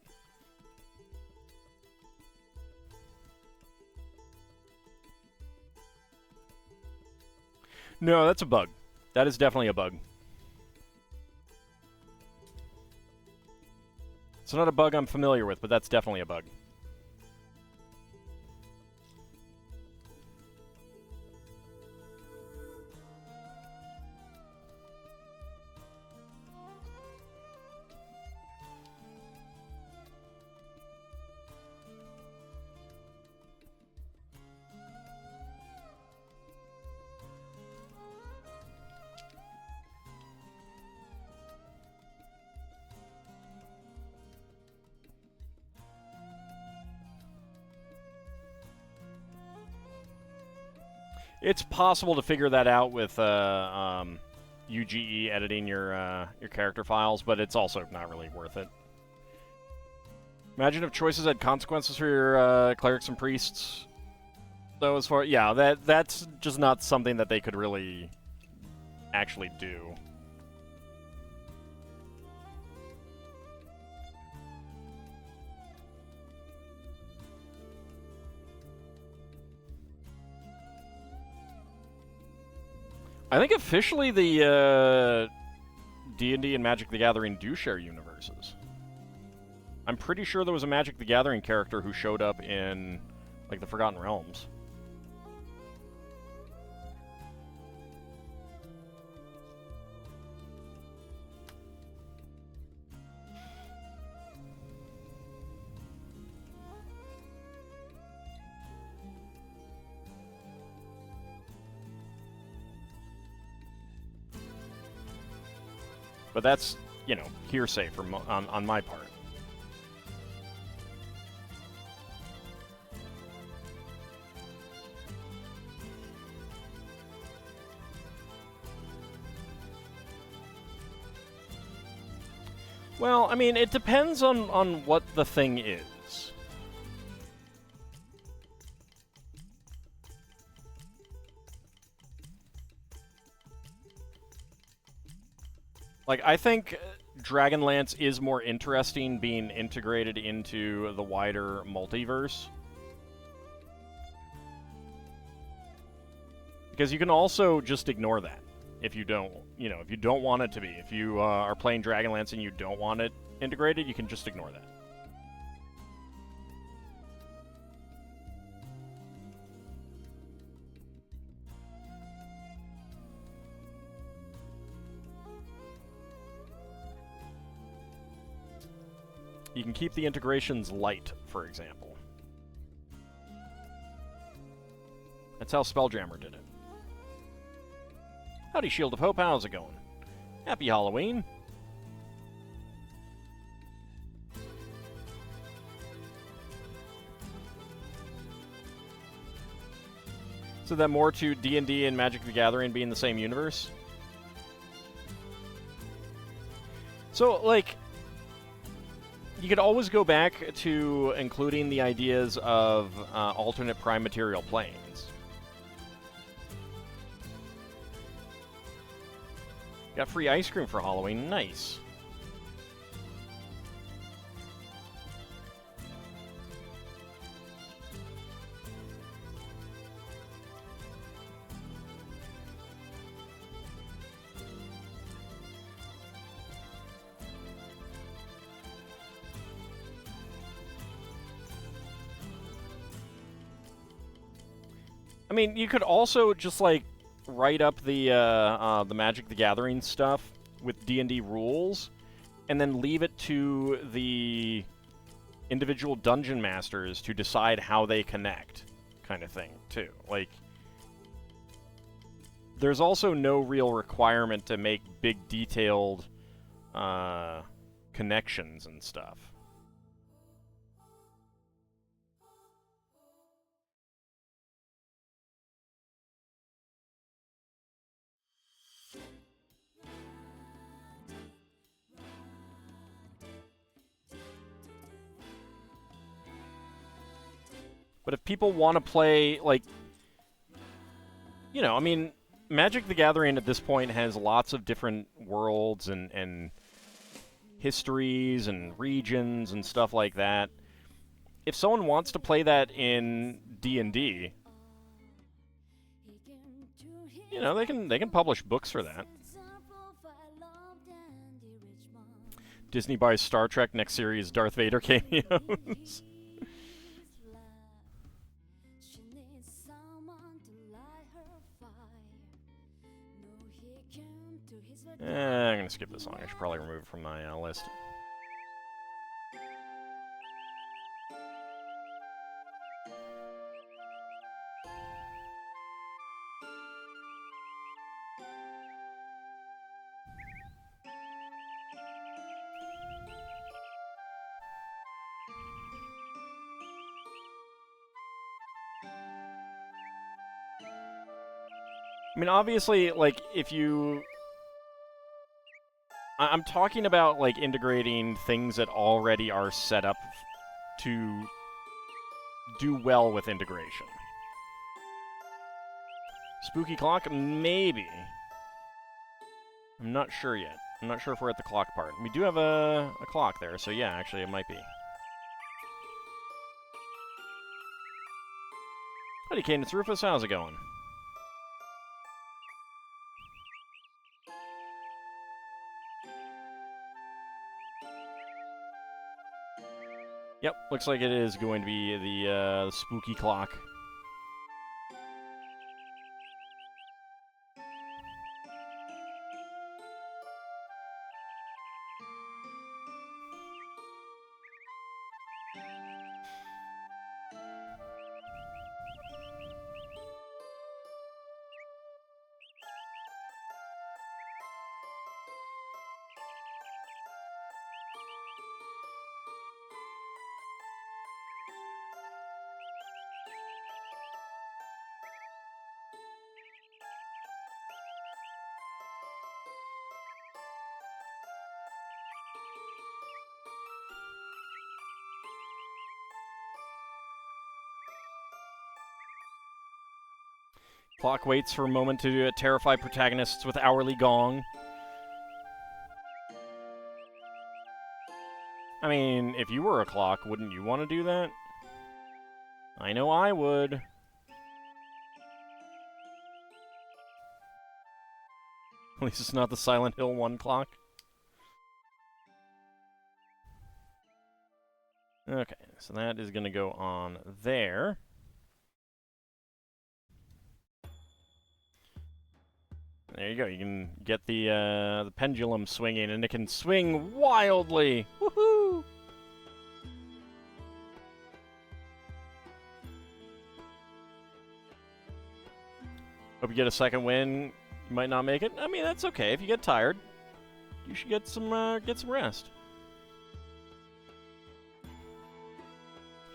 No, that's a bug. That is definitely a bug. It's not a bug I'm familiar with, but that's definitely a bug. It's possible to figure that out with UGE editing your character files, but it's also not really worth it. Imagine if choices had consequences for your clerics and priests. So as far, yeah, that's just not something that they could really actually do. I think officially the D&D and Magic the Gathering do share universes. I'm pretty sure there was a Magic the Gathering character who showed up in, like, the Forgotten Realms. But that's, you know, hearsay on my part. Well, I mean, it depends on what the thing is. Like, I think Dragonlance is more interesting being integrated into the wider multiverse. Because you can also just ignore that. If you don't, you know, if you don't want it to be. If you are playing Dragonlance and you don't want it integrated, you can just ignore that. You can keep the integrations light, for example. That's how Spelljammer did it. Howdy, Shield of Hope, how's it going? Happy Halloween! So that more to D&D and Magic the Gathering being the same universe? So, like, you could always go back to including the ideas of alternate prime material planes. Got free ice cream for Halloween. Nice. I mean, you could also just, like, write up the Magic the Gathering stuff with D&D rules, and then leave it to the individual dungeon masters to decide how they connect, kind of thing, too. Like, there's also no real requirement to make big, detailed connections and stuff. But if people want to play, like, you know, I mean, Magic the Gathering at this point has lots of different worlds and histories and regions and stuff like that. If someone wants to play that in D&D, you know, they can publish books for that. Disney buys Star Trek, next series Darth Vader cameos. I'm gonna skip this song. I should probably remove it from my list. I mean, obviously, like, if you... I'm talking about, like, integrating things that already are set up to do well with integration. Spooky clock? Maybe. I'm not sure yet. I'm not sure if we're at the clock part. We do have a clock there, so yeah, actually, it might be. Howdy, Cadence Rufus. How's it going? Yep, looks like it is going to be the spooky clock. Clock waits for a moment to terrify protagonists with hourly gong. I mean, if you were a clock, wouldn't you want to do that? I know I would. At least it's not the Silent Hill 1 clock. Okay, so that is going to go on there. There you go. You can get the pendulum swinging, and it can swing wildly. Woohoo! Hope you get a second win. You might not make it. I mean, that's okay. If you get tired, you should get some rest.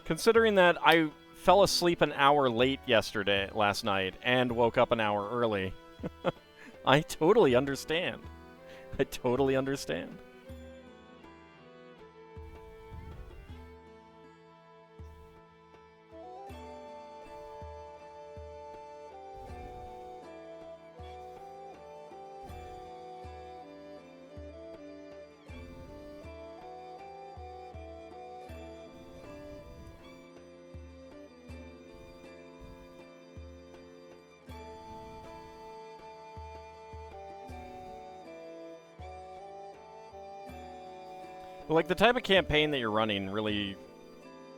Considering that I fell asleep an hour late last night, and woke up an hour early, I totally understand. I totally understand. But, like, the type of campaign that you're running really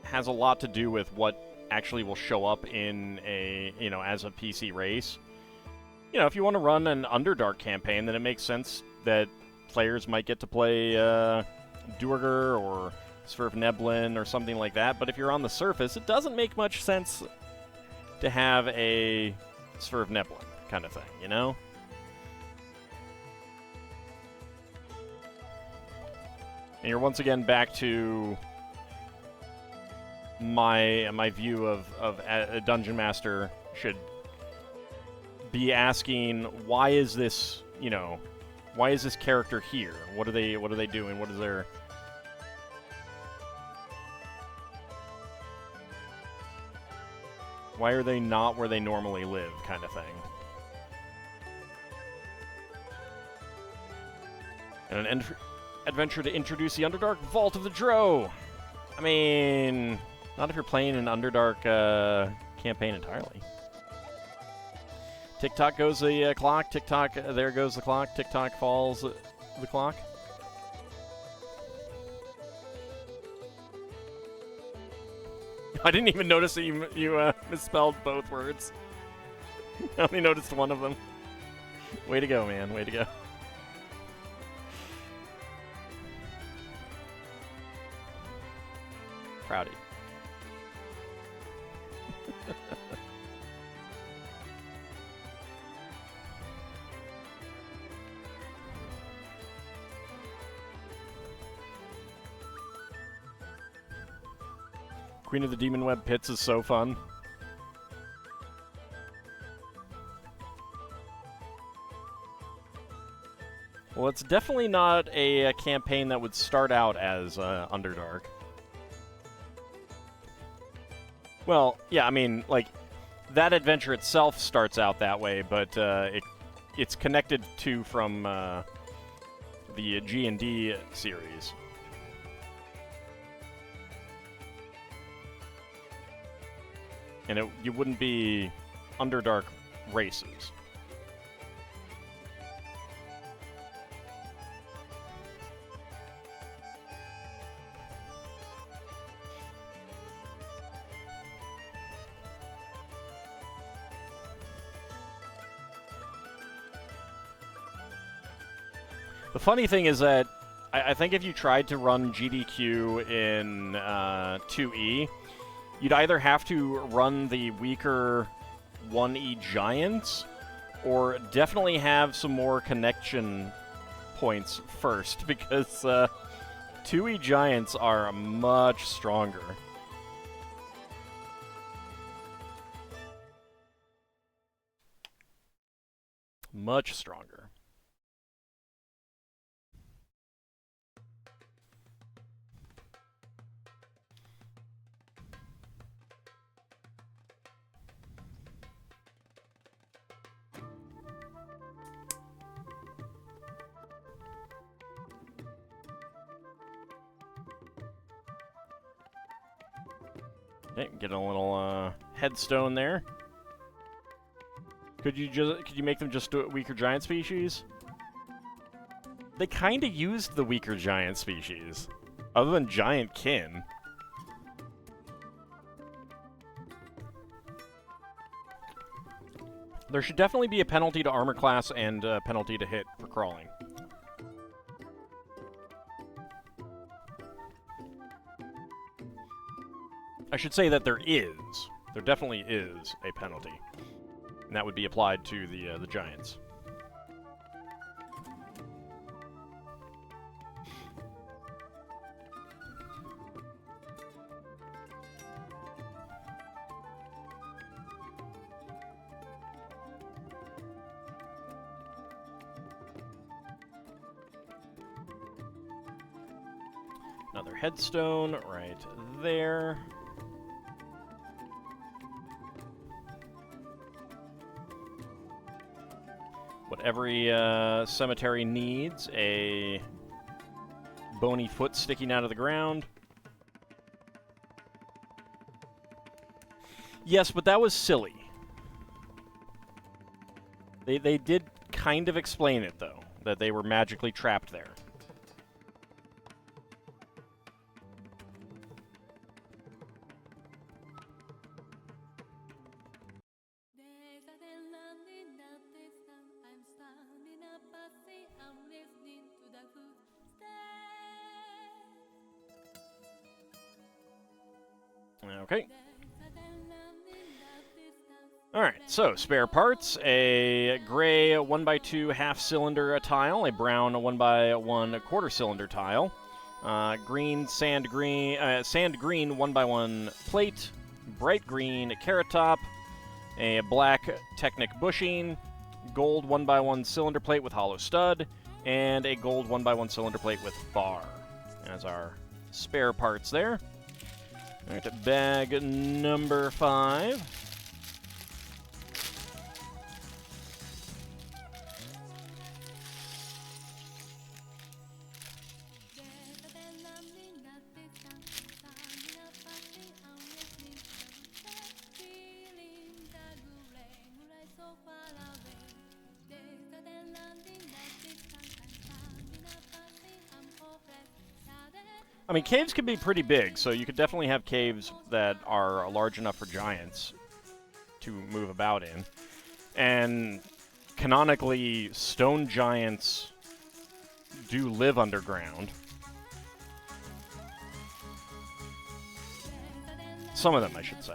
has a lot to do with what actually will show up in a, as a PC race. If you want to run an Underdark campaign, then it makes sense that players might get to play Duergar or Sphere of Neblin or something like that. But if you're on the surface, it doesn't make much sense to have a Sphere of Neblin kind of thing, And you're once again back to my view of a dungeon master should be asking, why is this character here? What are they doing? What is their... Why are they not where they normally live, kind of thing? And an adventure to introduce the Underdark Vault of the Drow. I mean, not if you're playing an Underdark campaign entirely. Tick-tock goes the clock. Tick-tock, there goes the clock. Tick-tock falls the clock. I didn't even notice that you misspelled both words. I only noticed one of them. Way to go, man. Way to go. Proudy. Queen of the Demon Web Pits is so fun. Well, it's definitely not a campaign that would start out as Underdark. Well, yeah, I mean, like, that adventure itself starts out that way, but it's connected to from the G&D series. And you wouldn't be Underdark races. The funny thing is that I think if you tried to run GDQ in 2E, you'd either have to run the weaker 1E Giants, or definitely have some more connection points first, because 2E Giants are much stronger. Much stronger. Okay, get a little headstone there. Could you make them just weaker giant species? They kind of used the weaker giant species, other than giant kin. There should definitely be a penalty to armor class and a penalty to hit for crawling. I should say that there definitely is a penalty, and that would be applied to the giants. Another headstone right there. What every cemetery needs, a bony foot sticking out of the ground. Yes, but that was silly. They did kind of explain it, though, that they were magically trapped there. Okay. Alright, so spare parts, a gray 1x2 half-cylinder tile, a brown 1x1 quarter-cylinder tile, green sand green 1x1 plate, bright green carrot top, a black Technic bushing, gold 1x1 cylinder plate with hollow stud, and a gold 1x1 cylinder plate with bar as our spare parts there. All right, bag number 5. I mean, caves can be pretty big, so you could definitely have caves that are large enough for giants to move about in. And canonically, stone giants do live underground. Some of them, I should say.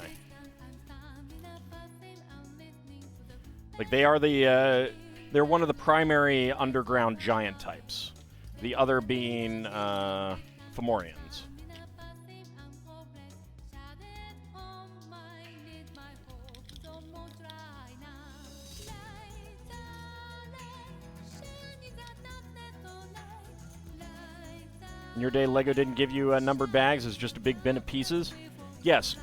Like, they are they're one of the primary underground giant types. The other being, Fomorians. In your day, LEGO didn't give you numbered bags as just a big bin of pieces? Yes,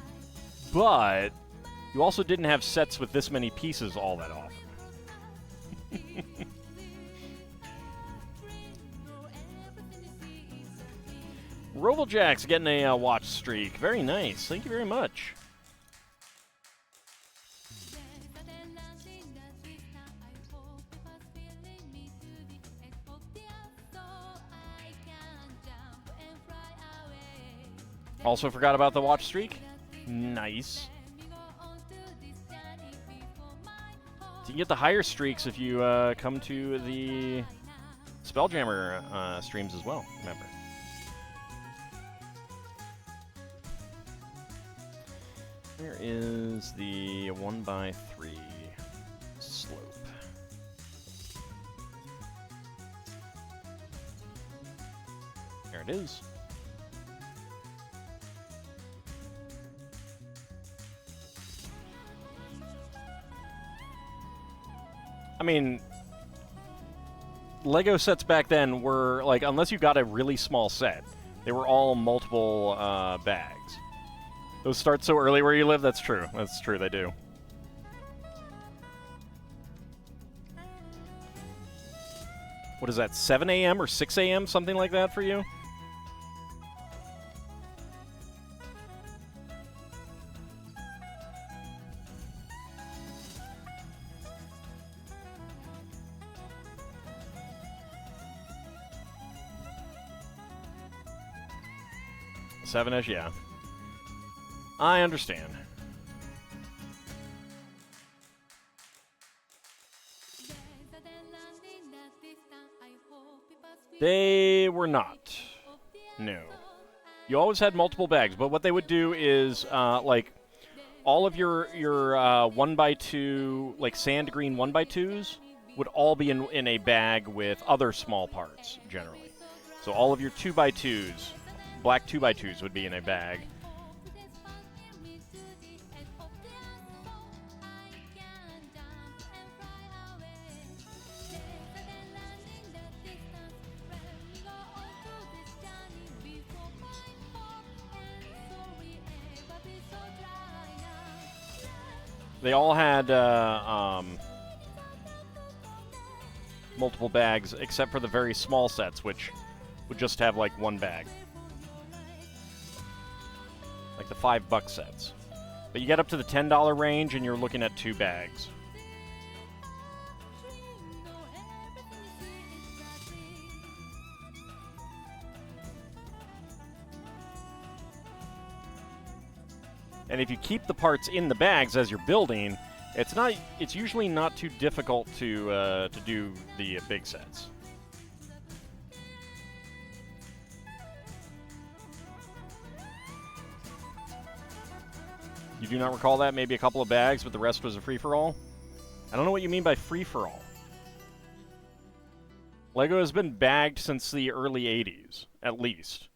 but you also didn't have sets with this many pieces all that often. Rovaljack's getting a watch streak. Very nice. Thank you very much. Also forgot about the watch streak. Nice. So you can get the higher streaks if you come to the Spelljammer streams as well, remember. Where is the 1x3 slope? There it is. I mean, LEGO sets back then were, like, unless you got a really small set, they were all multiple bags. Those start so early where you live? That's true. That's true, they do. What is that, 7 a.m. or 6 a.m., something like that for you? 7-ish, yeah. I understand. They were not. No. You always had multiple bags, but what they would do is, like, all of your 1x2, like sand green 1x2s, would all be in a bag with other small parts, generally. So all of your 2x2s, black 2x2s, would be in a bag. They all had multiple bags, except for the very small sets, which would just have like one bag. Like the $5 sets. But you get up to the $10 range and you're looking at 2 bags. And if you keep the parts in the bags as you're building, it's usually not too difficult to do the big sets. You do not recall that? Maybe a couple of bags, but the rest was a free-for-all? I don't know what you mean by free-for-all. Lego has been bagged since the early 80s, at least.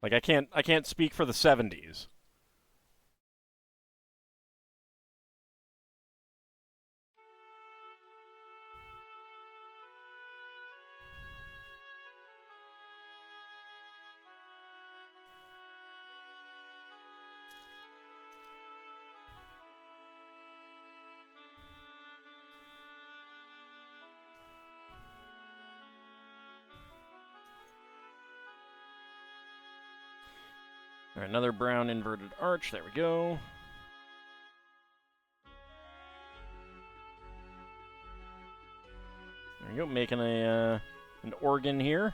Like, I can't speak for the 70s. All right, another brown inverted arch. There we go. There we go, making an organ here.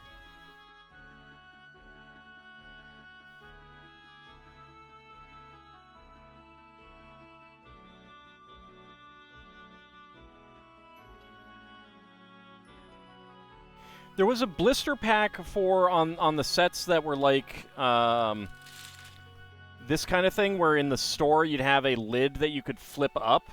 There was a blister pack for on the sets that were like this kind of thing, where in the store you'd have a lid that you could flip up.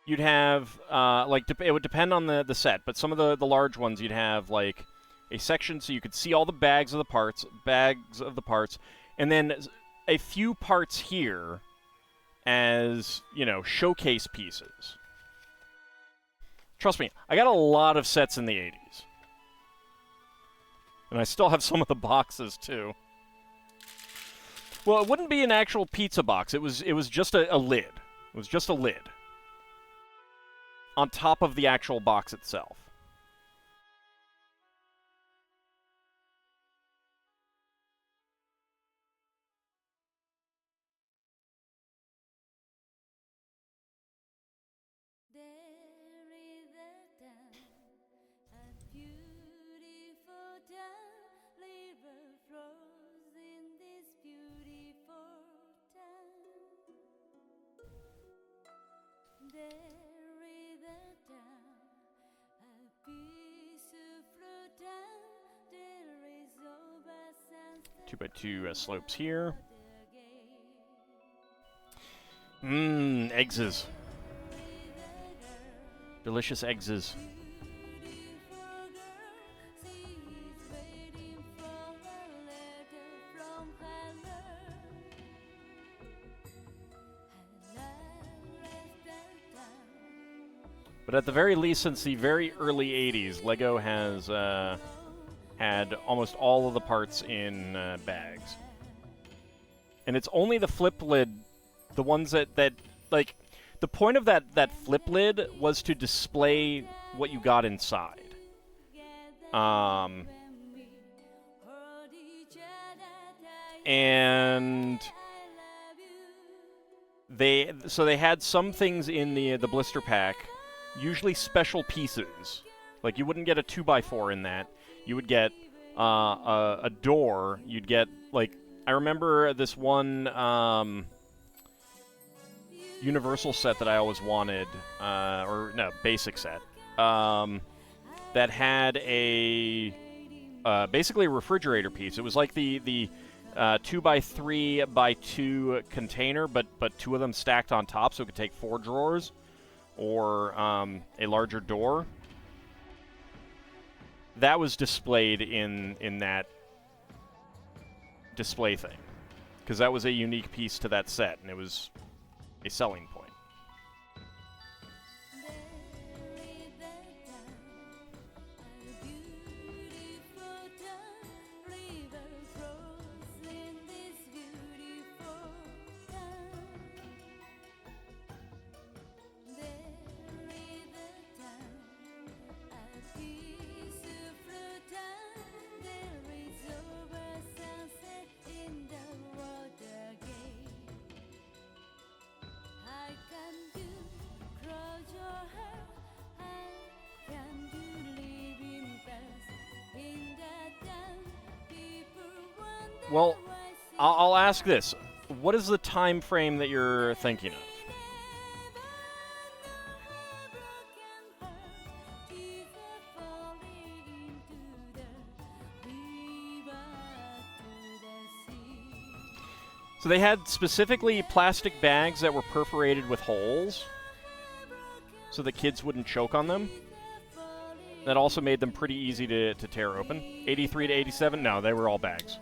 You'd have like it would depend on the set, but some of the large ones you'd have like a section so you could see all the bags of the parts, and then a few parts here as, you know, showcase pieces. Trust me, I got a lot of sets in the 80s. And I still have some of the boxes, too. Well, it wouldn't be an actual pizza box. It was just a lid. It was just a lid. On top of the actual box itself. Two by two slopes here. Eggses. Delicious eggses. But at the very least, since the very early 80s, Lego has had almost all of the parts in bags. And it's only the flip lid, the ones that like, the point of that flip lid was to display what you got inside. And they had some things in the blister pack, usually special pieces. Like, you wouldn't get a 2x4 in that. You would get a door, you'd get, like, I remember this one universal set that I always wanted, or no, basic set, that had a basically a refrigerator piece. It was like the 2x3x2 container, but two of them stacked on top, so it could take 4 drawers, or a larger door. That was displayed in that display thing, because that was a unique piece to that set, and it was a selling point. Well, I'll ask this. What is the time frame that you're thinking of? So they had specifically plastic bags that were perforated with holes so the kids wouldn't choke on them. That also made them pretty easy to tear open. 83 to 87? No, they were all bags.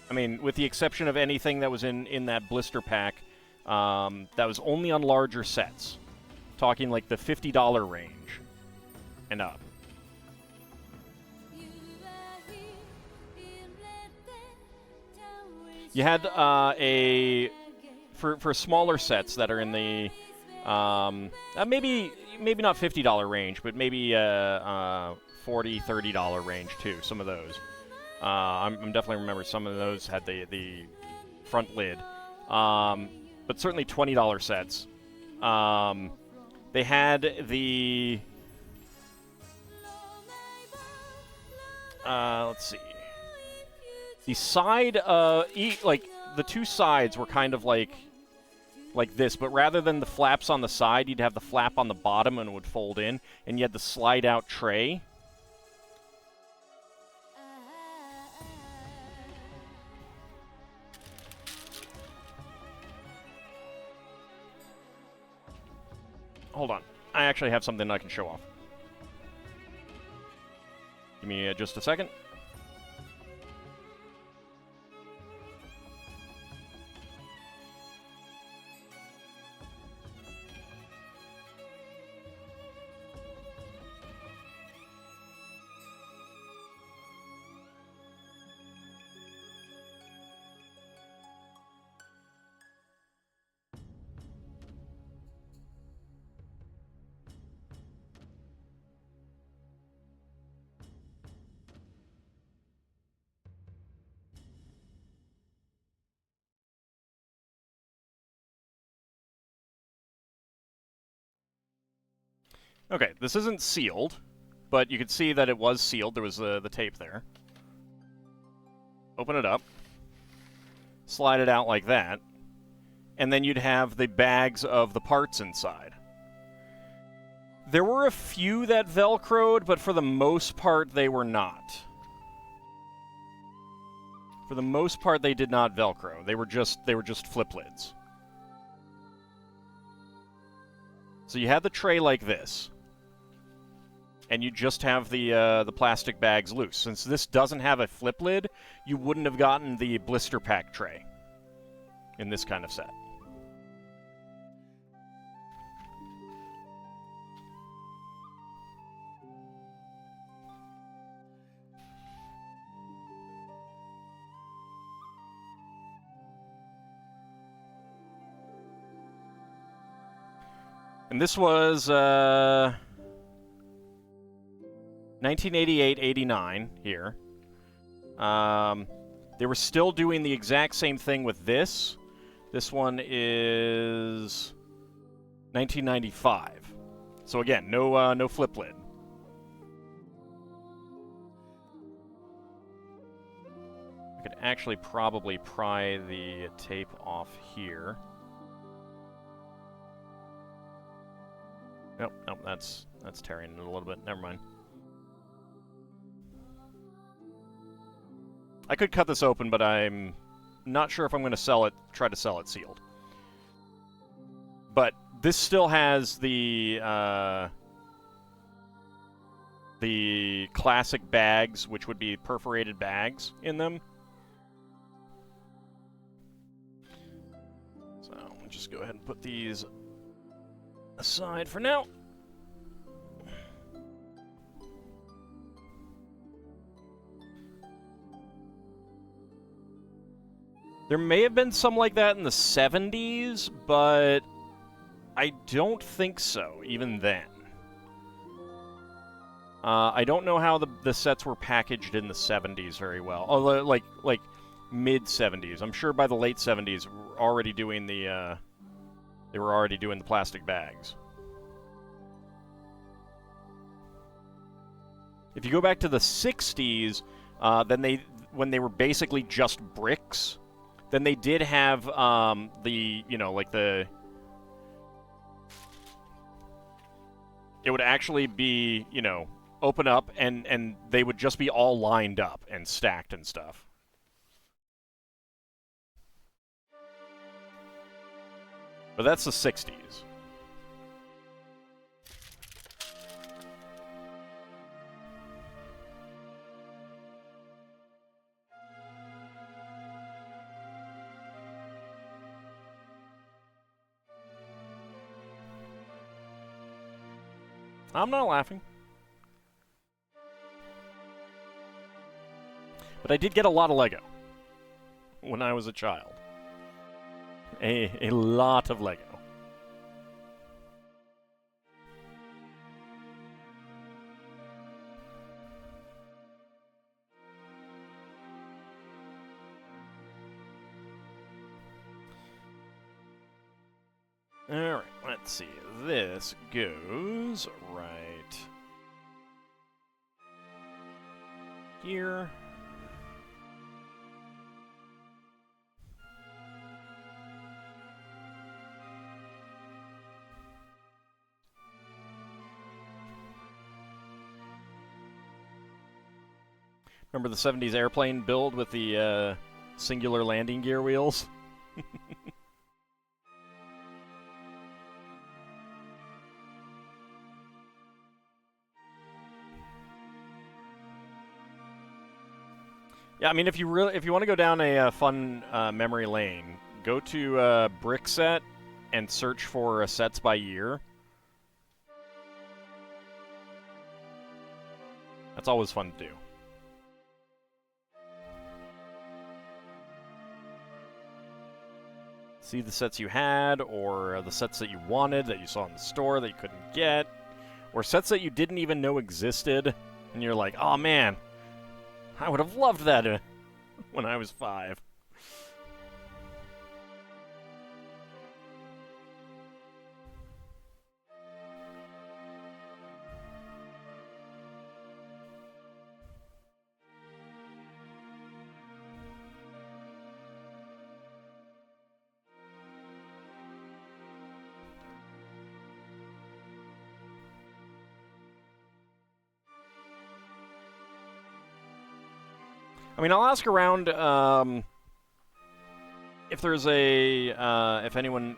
I mean, with the exception of anything that was in that blister pack, that was only on larger sets. Talking like the $50 range and up. You had for smaller sets that are in the maybe not $50 range, but maybe $40, $30 range too. Some of those. I'm definitely remember some of those had the front lid, but certainly $20 sets. They had the let's see, the side like the two sides were kind of like this, but rather than the flaps on the side, you'd have the flap on the bottom and it would fold in, and you had the slide out tray. Hold on. I actually have something I can show off. Give me just a second. Okay, this isn't sealed, but you can see that it was sealed. There was the tape there. Open it up. Slide it out like that. And then you'd have the bags of the parts inside. There were a few that Velcroed, but for the most part, they were not. For the most part, they did not Velcro. They were just flip lids. So you had the tray like this. And you just have the plastic bags loose. Since this doesn't have a flip lid, you wouldn't have gotten the blister pack tray in this kind of set. And this was 1988-89 here. They were still doing the exact same thing with this. This one is 1995. So again, no flip lid. could actually probably pry the tape off here. Nope, nope, that's tearing it a little bit. Never mind. I could cut this open, but I'm not sure if I'm going to try to sell it sealed. But this still has the classic bags, which would be perforated bags in them. So I'll just go ahead and put these aside for now. There may have been some like that in the 70s, but I don't think so, even then. I don't know how the sets were packaged in the 70s very well. Oh, like mid-70s. I'm sure by the late 70s, they were already doing the plastic bags. If you go back to the 60s, when they were basically just bricks, then they did have it would actually be, open up and they would just be all lined up and stacked and stuff. But that's the 60s. I'm not laughing. But I did get a lot of Lego when I was a child. A lot of Lego. Alright, let's see. This goes right here. Remember the 70s airplane build with the singular landing gear wheels? Yeah, I mean, if you want to go down a fun memory lane, go to Brickset and search for sets by year. That's always fun to do. See the sets you had, or the sets that you wanted that you saw in the store that you couldn't get, or sets that you didn't even know existed, and you're like, oh man, I would have loved that when I was 5. I mean, I'll ask around if there's if anyone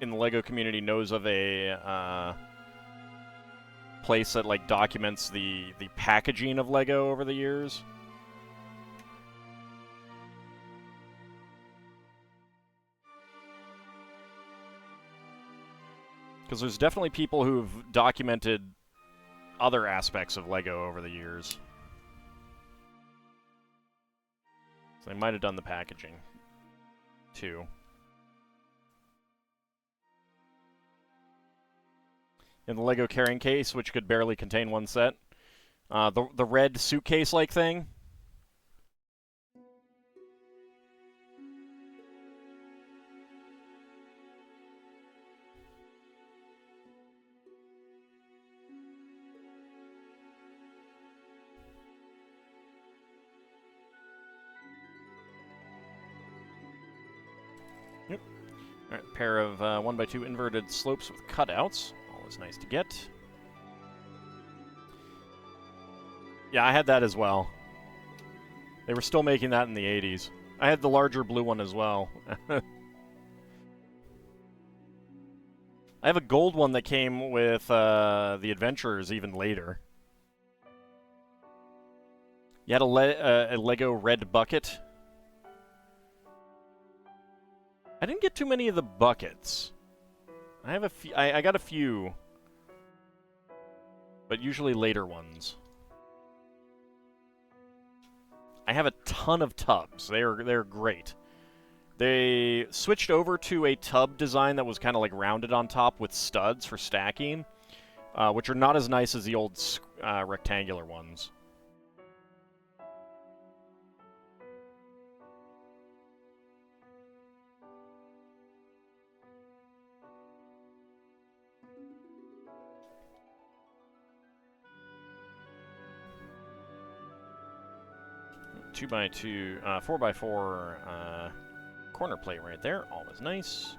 in the LEGO community knows of a place that like documents the packaging of LEGO over the years. Because there's definitely people who've documented other aspects of LEGO over the years. So they might have done the packaging, too. In the LEGO carrying case, which could barely contain one set. The red suitcase-like thing. Yep. All right, pair of 1x2 inverted slopes with cutouts. Always nice to get. Yeah, I had that as well. They were still making that in the 80s. I had the larger blue one as well. I have a gold one that came with the Adventurers even later. You had a Lego red bucket. I didn't get too many of the buckets. I have a few. I got a few, but usually later ones. I have a ton of tubs. They're great. They switched over to a tub design that was kind of like rounded on top with studs for stacking, which are not as nice as the old rectangular ones. Two by two, 4x4 corner plate right there. Always nice.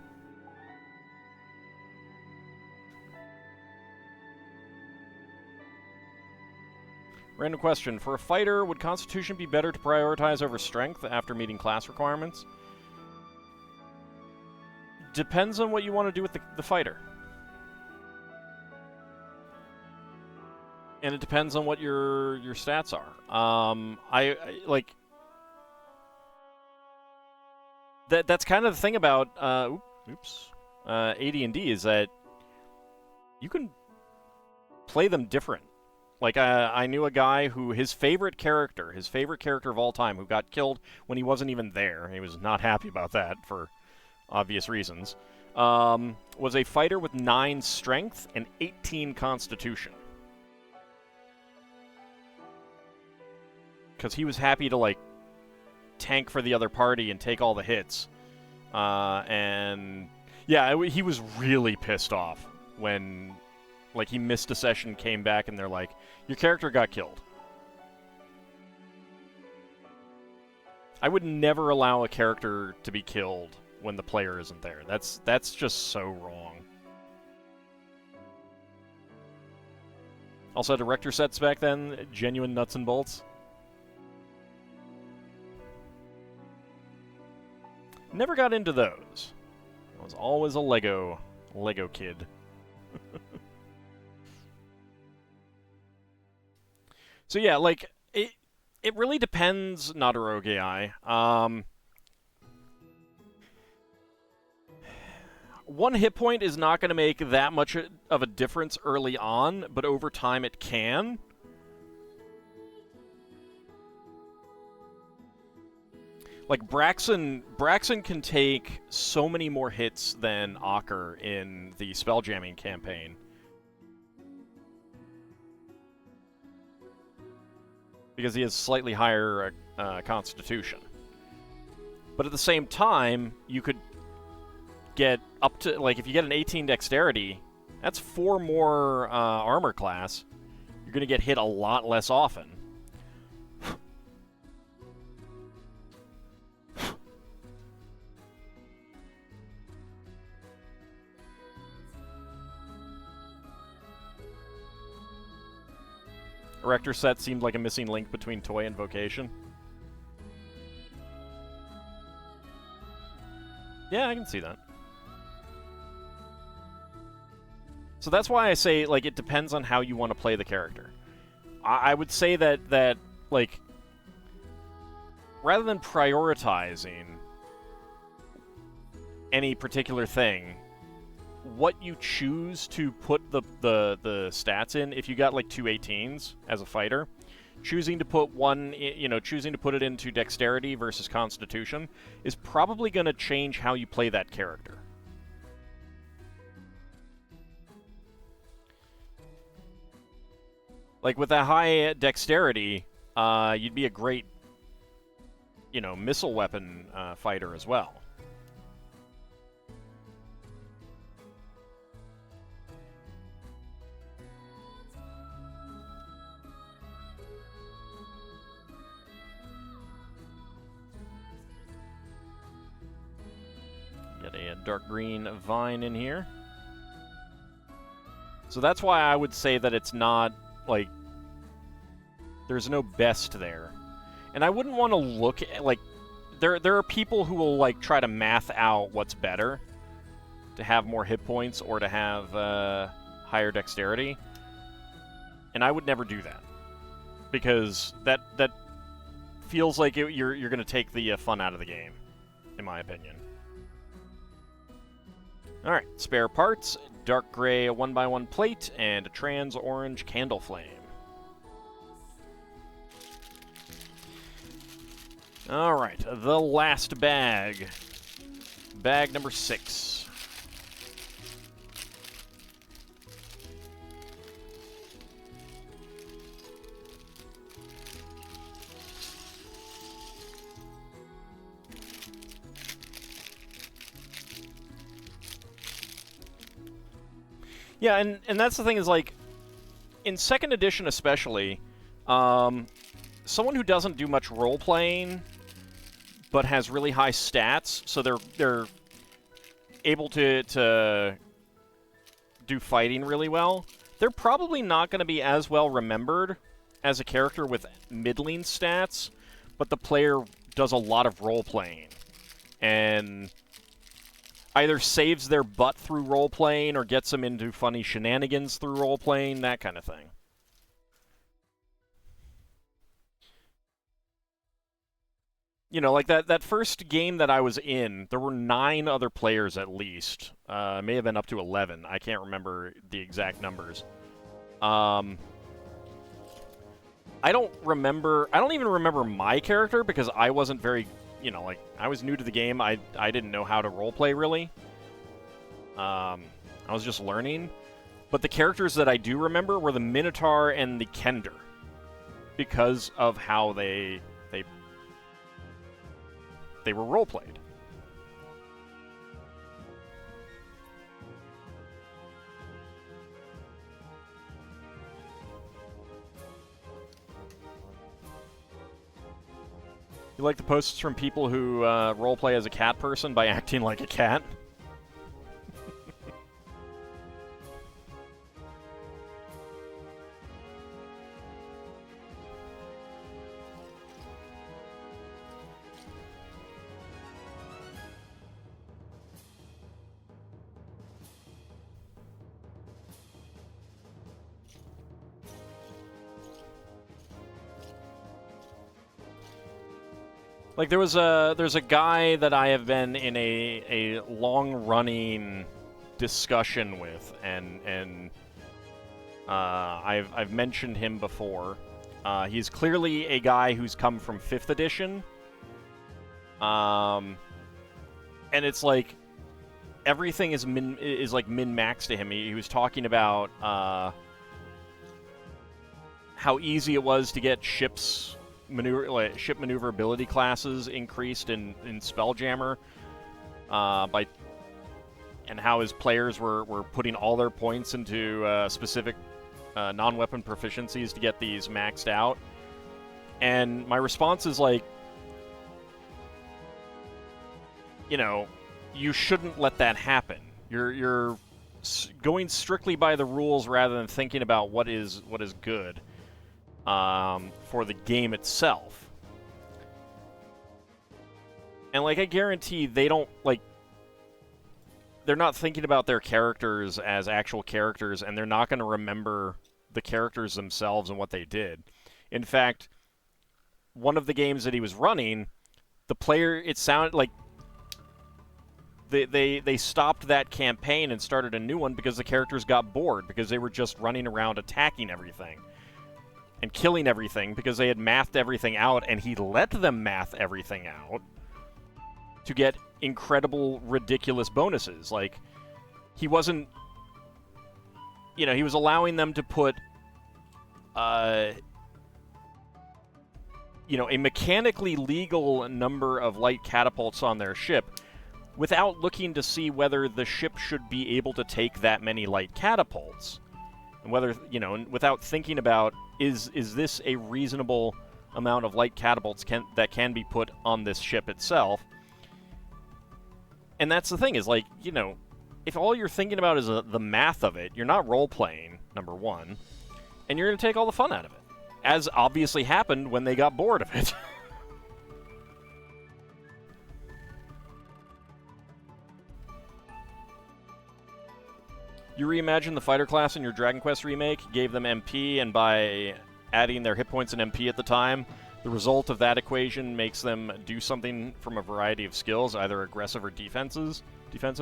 Random question. For a fighter, would Constitution be better to prioritize over Strength after meeting class requirements? Depends on what you want to do with the fighter. And it depends on what your stats are. I like... That's kind of the thing about AD&D is that you can play them different. Like I knew a guy who his favorite character of all time, who got killed when he wasn't even there. He was not happy about that for obvious reasons. Was a fighter with 9 strength and 18 constitution. Because he was happy to like tank for the other party and take all the hits. And yeah, he was really pissed off when like he missed a session, came back, and they're like, your character got killed. I would never allow a character to be killed when the player isn't there. That's just so wrong. Also, director sets back then, genuine nuts and bolts. Never got into those. I was always a Lego kid. So yeah, like it really depends, Nadaroge AI. One hit point is not going to make that much of a difference early on, but over time it can. Like, Braxton can take so many more hits than Ocker in the Spelljamming campaign. Because he has slightly higher constitution. But at the same time, you could get up to, like, if you get an 18 dexterity, that's 4 more armor class. You're going to get hit a lot less often. Erector set seemed like a missing link between toy and vocation. Yeah, I can see that. So that's why I say, like, it depends on how you want to play the character. I would say that, like, rather than prioritizing any particular thing, what you choose to put the stats in, if you got like 2 18s as a fighter, choosing to put choosing to put it into dexterity versus constitution is probably going to change how you play that character. Like with a high dexterity, you'd be a great, missile weapon fighter as well. Get a dark green vine in here. So that's why I would say that it's not, like, there's no best there. And I wouldn't want to look at, like, there are people who will, like, try to math out what's better, to have more hit points or to have higher dexterity. And I would never do that, because that feels like you're going to take the fun out of the game, in my opinion. All right, spare parts, dark gray 1x1 plate, and a trans orange candle flame. All right, the last bag. Bag number 6. Yeah, and that's the thing is, like, in 2nd edition especially, someone who doesn't do much role-playing but has really high stats, so they're able to do fighting really well, they're probably not going to be as well remembered as a character with middling stats, but the player does a lot of role-playing, and either saves their butt through role-playing or gets them into funny shenanigans through role-playing, that kind of thing. You know, like that first game that I was in, there were 9 other players at least. May have been up to 11. I can't remember the exact numbers. I don't even remember my character because I wasn't very, you know, like, I was new to the game. I didn't know how to roleplay, really. I was just learning. But the characters that I do remember were the Minotaur and the Kender, because of how they were role-played. You like the posts from people who roleplay as a cat person by acting like a cat? Like, there's a guy that I have been in a long-running discussion with, and I've mentioned him before. He's clearly a guy who's come from 5th edition. And it's like everything is like min-max to him. He was talking about how easy it was to get ship maneuverability classes increased in Spelljammer, and how his players were putting all their points into specific non-weapon proficiencies to get these maxed out. And my response is like, you know, you shouldn't let that happen. You're going strictly by the rules rather than thinking about what is good for the game itself. And, like, I guarantee they don't, like, they're not thinking about their characters as actual characters, and they're not going to remember the characters themselves and what they did. In fact, one of the games that he was running, the player, it sounded like they stopped that campaign and started a new one because the characters got bored, because they were just running around attacking everything and killing everything because they had mathed everything out, and he let them math everything out to get incredible, ridiculous bonuses. Like, he wasn't, you know, he was allowing them to put, you know, a mechanically legal number of light catapults on their ship without looking to see whether the ship should be able to take that many light catapults. And whether, you know, without thinking about, is this a reasonable amount of light catapults that can be put on this ship itself? And that's the thing, is like, you know, if all you're thinking about is the math of it, you're not role-playing, number one, and you're going to take all the fun out of it. As obviously happened when they got bored of it. You reimagine the fighter class in your Dragon Quest remake, gave them MP, and by adding their hit points and MP at the time, the result of that equation makes them do something from a variety of skills, either aggressive or defensive.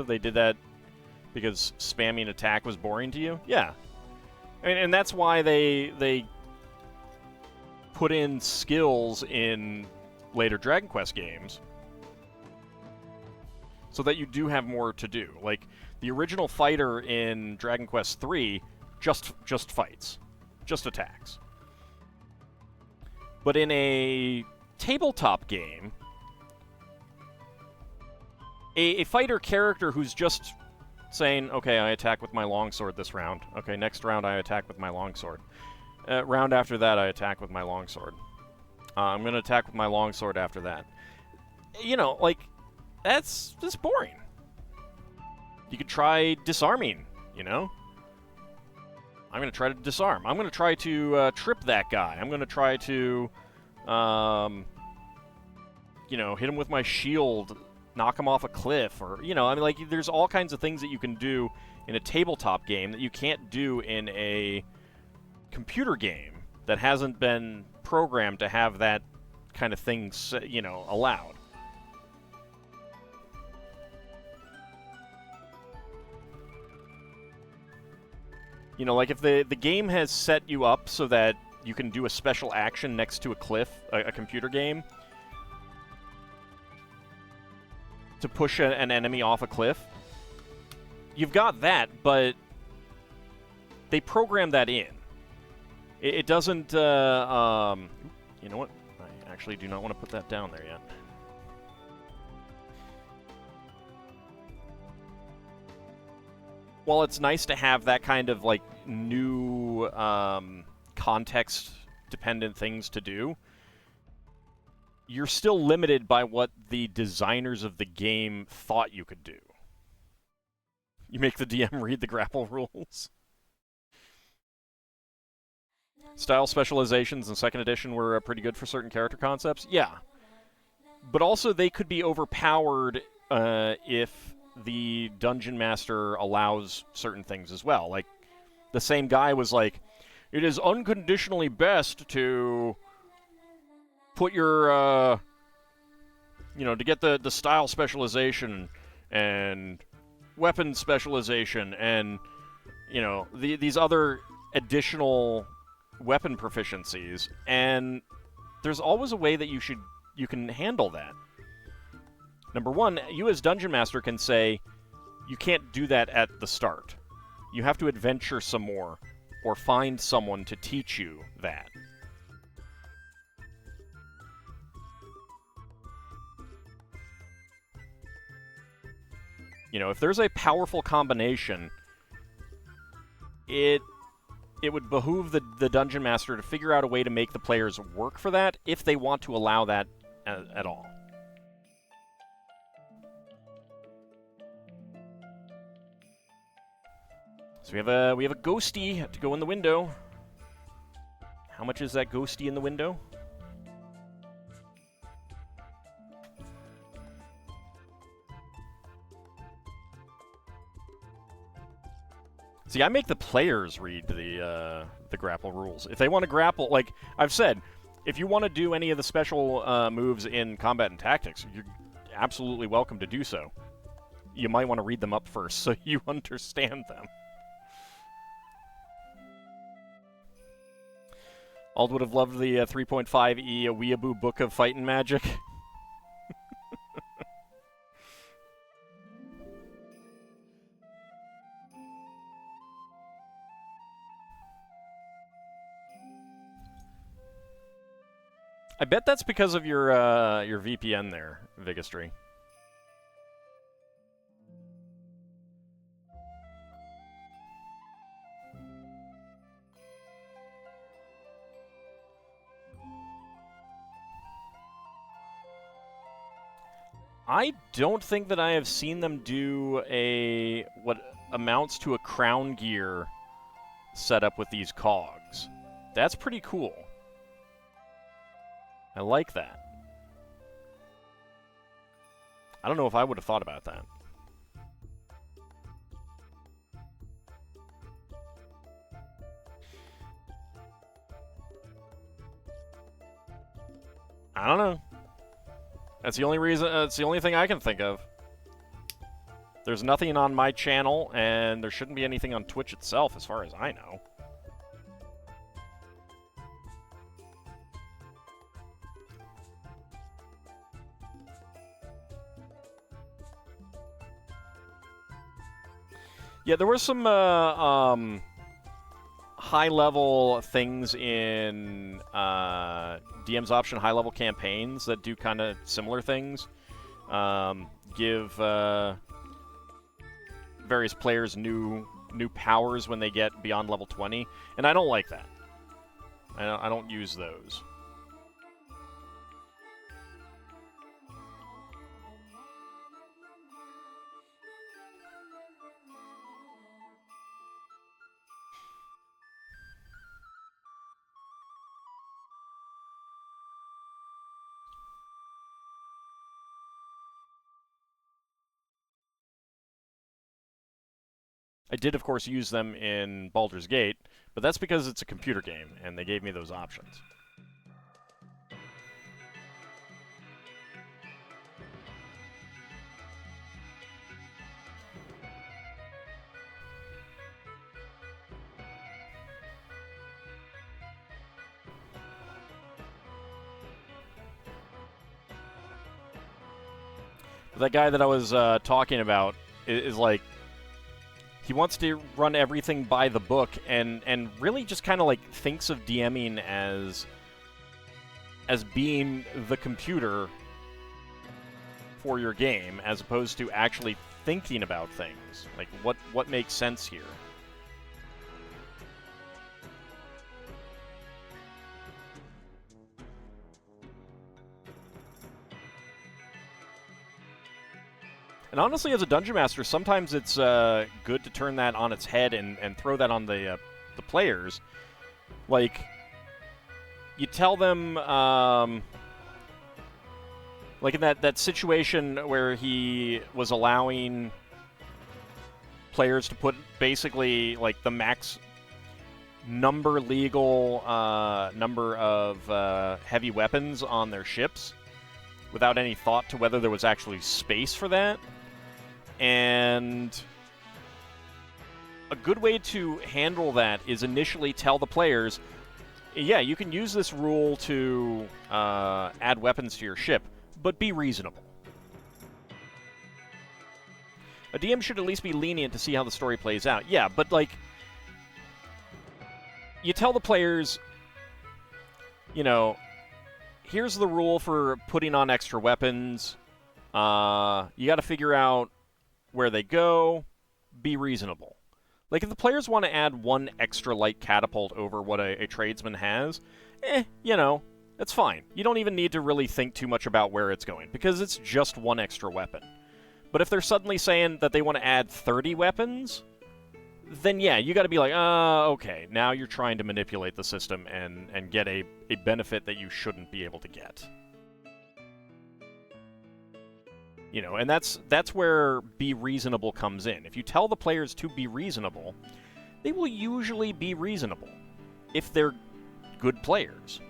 They did that because spamming attack was boring to you? Yeah. And that's why they put in skills in later Dragon Quest games, so that you do have more to do. Like, the original fighter in Dragon Quest III just fights. Just attacks. But in a tabletop game, a fighter character who's just saying, okay, I attack with my longsword this round. Okay, next round I attack with my longsword. Round after that I attack with my longsword. I'm going to attack with my longsword after that. You know, like, that's just boring. You could try disarming, you know? I'm going to try to disarm. I'm going to try to trip that guy. I'm going to try to, you know, hit him with my shield, knock him off a cliff, or, you know, I mean, like, there's all kinds of things that you can do in a tabletop game that you can't do in a computer game that hasn't been programmed to have that kind of thing, you know, allowed. You know, like, if the game has set you up so that you can do a special action next to a cliff, a computer game, to push an enemy off a cliff, you've got that, but they program that in. It doesn't, you know what? I actually do not want to put that down there yet. While it's nice to have that kind of, like, new context-dependent things to do, you're still limited by what the designers of the game thought you could do. You make the DM read the grapple rules. Style specializations in 2nd edition were pretty good for certain character concepts. Yeah. But also they could be overpowered if the Dungeon Master allows certain things as well. Like, the same guy was like, it is unconditionally best to put your, you know, to get the style specialization and weapon specialization and, you know, these other additional weapon proficiencies, and there's always a way that you can handle that. Number one, you as Dungeon Master can say, you can't do that at the start. You have to adventure some more, or find someone to teach you that. You know, if there's a powerful combination, it would behoove the Dungeon Master to figure out a way to make the players work for that, if they want to allow that at all. So we have a ghosty to go in the window. How much is that ghosty in the window? See, I make the players read the grapple rules. If they want to grapple, like I've said, if you want to do any of the special moves in combat and tactics, you're absolutely welcome to do so. You might want to read them up first so you understand them. Ald would have loved the 3.5e a Weeaboo Book of Fightin' Magic. I bet that's because of your VPN there, Vigastry. I don't think that I have seen them do what amounts to a crown gear setup with these cogs. That's pretty cool. I like that. I don't know if I would have thought about that. I don't know. That's the only reason. It's the only thing I can think of. There's nothing on my channel, and there shouldn't be anything on Twitch itself, as far as I know. Yeah, there were some high-level things in DM's option high-level campaigns that do kind of similar things. Give various players new powers when they get beyond level 20, and I don't like that. I don't use those. I did, of course, use them in Baldur's Gate, but that's because it's a computer game, and they gave me those options. That guy that I was talking about is like, he wants to run everything by the book, and really just kind of like thinks of DMing as being the computer for your game, as opposed to actually thinking about things. Like, what makes sense here? And honestly, as a Dungeon Master, sometimes it's good to turn that on its head and throw that on the players. Like, you tell them, like in that situation where he was allowing players to put basically like the max legal number of heavy weapons on their ships without any thought to whether there was actually space for that. And a good way to handle that is initially tell the players, yeah, you can use this rule to add weapons to your ship, but be reasonable. A DM should at least be lenient to see how the story plays out. Yeah, but, like, you tell the players, you know, here's the rule for putting on extra weapons. You got to figure out where they go, be reasonable. Like, if the players want to add one extra light catapult over what a tradesman has, you know, that's fine. You don't even need to really think too much about where it's going, because it's just one extra weapon. But if they're suddenly saying that they want to add 30 weapons, then yeah, you got to be like, okay, now you're trying to manipulate the system and get a benefit that you shouldn't be able to get. You know, and that's where be reasonable comes in. If you tell the players to be reasonable, they will usually be reasonable if they're good players.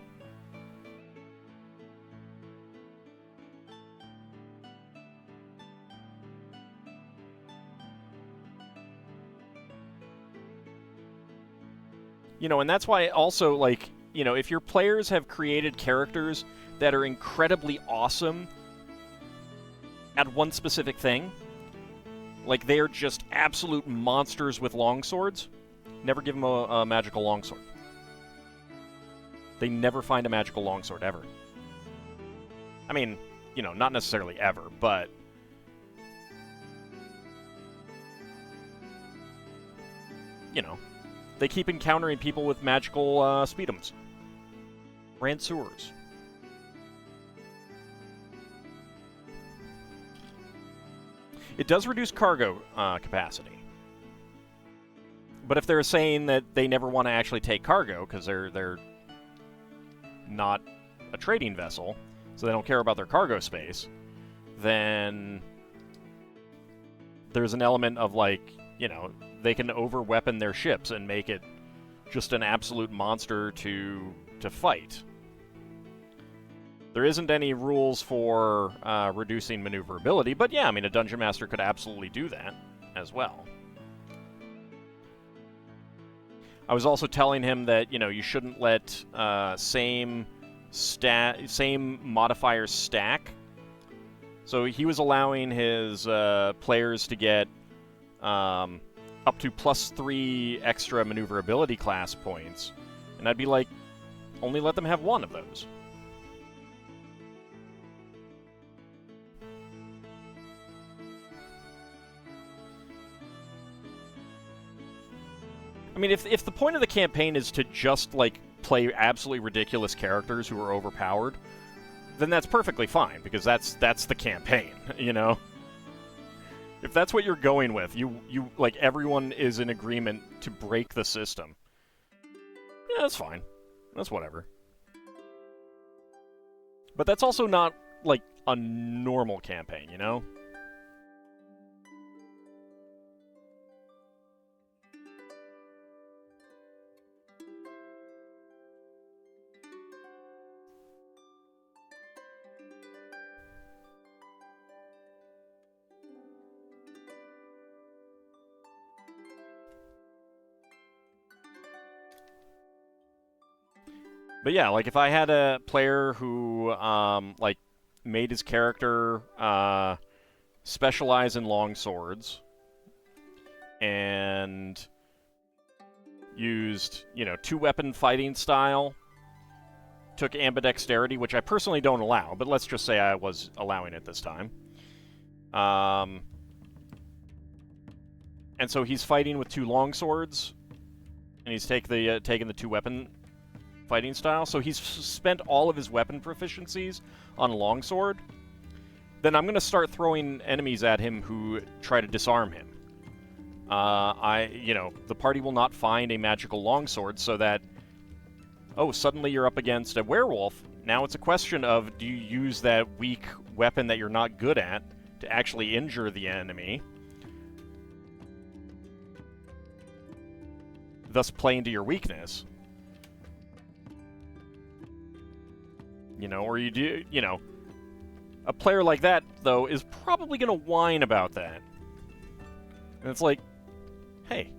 You know, and that's why also, like, you know, if your players have created characters that are incredibly awesome at one specific thing, like they're just absolute monsters with longswords, never give them a magical longsword. They never find a magical longsword, ever. I mean, you know, not necessarily ever, but you know, they keep encountering people with magical speedums. Ranseurs. It does reduce cargo capacity. But if they're saying that they never want to actually take cargo because they're not a trading vessel, so they don't care about their cargo space, then there's an element of, like, you know, they can over-weapon their ships and make it just an absolute monster to fight. There isn't any rules for reducing maneuverability, but yeah, I mean, a Dungeon Master could absolutely do that as well. I was also telling him that, you know, you shouldn't let same modifiers stack. So he was allowing his players to get up to +3 extra maneuverability class points, and I'd be like, only let them have one of those. I mean, if the point of the campaign is to just, like, play absolutely ridiculous characters who are overpowered, then that's perfectly fine, because that's the campaign, you know? If that's what you're going with, you like, everyone is in agreement to break the system. Yeah, that's fine. That's whatever. But that's also not, like, a normal campaign, you know? But yeah, like, if I had a player who, like, made his character specialize in longswords and used, you know, 2-weapon fighting style, took ambidexterity, which I personally don't allow, but let's just say I was allowing it this time. And so he's fighting with 2 longswords, and he's taking the 2-weapon fighting style, so he's spent all of his weapon proficiencies on longsword. Then I'm going to start throwing enemies at him who try to disarm him. You know, the party will not find a magical longsword, so that, oh, suddenly you're up against a werewolf. Now it's a question of, do you use that weak weapon that you're not good at to actually injure the enemy, thus play into your weakness? You know, or you do, you know, a player like that, though, is probably going to whine about that. And it's like, hey,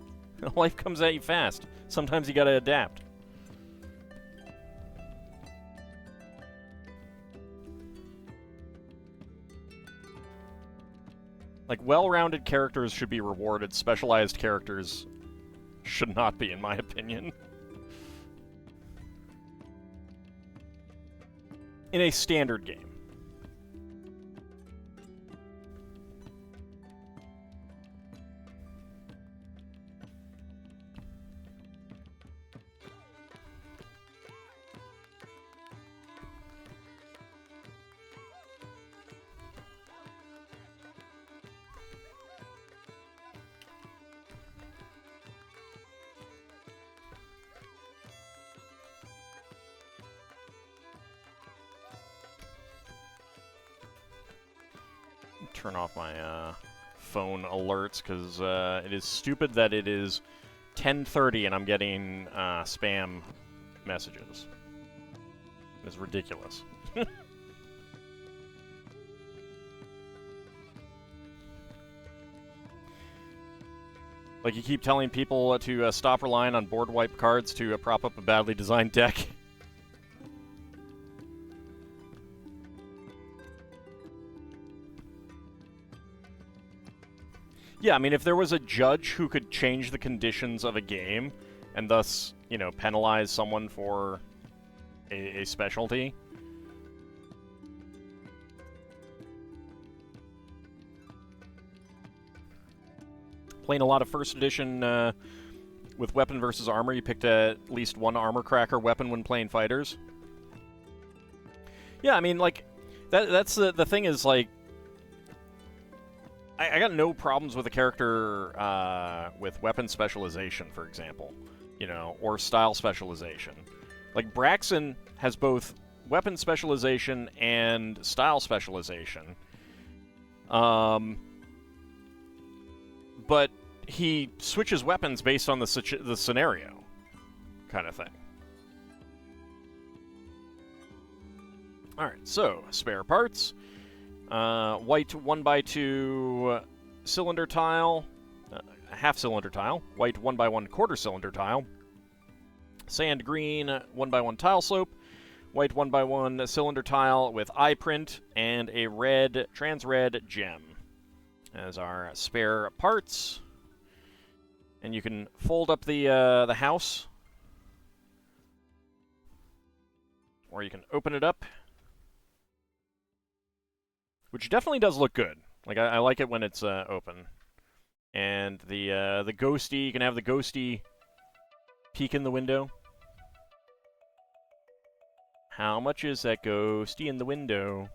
life comes at you fast. Sometimes you got to adapt. Like, well-rounded characters should be rewarded. Specialized characters should not be, in my opinion. In a standard game. Turn off my phone alerts, because it is stupid that it is 10:30 and I'm getting spam messages. It's ridiculous. Like, you keep telling people to stop relying on board wipe cards to prop up a badly designed deck. Yeah, I mean, if there was a judge who could change the conditions of a game and thus, you know, penalize someone for a specialty. Playing a lot of first edition with weapon versus armor, you picked at least one armor cracker weapon when playing fighters. Yeah, I mean, like, that's the thing is, like, I got no problems with a character with weapon specialization, for example, you know, or style specialization. Like, Braxton has both weapon specialization and style specialization. But he switches weapons based on the scenario, kind of thing. Alright, so, spare parts. White 1x2 cylinder tile, half cylinder tile. White 1x1 quarter cylinder tile. Sand green 1x1 tile slope. White 1x1 cylinder tile with eye print, and a red, trans red gem as our spare parts. And you can fold up the house, or you can open it up, which definitely does look good. Like, I like it when it's open. And the ghosty, you can have the ghosty peek in the window. How much is that ghosty in the window?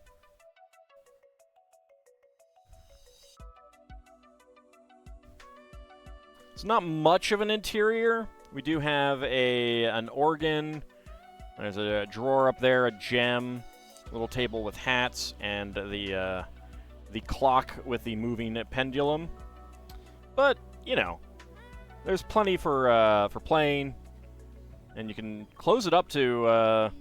It's not much of an interior. We do have an organ. There's a drawer up there, a gem, little table with hats, and the clock with the moving pendulum. But, you know, there's plenty for playing, and you can close it up to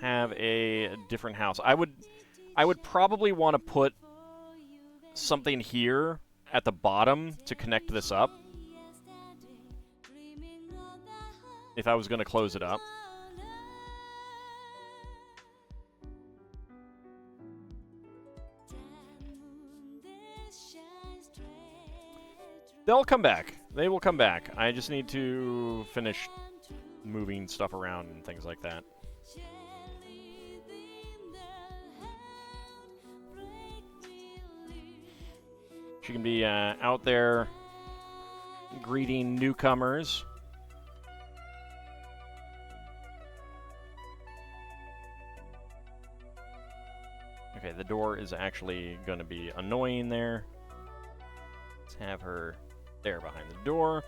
have a different house. I would probably want to put something here at the bottom to connect this up if I was going to close it up. They'll come back. They will come back. I just need to finish moving stuff around and things like that. She can be out there greeting newcomers. Okay, the door is actually going to be annoying there. Let's have her there behind the door.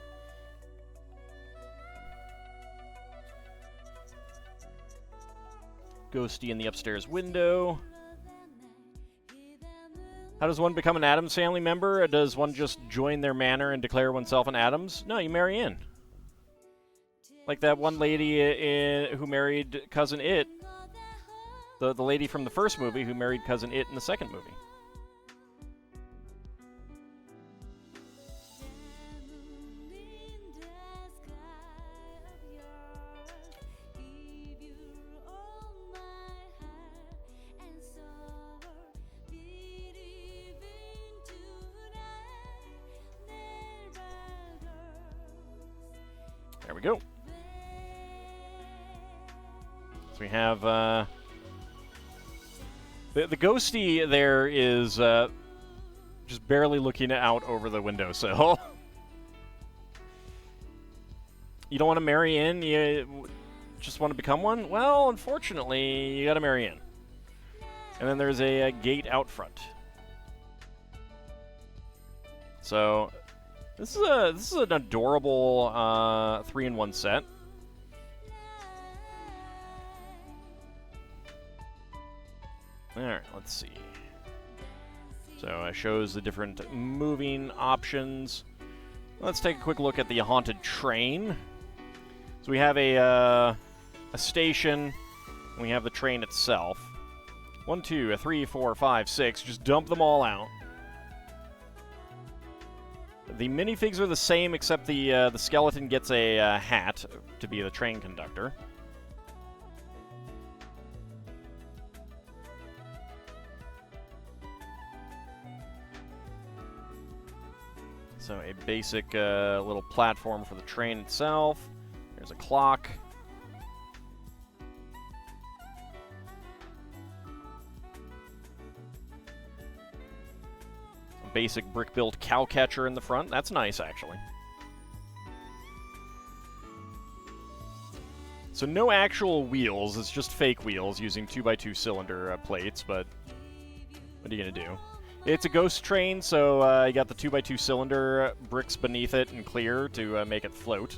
Ghosty in the upstairs window. How does one become an Addams family member? Does one just join their manor and declare oneself an Addams? No, you marry in. Like that one lady who married Cousin It. The lady from the first movie who married Cousin It in the second movie. There we go. So we have the ghosty there is just barely looking out over the windowsill. You don't want to marry in? You just want to become one? Well, unfortunately, you got to marry in. And then there's a gate out front. So this is an adorable 3-in-1 set. Alright, let's see. So it shows the different moving options. Let's take a quick look at the haunted train. So we have a station, and we have the train itself. 1, 2, 3, 4, 5, 6. Just dump them all out. The minifigs are the same, except the skeleton gets a hat to be the train conductor. So a basic little platform for the train itself. There's a clock. A basic brick-built cow catcher in the front. That's nice, actually. So no actual wheels. It's just fake wheels using 2x2 cylinder plates, but What are you going to do? It's a ghost train, so you got the 2x2 cylinder bricks beneath it and clear to make it float.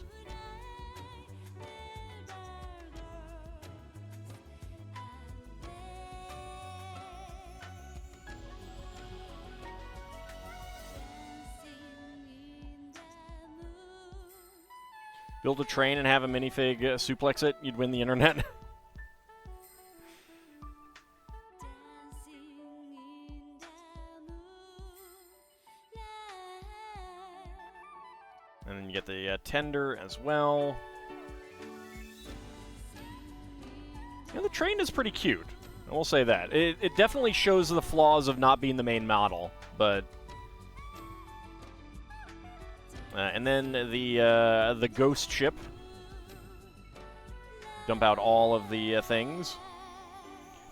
Build a train and have a minifig suplex it, you'd win the internet. And then you get the tender as well. Yeah, the train is pretty cute. I will say that. It definitely shows the flaws of not being the main model, but... and then the ghost ship. Dump out all of the things.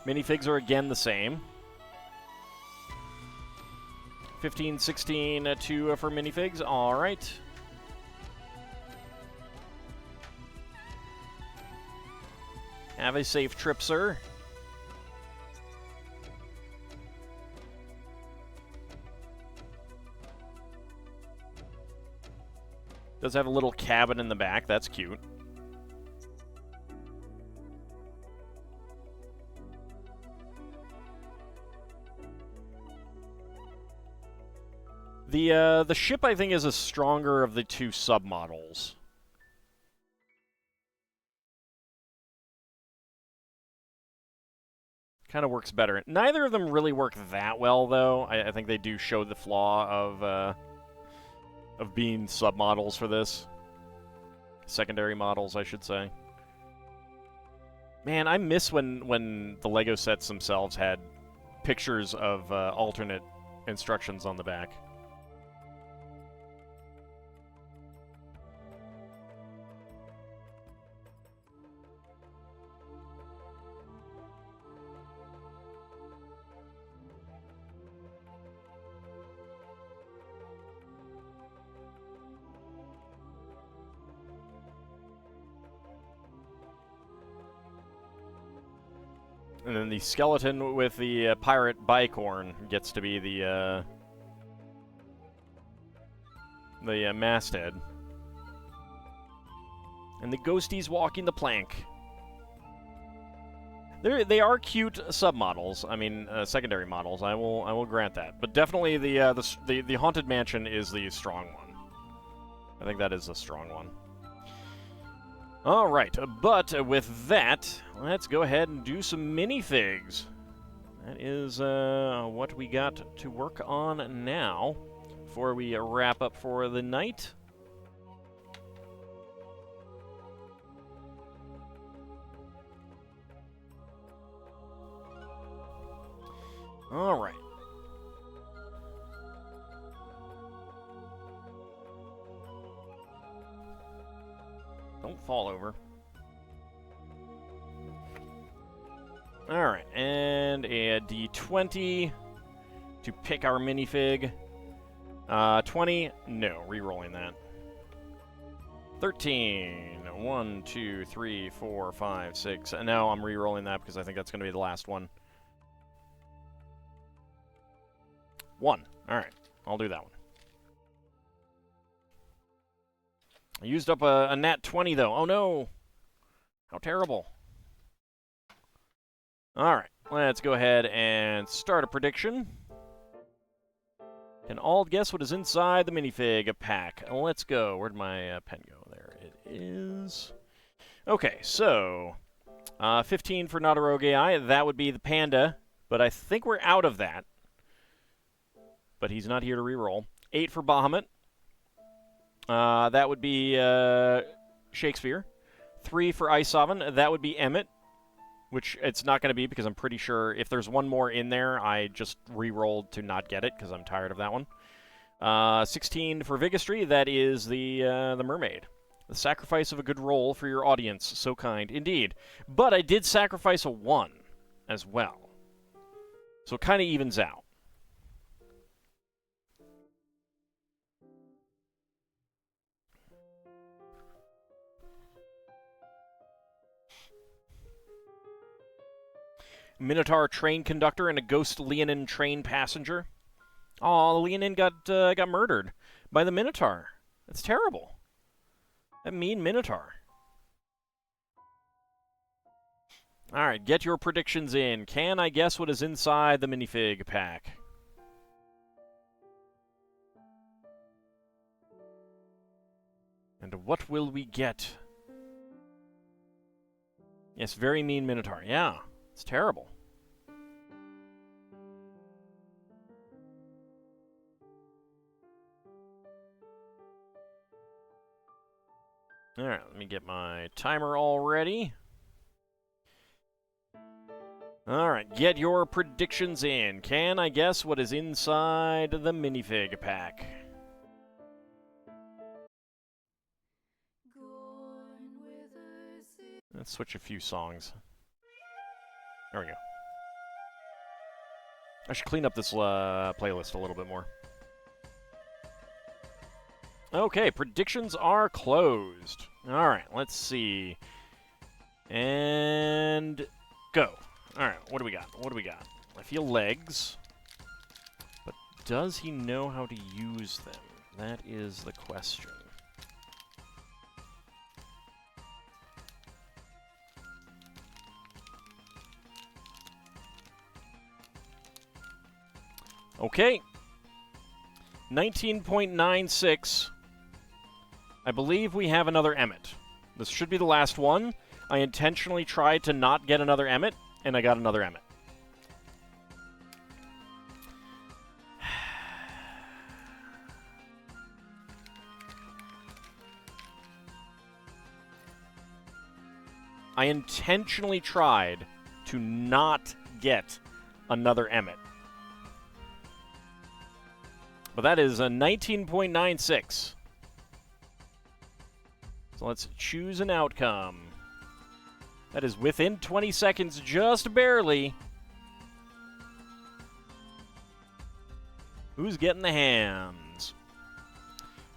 Minifigs are again the same. 15, 16, 2 for minifigs. All right. Have a safe trip, sir. Does have a little cabin in the back. That's cute. The ship, I think, is a stronger of the two submodels. Kind of works better. Neither of them really work that well, though. I think they do show the flaw of being submodels for this. Secondary models, I should say. Man, I miss when the Lego sets themselves had pictures of alternate instructions on the back. And then the skeleton with the pirate bicorn gets to be the masthead. And the ghosties walking the plank. They are cute submodels. I mean, secondary models. I will grant that. But definitely the haunted mansion is the strong one. I think that is the strong one. All right, but with that, let's go ahead and do some minifigs. That is what we got to work on now before we wrap up for the night. All right. Don't fall over. Alright, and a D20 to pick our minifig. 20, no, re-rolling that. 13, 1, 2, 3, 4, 5, 6. No, I'm re-rolling that because I think that's going to be the last one. 1, alright, I'll do that one. I used up a nat 20, though. Oh, no. How terrible. All right. Let's go ahead and start a prediction. Can all guess what is inside the minifig pack? Let's go. Where'd my pen go? There it is. Okay, so 15 for Not a Rogue AI. That would be the panda, but I think we're out of that. But he's not here to reroll. 8 for Bahamut. That would be Shakespeare. 3 for Ice Sovereign. That would be Emmett, which it's not going to be because I'm pretty sure if there's one more in there, I just re-rolled to not get it because I'm tired of that one. 16 for Vigistry. That is the mermaid. The sacrifice of a good roll for your audience. So kind. Indeed. But I did sacrifice a 1 as well. So it kind of evens out. Minotaur train conductor and a ghost Leonin train passenger. Oh, the Leonin got murdered by the Minotaur. That's terrible. That mean Minotaur. Alright, get your predictions in. Can I guess what is inside the minifig pack? And what will we get? Yes, very mean Minotaur. Yeah, it's terrible. Alright, let me get my timer all ready. Alright, get your predictions in. Can I guess what is inside the minifig pack? Let's switch a few songs. There we go. I should clean up this playlist a little bit more. Okay, predictions are closed. Alright, let's see. And go. Alright, what do we got? What do we got? I feel legs. But does he know how to use them? That is the question. Okay. 19.96. I believe we have another Emmet. This should be the last one. I intentionally tried to not get another Emmet, and I got another Emmet. I intentionally tried to not get another Emmet. But that is a 19.96. So let's choose an outcome. That is within 20 seconds, just barely. Who's getting the hams?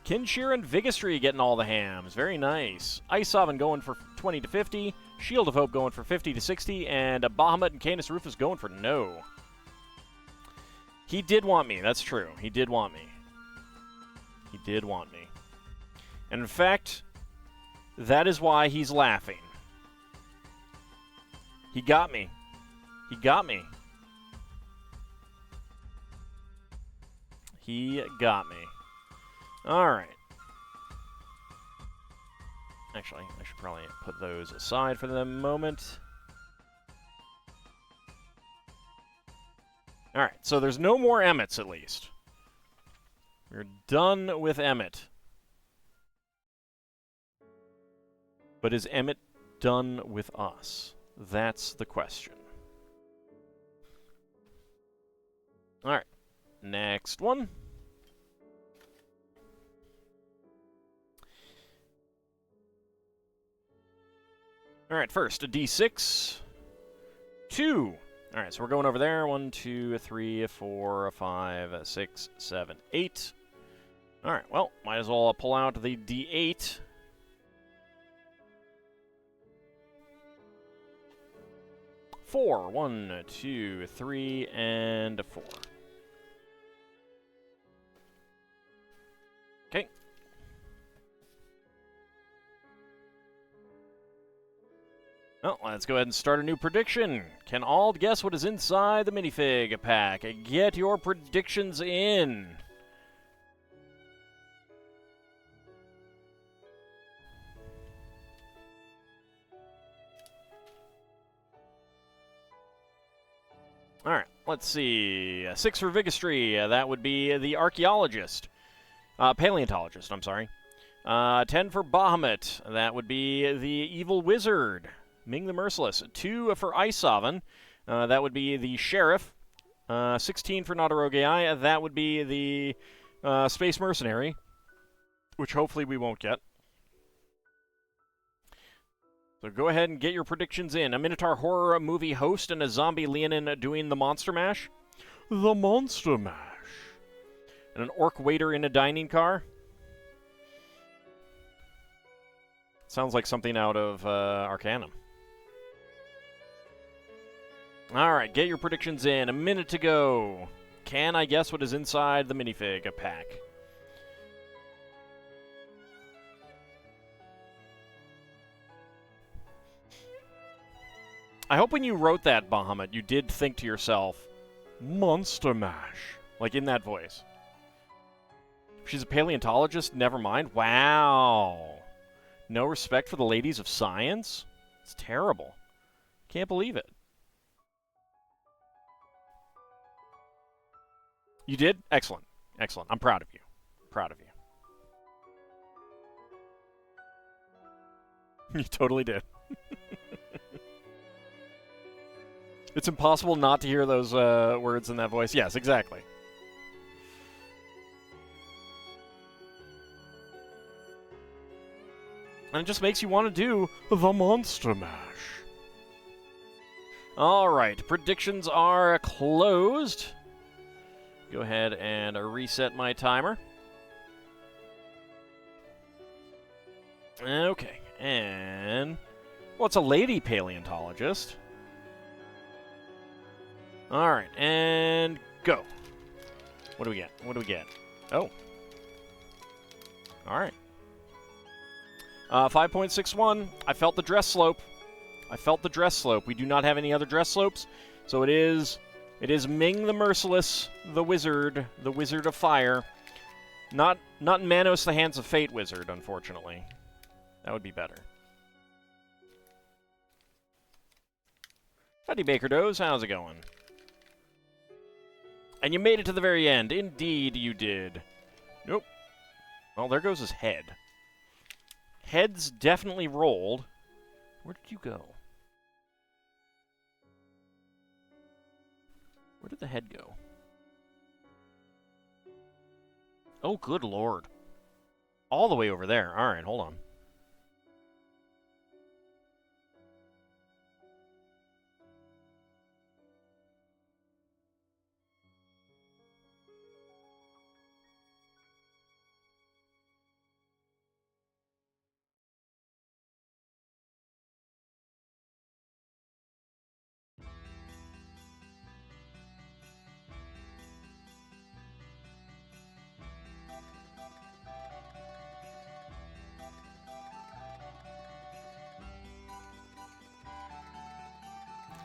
Kinshir and Vigistry getting all the hams. Very nice. Iceoven going for 20 to 50. Shield of Hope going for 50 to 60. And Bahamut and Canis Rufus going for no. He did want me. That's true. He did want me. He did want me. And in fact, that is why he's laughing. He got me. He got me. He got me. Alright. Actually, I should probably put those aside for the moment. Alright, so there's no more Emmets, at least. We're done with Emmet. But is Emmet done with us? That's the question. Alright, next one. Alright, first, a D6. 2. Alright, so we're going over there. 1, 2, 3, 4, 5, 6, 7, 8. Alright, well, might as well pull out the D8. Four. 1, 2, 3, and 4. Okay. Well, let's go ahead and start a new prediction. Can all guess what is inside the minifig pack? Get your predictions in. Alright, let's see. 6 for Vigistry. That would be the archaeologist. Paleontologist, I'm sorry. 10 for Bahamut. That would be the evil wizard. Ming the Merciless. 2 for Iceoven. That would be the sheriff. 16 for Nadarogai. That would be the space mercenary, which hopefully we won't get. So go ahead and get your predictions in. A Minotaur horror movie host and a zombie Leonin doing the Monster Mash. The Monster Mash. And an orc waiter in a dining car. Sounds like something out of Arcanum. Alright, get your predictions in. A minute to go. Can I guess what is inside the minifig pack? I hope when you wrote that, Bahamut, you did think to yourself, Monster Mash. Like in that voice. She's a paleontologist? Never mind. Wow. No respect for the ladies of science? It's terrible. Can't believe it. You did? Excellent. Excellent. I'm proud of you. Proud of you. You totally did. It's impossible not to hear those words in that voice. Yes, exactly. And it just makes you want to do the Monster Mash. Alright, predictions are closed. Go ahead and reset my timer. Okay, and... well, it's a lady paleontologist. Alright, and go. What do we get? What do we get? Oh. Alright. 5.61. I felt the dress slope. I felt the dress slope. We do not have any other dress slopes, so it is Ming the Merciless, the Wizard of Fire. Not Manos the Hands of Fate Wizard, unfortunately. That would be better. Howdy, Baker Doze. How's it going? And you made it to the very end. Indeed, you did. Nope. Well, there goes his head. Head's definitely rolled. Where did you go? Where did the head go? Oh, good lord. All the way over there. All right, hold on.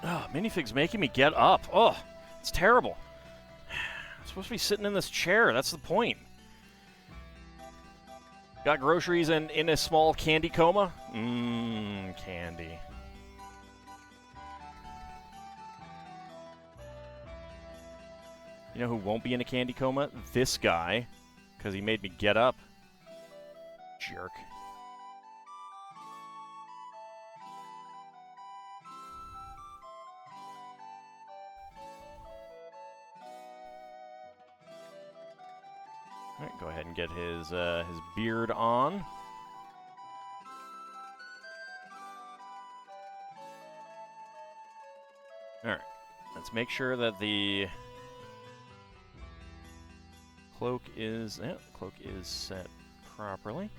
Oh, minifig's making me get up. Oh, it's terrible. I'm supposed to be sitting in this chair. That's the point. Got groceries and in a small candy coma? Candy. You know who won't be in a candy coma? This guy. Because he made me get up. Jerk. All right, go ahead and get his beard on. All right, let's make sure that the cloak is set properly.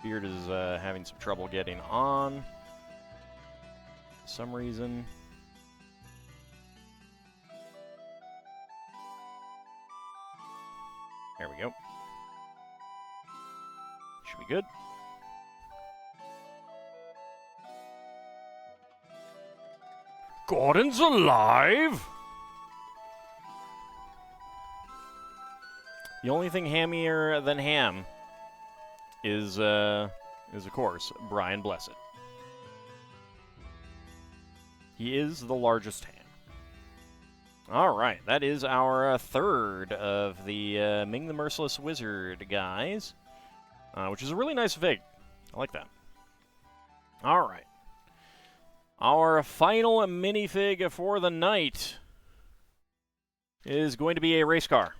Beard is having some trouble getting on for some reason. There we go. Should be good. Gordon's alive? The only thing hammier than ham is of course, Brian Blessed. He is the largest ham. All right, that is our third of the Ming the Merciless Wizard guys, which is a really nice fig. I like that. All right. Our final minifig for the night is going to be a race car.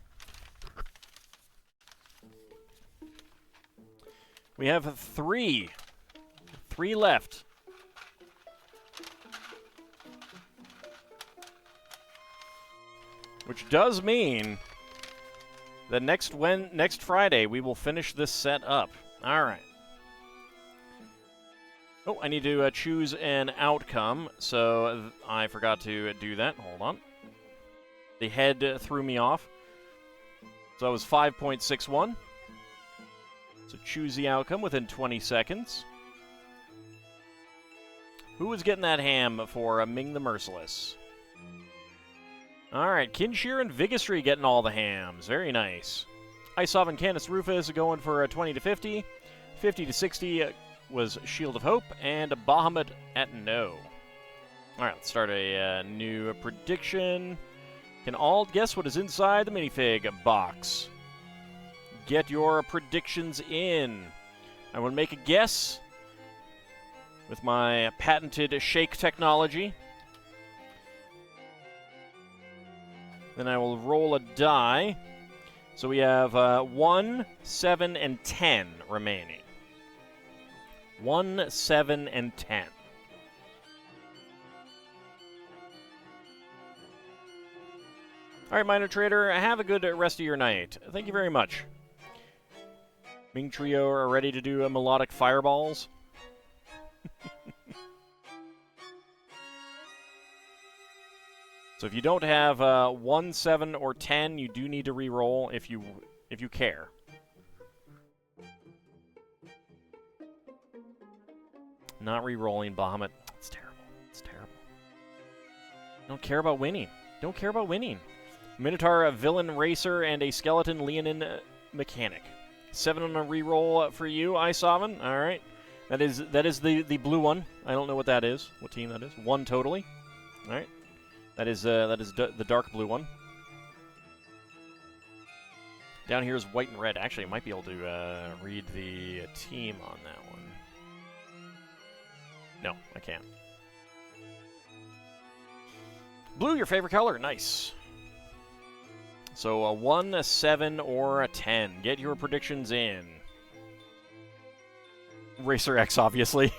We have 3. 3 left. Which does mean that next Friday we will finish this set up. All right. Oh, I need to choose an outcome, so I forgot to do that. Hold on. The head threw me off. So it was 5.61. So choose the outcome within 20 seconds. Who was getting that ham for Ming the Merciless? All right, Kinshir and Vigastry getting all the hams. Very nice. Isoff and Canis Rufus going for 20 to 50. 50 to 60 was Shield of Hope, and Bahamut at no. All right, let's start a new prediction. Can all guess what is inside the minifig box? Get your predictions in. I will make a guess with my patented shake technology. Then I will roll a die. So we have 1, 7, and 10 remaining. 1, 7, and 10. All right, Minor Trader, have a good rest of your night. Thank you very much. Ming Trio are ready to do melodic fireballs. So if you don't have 1, 7, or 10, you do need to re-roll if you care. Not re-rolling, Bahamut. It's terrible. It's terrible. Don't care about winning. Don't care about winning. Minotaur, a villain racer, and a skeleton Leonin mechanic. 7 on a re-roll for you, Isovan. All right. That is the blue one. I don't know what that is. What team that is? 1 totally. All right. That is the dark blue one. Down here is white and red. Actually, I might be able to read the team on that one. No, I can't. Blue, your favorite color. Nice. So a 1, a 7, or a 10. Get your predictions in. Racer X, obviously.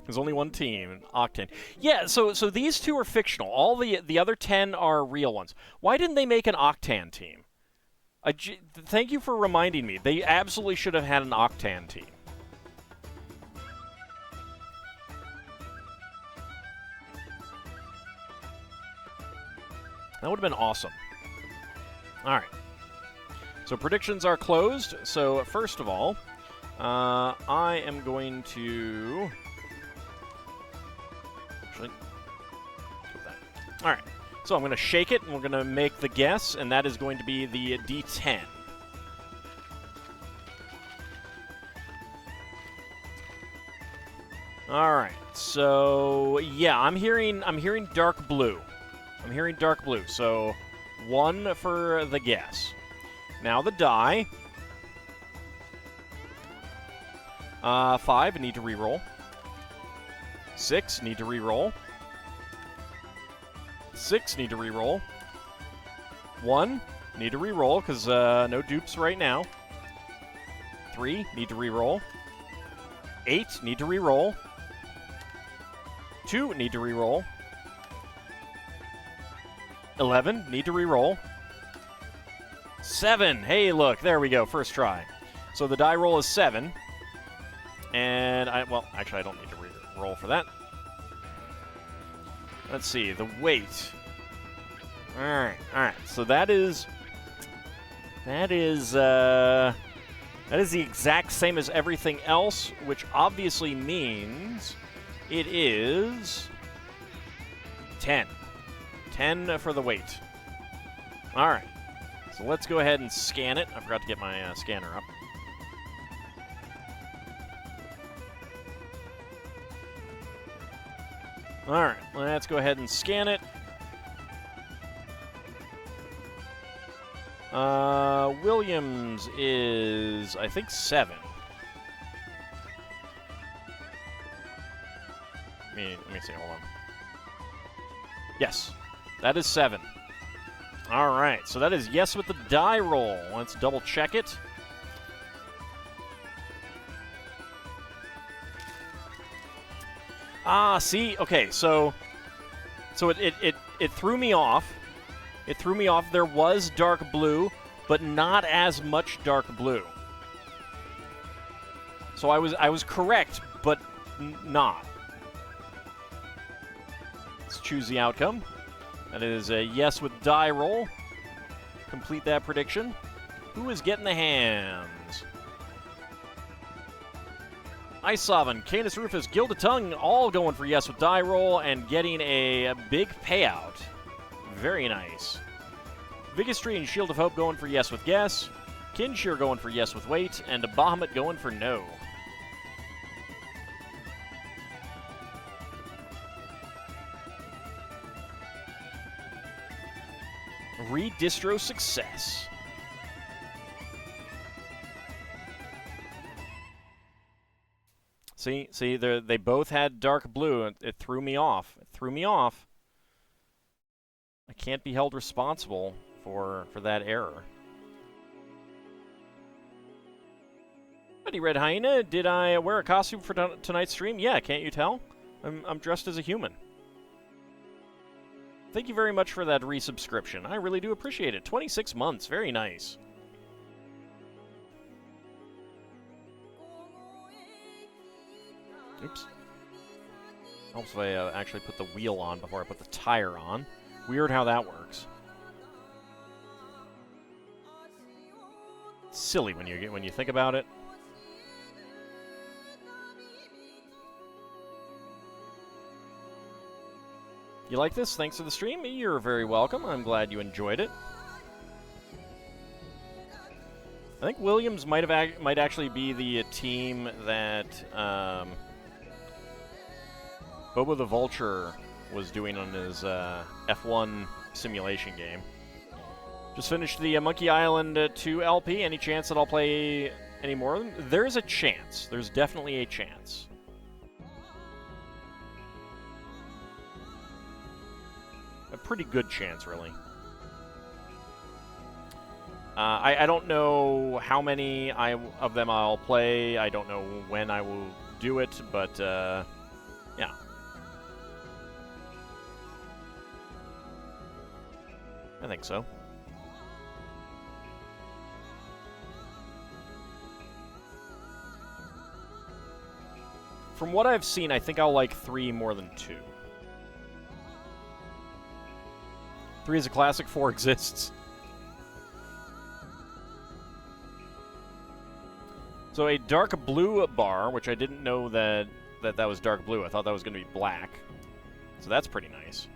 There's only one team, Octane. Yeah, so these 2 are fictional. All the other 10 are real ones. Why didn't they make an Octane team? Thank you for reminding me. They absolutely should have had an Octane team. That would have been awesome. All right. So predictions are closed. So first of all, I am going to... Actually, all right. So I'm going to shake it, and we're going to make the guess, and that is going to be the D10. All right. So yeah, I'm hearing dark blue. I'm hearing dark blue. So 1 for the guess. Now the die. 5, need to re-roll. 6, need to re-roll. 6, need to re-roll. 1, need to re-roll, because no dupes right now. 3, need to re-roll. 8, need to re-roll. 2, need to re-roll. 11, need to re-roll. 7, hey, look, there we go, first try. So the die roll is 7. And well, actually, I don't need to re-roll for that. Let's see, the weight. All right. So that is the exact same as everything else, which obviously means it is 10. 10 for the weight. All right. So let's go ahead and scan it. I forgot to get my scanner up. All right, let's go ahead and scan it. Williams is, I think, 7. Let me see, hold on. Yes, that is 7. All right, so that is yes with the die roll. Let's double check it. Ah, see? Okay, so it threw me off. It threw me off. There was dark blue, but not as much dark blue. So I was correct, but not. Let's choose the outcome. That is a yes with die roll. Complete that prediction. Who is getting the hands? Ice Sovereign, Canis Rufus, Gilded Tongue, all going for yes with die roll and getting a big payout. Very nice. Vigistry and Shield of Hope going for yes with guess. Kinshir going for yes with wait, and Bahamut going for no. Redistro success. See, they both had dark blue. It threw me off. It threw me off. I can't be held responsible for that error. Buddy Red Hyena, did I wear a costume for tonight's stream? Yeah, can't you tell? I'm dressed as a human. Thank you very much for that resubscription. I really do appreciate it. 26 months. Very nice. Oops. Helps if I actually put the wheel on before I put the tire on. Weird how that works. It's silly when you think about it. You like this? Thanks for the stream. You're very welcome. I'm glad you enjoyed it. I think Williams might actually be the team that Bobo the Vulture was doing on his F1 simulation game. Just finished the Monkey Island 2 LP. Any chance that I'll play any more of them? There's a chance. There's definitely a chance. A pretty good chance, really. I don't know how many of them I'll play. I don't know when I will do it, but yeah. I think so. From what I've seen, I think I'll like 3 more than 2. 3 is a classic, 4 exists. So a dark blue bar, which I didn't know that was dark blue. I thought that was going to be black. So that's pretty nice.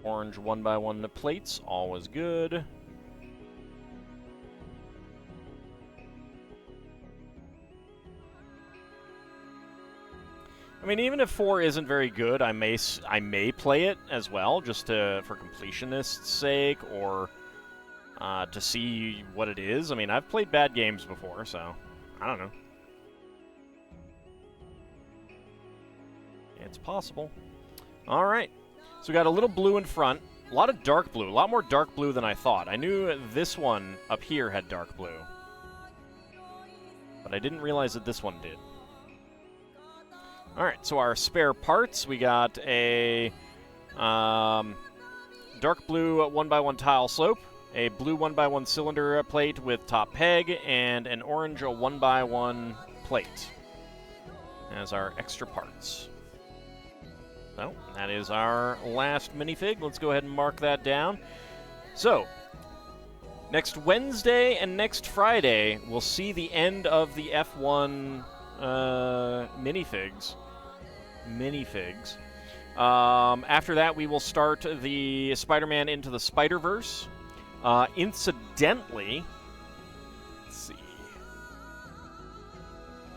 Orange 1x1 plates, always good. I mean, even if 4 isn't very good, I may play it as well, just for completionist's sake, or to see what it is. I mean, I've played bad games before, so I don't know. It's possible. All right. So we got a little blue in front, a lot of dark blue, a lot more dark blue than I thought. I knew this one up here had dark blue, but I didn't realize that this one did. All right, so our spare parts, we got a dark blue 1x1 tile slope, a blue 1x1 cylinder plate with top peg, and an orange 1x1 plate as our extra parts. So, that is our last minifig. Let's go ahead and mark that down. So, next Wednesday and next Friday, we'll see the end of the F1 minifigs. After that, we will start the Spider-Man Into the Spider-Verse. Incidentally, let's see.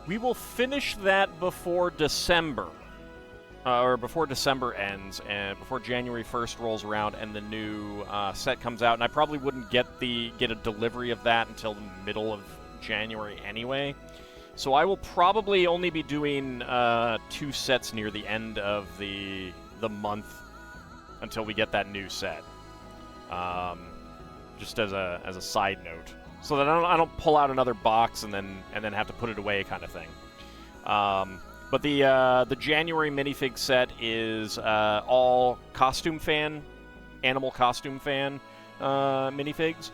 We will finish that before December. Or before December ends, and before January 1st rolls around and the new set comes out. And I probably wouldn't get a delivery of that until the middle of January anyway. So I will probably only be doing 2 sets near the end of the month until we get that new set. Just as a side note, so that I don't pull out another box and then have to put it away, kind of thing. But the January minifig set is all animal costume fan minifigs,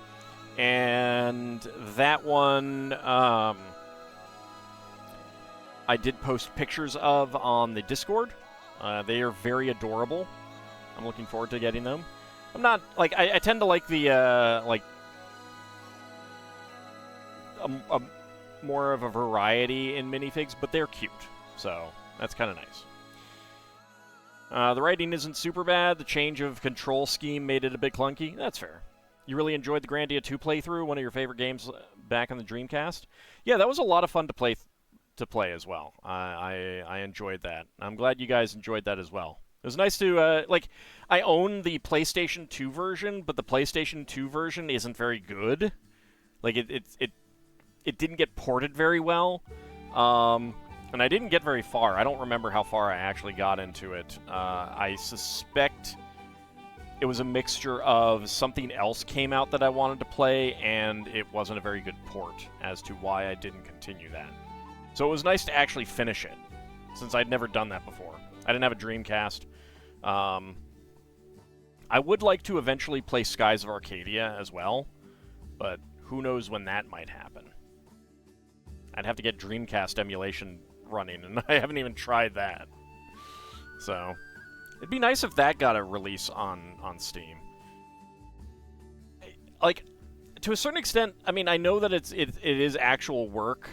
and that one I did post pictures of on the Discord. They are very adorable. I'm looking forward to getting them. I'm not, like, I tend to like the, more of a variety in minifigs, but they're cute, so that's kind of nice. The writing isn't super bad. The change of control scheme made it a bit clunky. That's fair. You really enjoyed the Grandia 2 playthrough, one of your favorite games back on the Dreamcast? Yeah, that was a lot of fun to play as well. I enjoyed that. I'm glad you guys enjoyed that as well. It was nice to, I own the PlayStation 2 version, but the PlayStation 2 version isn't very good. Like, it didn't get ported very well, and I didn't get very far. I don't remember how far I actually got into it. I suspect it was a mixture of something else came out that I wanted to play, and it wasn't a very good port as to why I didn't continue that. So it was nice to actually finish it, since I'd never done that before. I didn't have a Dreamcast. I would like to eventually play Skies of Arcadia as well, but who knows when that might happen. I'd have to get Dreamcast emulation running, and I haven't even tried that. So, it'd be nice if that got a release on Steam. Like, to a certain extent, I mean, I know that it is actual work.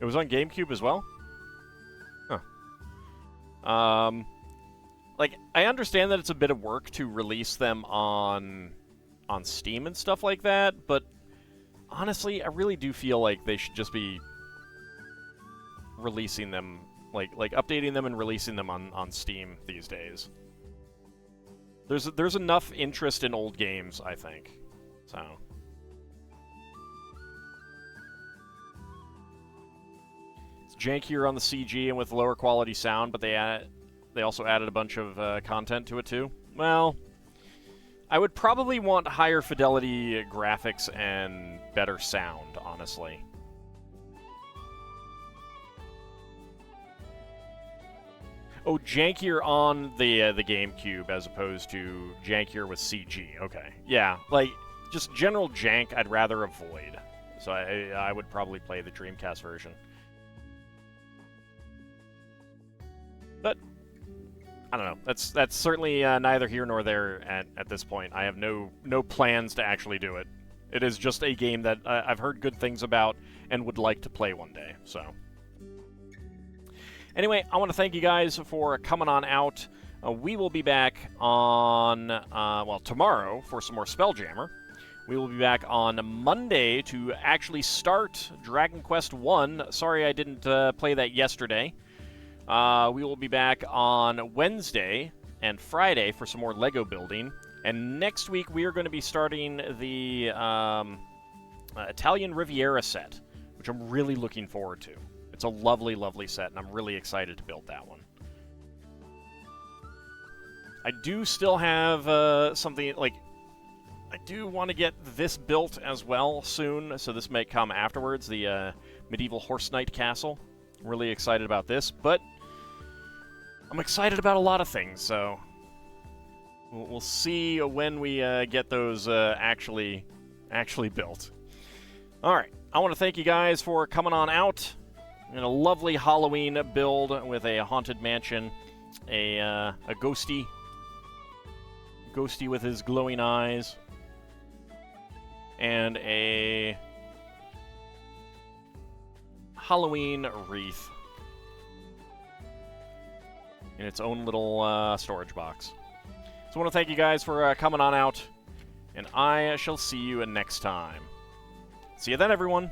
It was on GameCube as well? Huh. Like, I understand that it's a bit of work to release them on Steam and stuff like that, but honestly, I really do feel like they should just be releasing them, like updating them and releasing them on Steam these days. There's enough interest in old games, I think. So. It's jankier on the CG and with lower quality sound, but they also added a bunch of content to it too. Well, I would probably want higher fidelity graphics and better sound, honestly. Oh, jankier on the GameCube as opposed to jankier with CG. Okay, yeah, like just general jank I'd rather avoid. So I would probably play the Dreamcast version. But I don't know. That's certainly neither here nor there at this point. I have no plans to actually do it. It is just a game that I've heard good things about and would like to play one day. So anyway, I want to thank you guys for coming on out. We will be back on tomorrow for some more Spelljammer. We will be back on Monday to actually start Dragon Quest I. Sorry I didn't play that yesterday. We will be back on Wednesday and Friday for some more Lego building. And next week we are going to be starting the Italian Riviera set, which I'm really looking forward to. It's a lovely, lovely set, and I'm really excited to build that one. I do still have something, like, I do want to get this built as well soon, so this may come afterwards, the Medieval Horse Knight Castle. I'm really excited about this, but I'm excited about a lot of things, so we'll see when we get those actually built. All right, I want to thank you guys for coming on out in a lovely Halloween build with a haunted mansion, a ghosty with his glowing eyes, and a Halloween wreath in its own little storage box. So I want to thank you guys for coming on out, and I shall see you next time. See you then, everyone.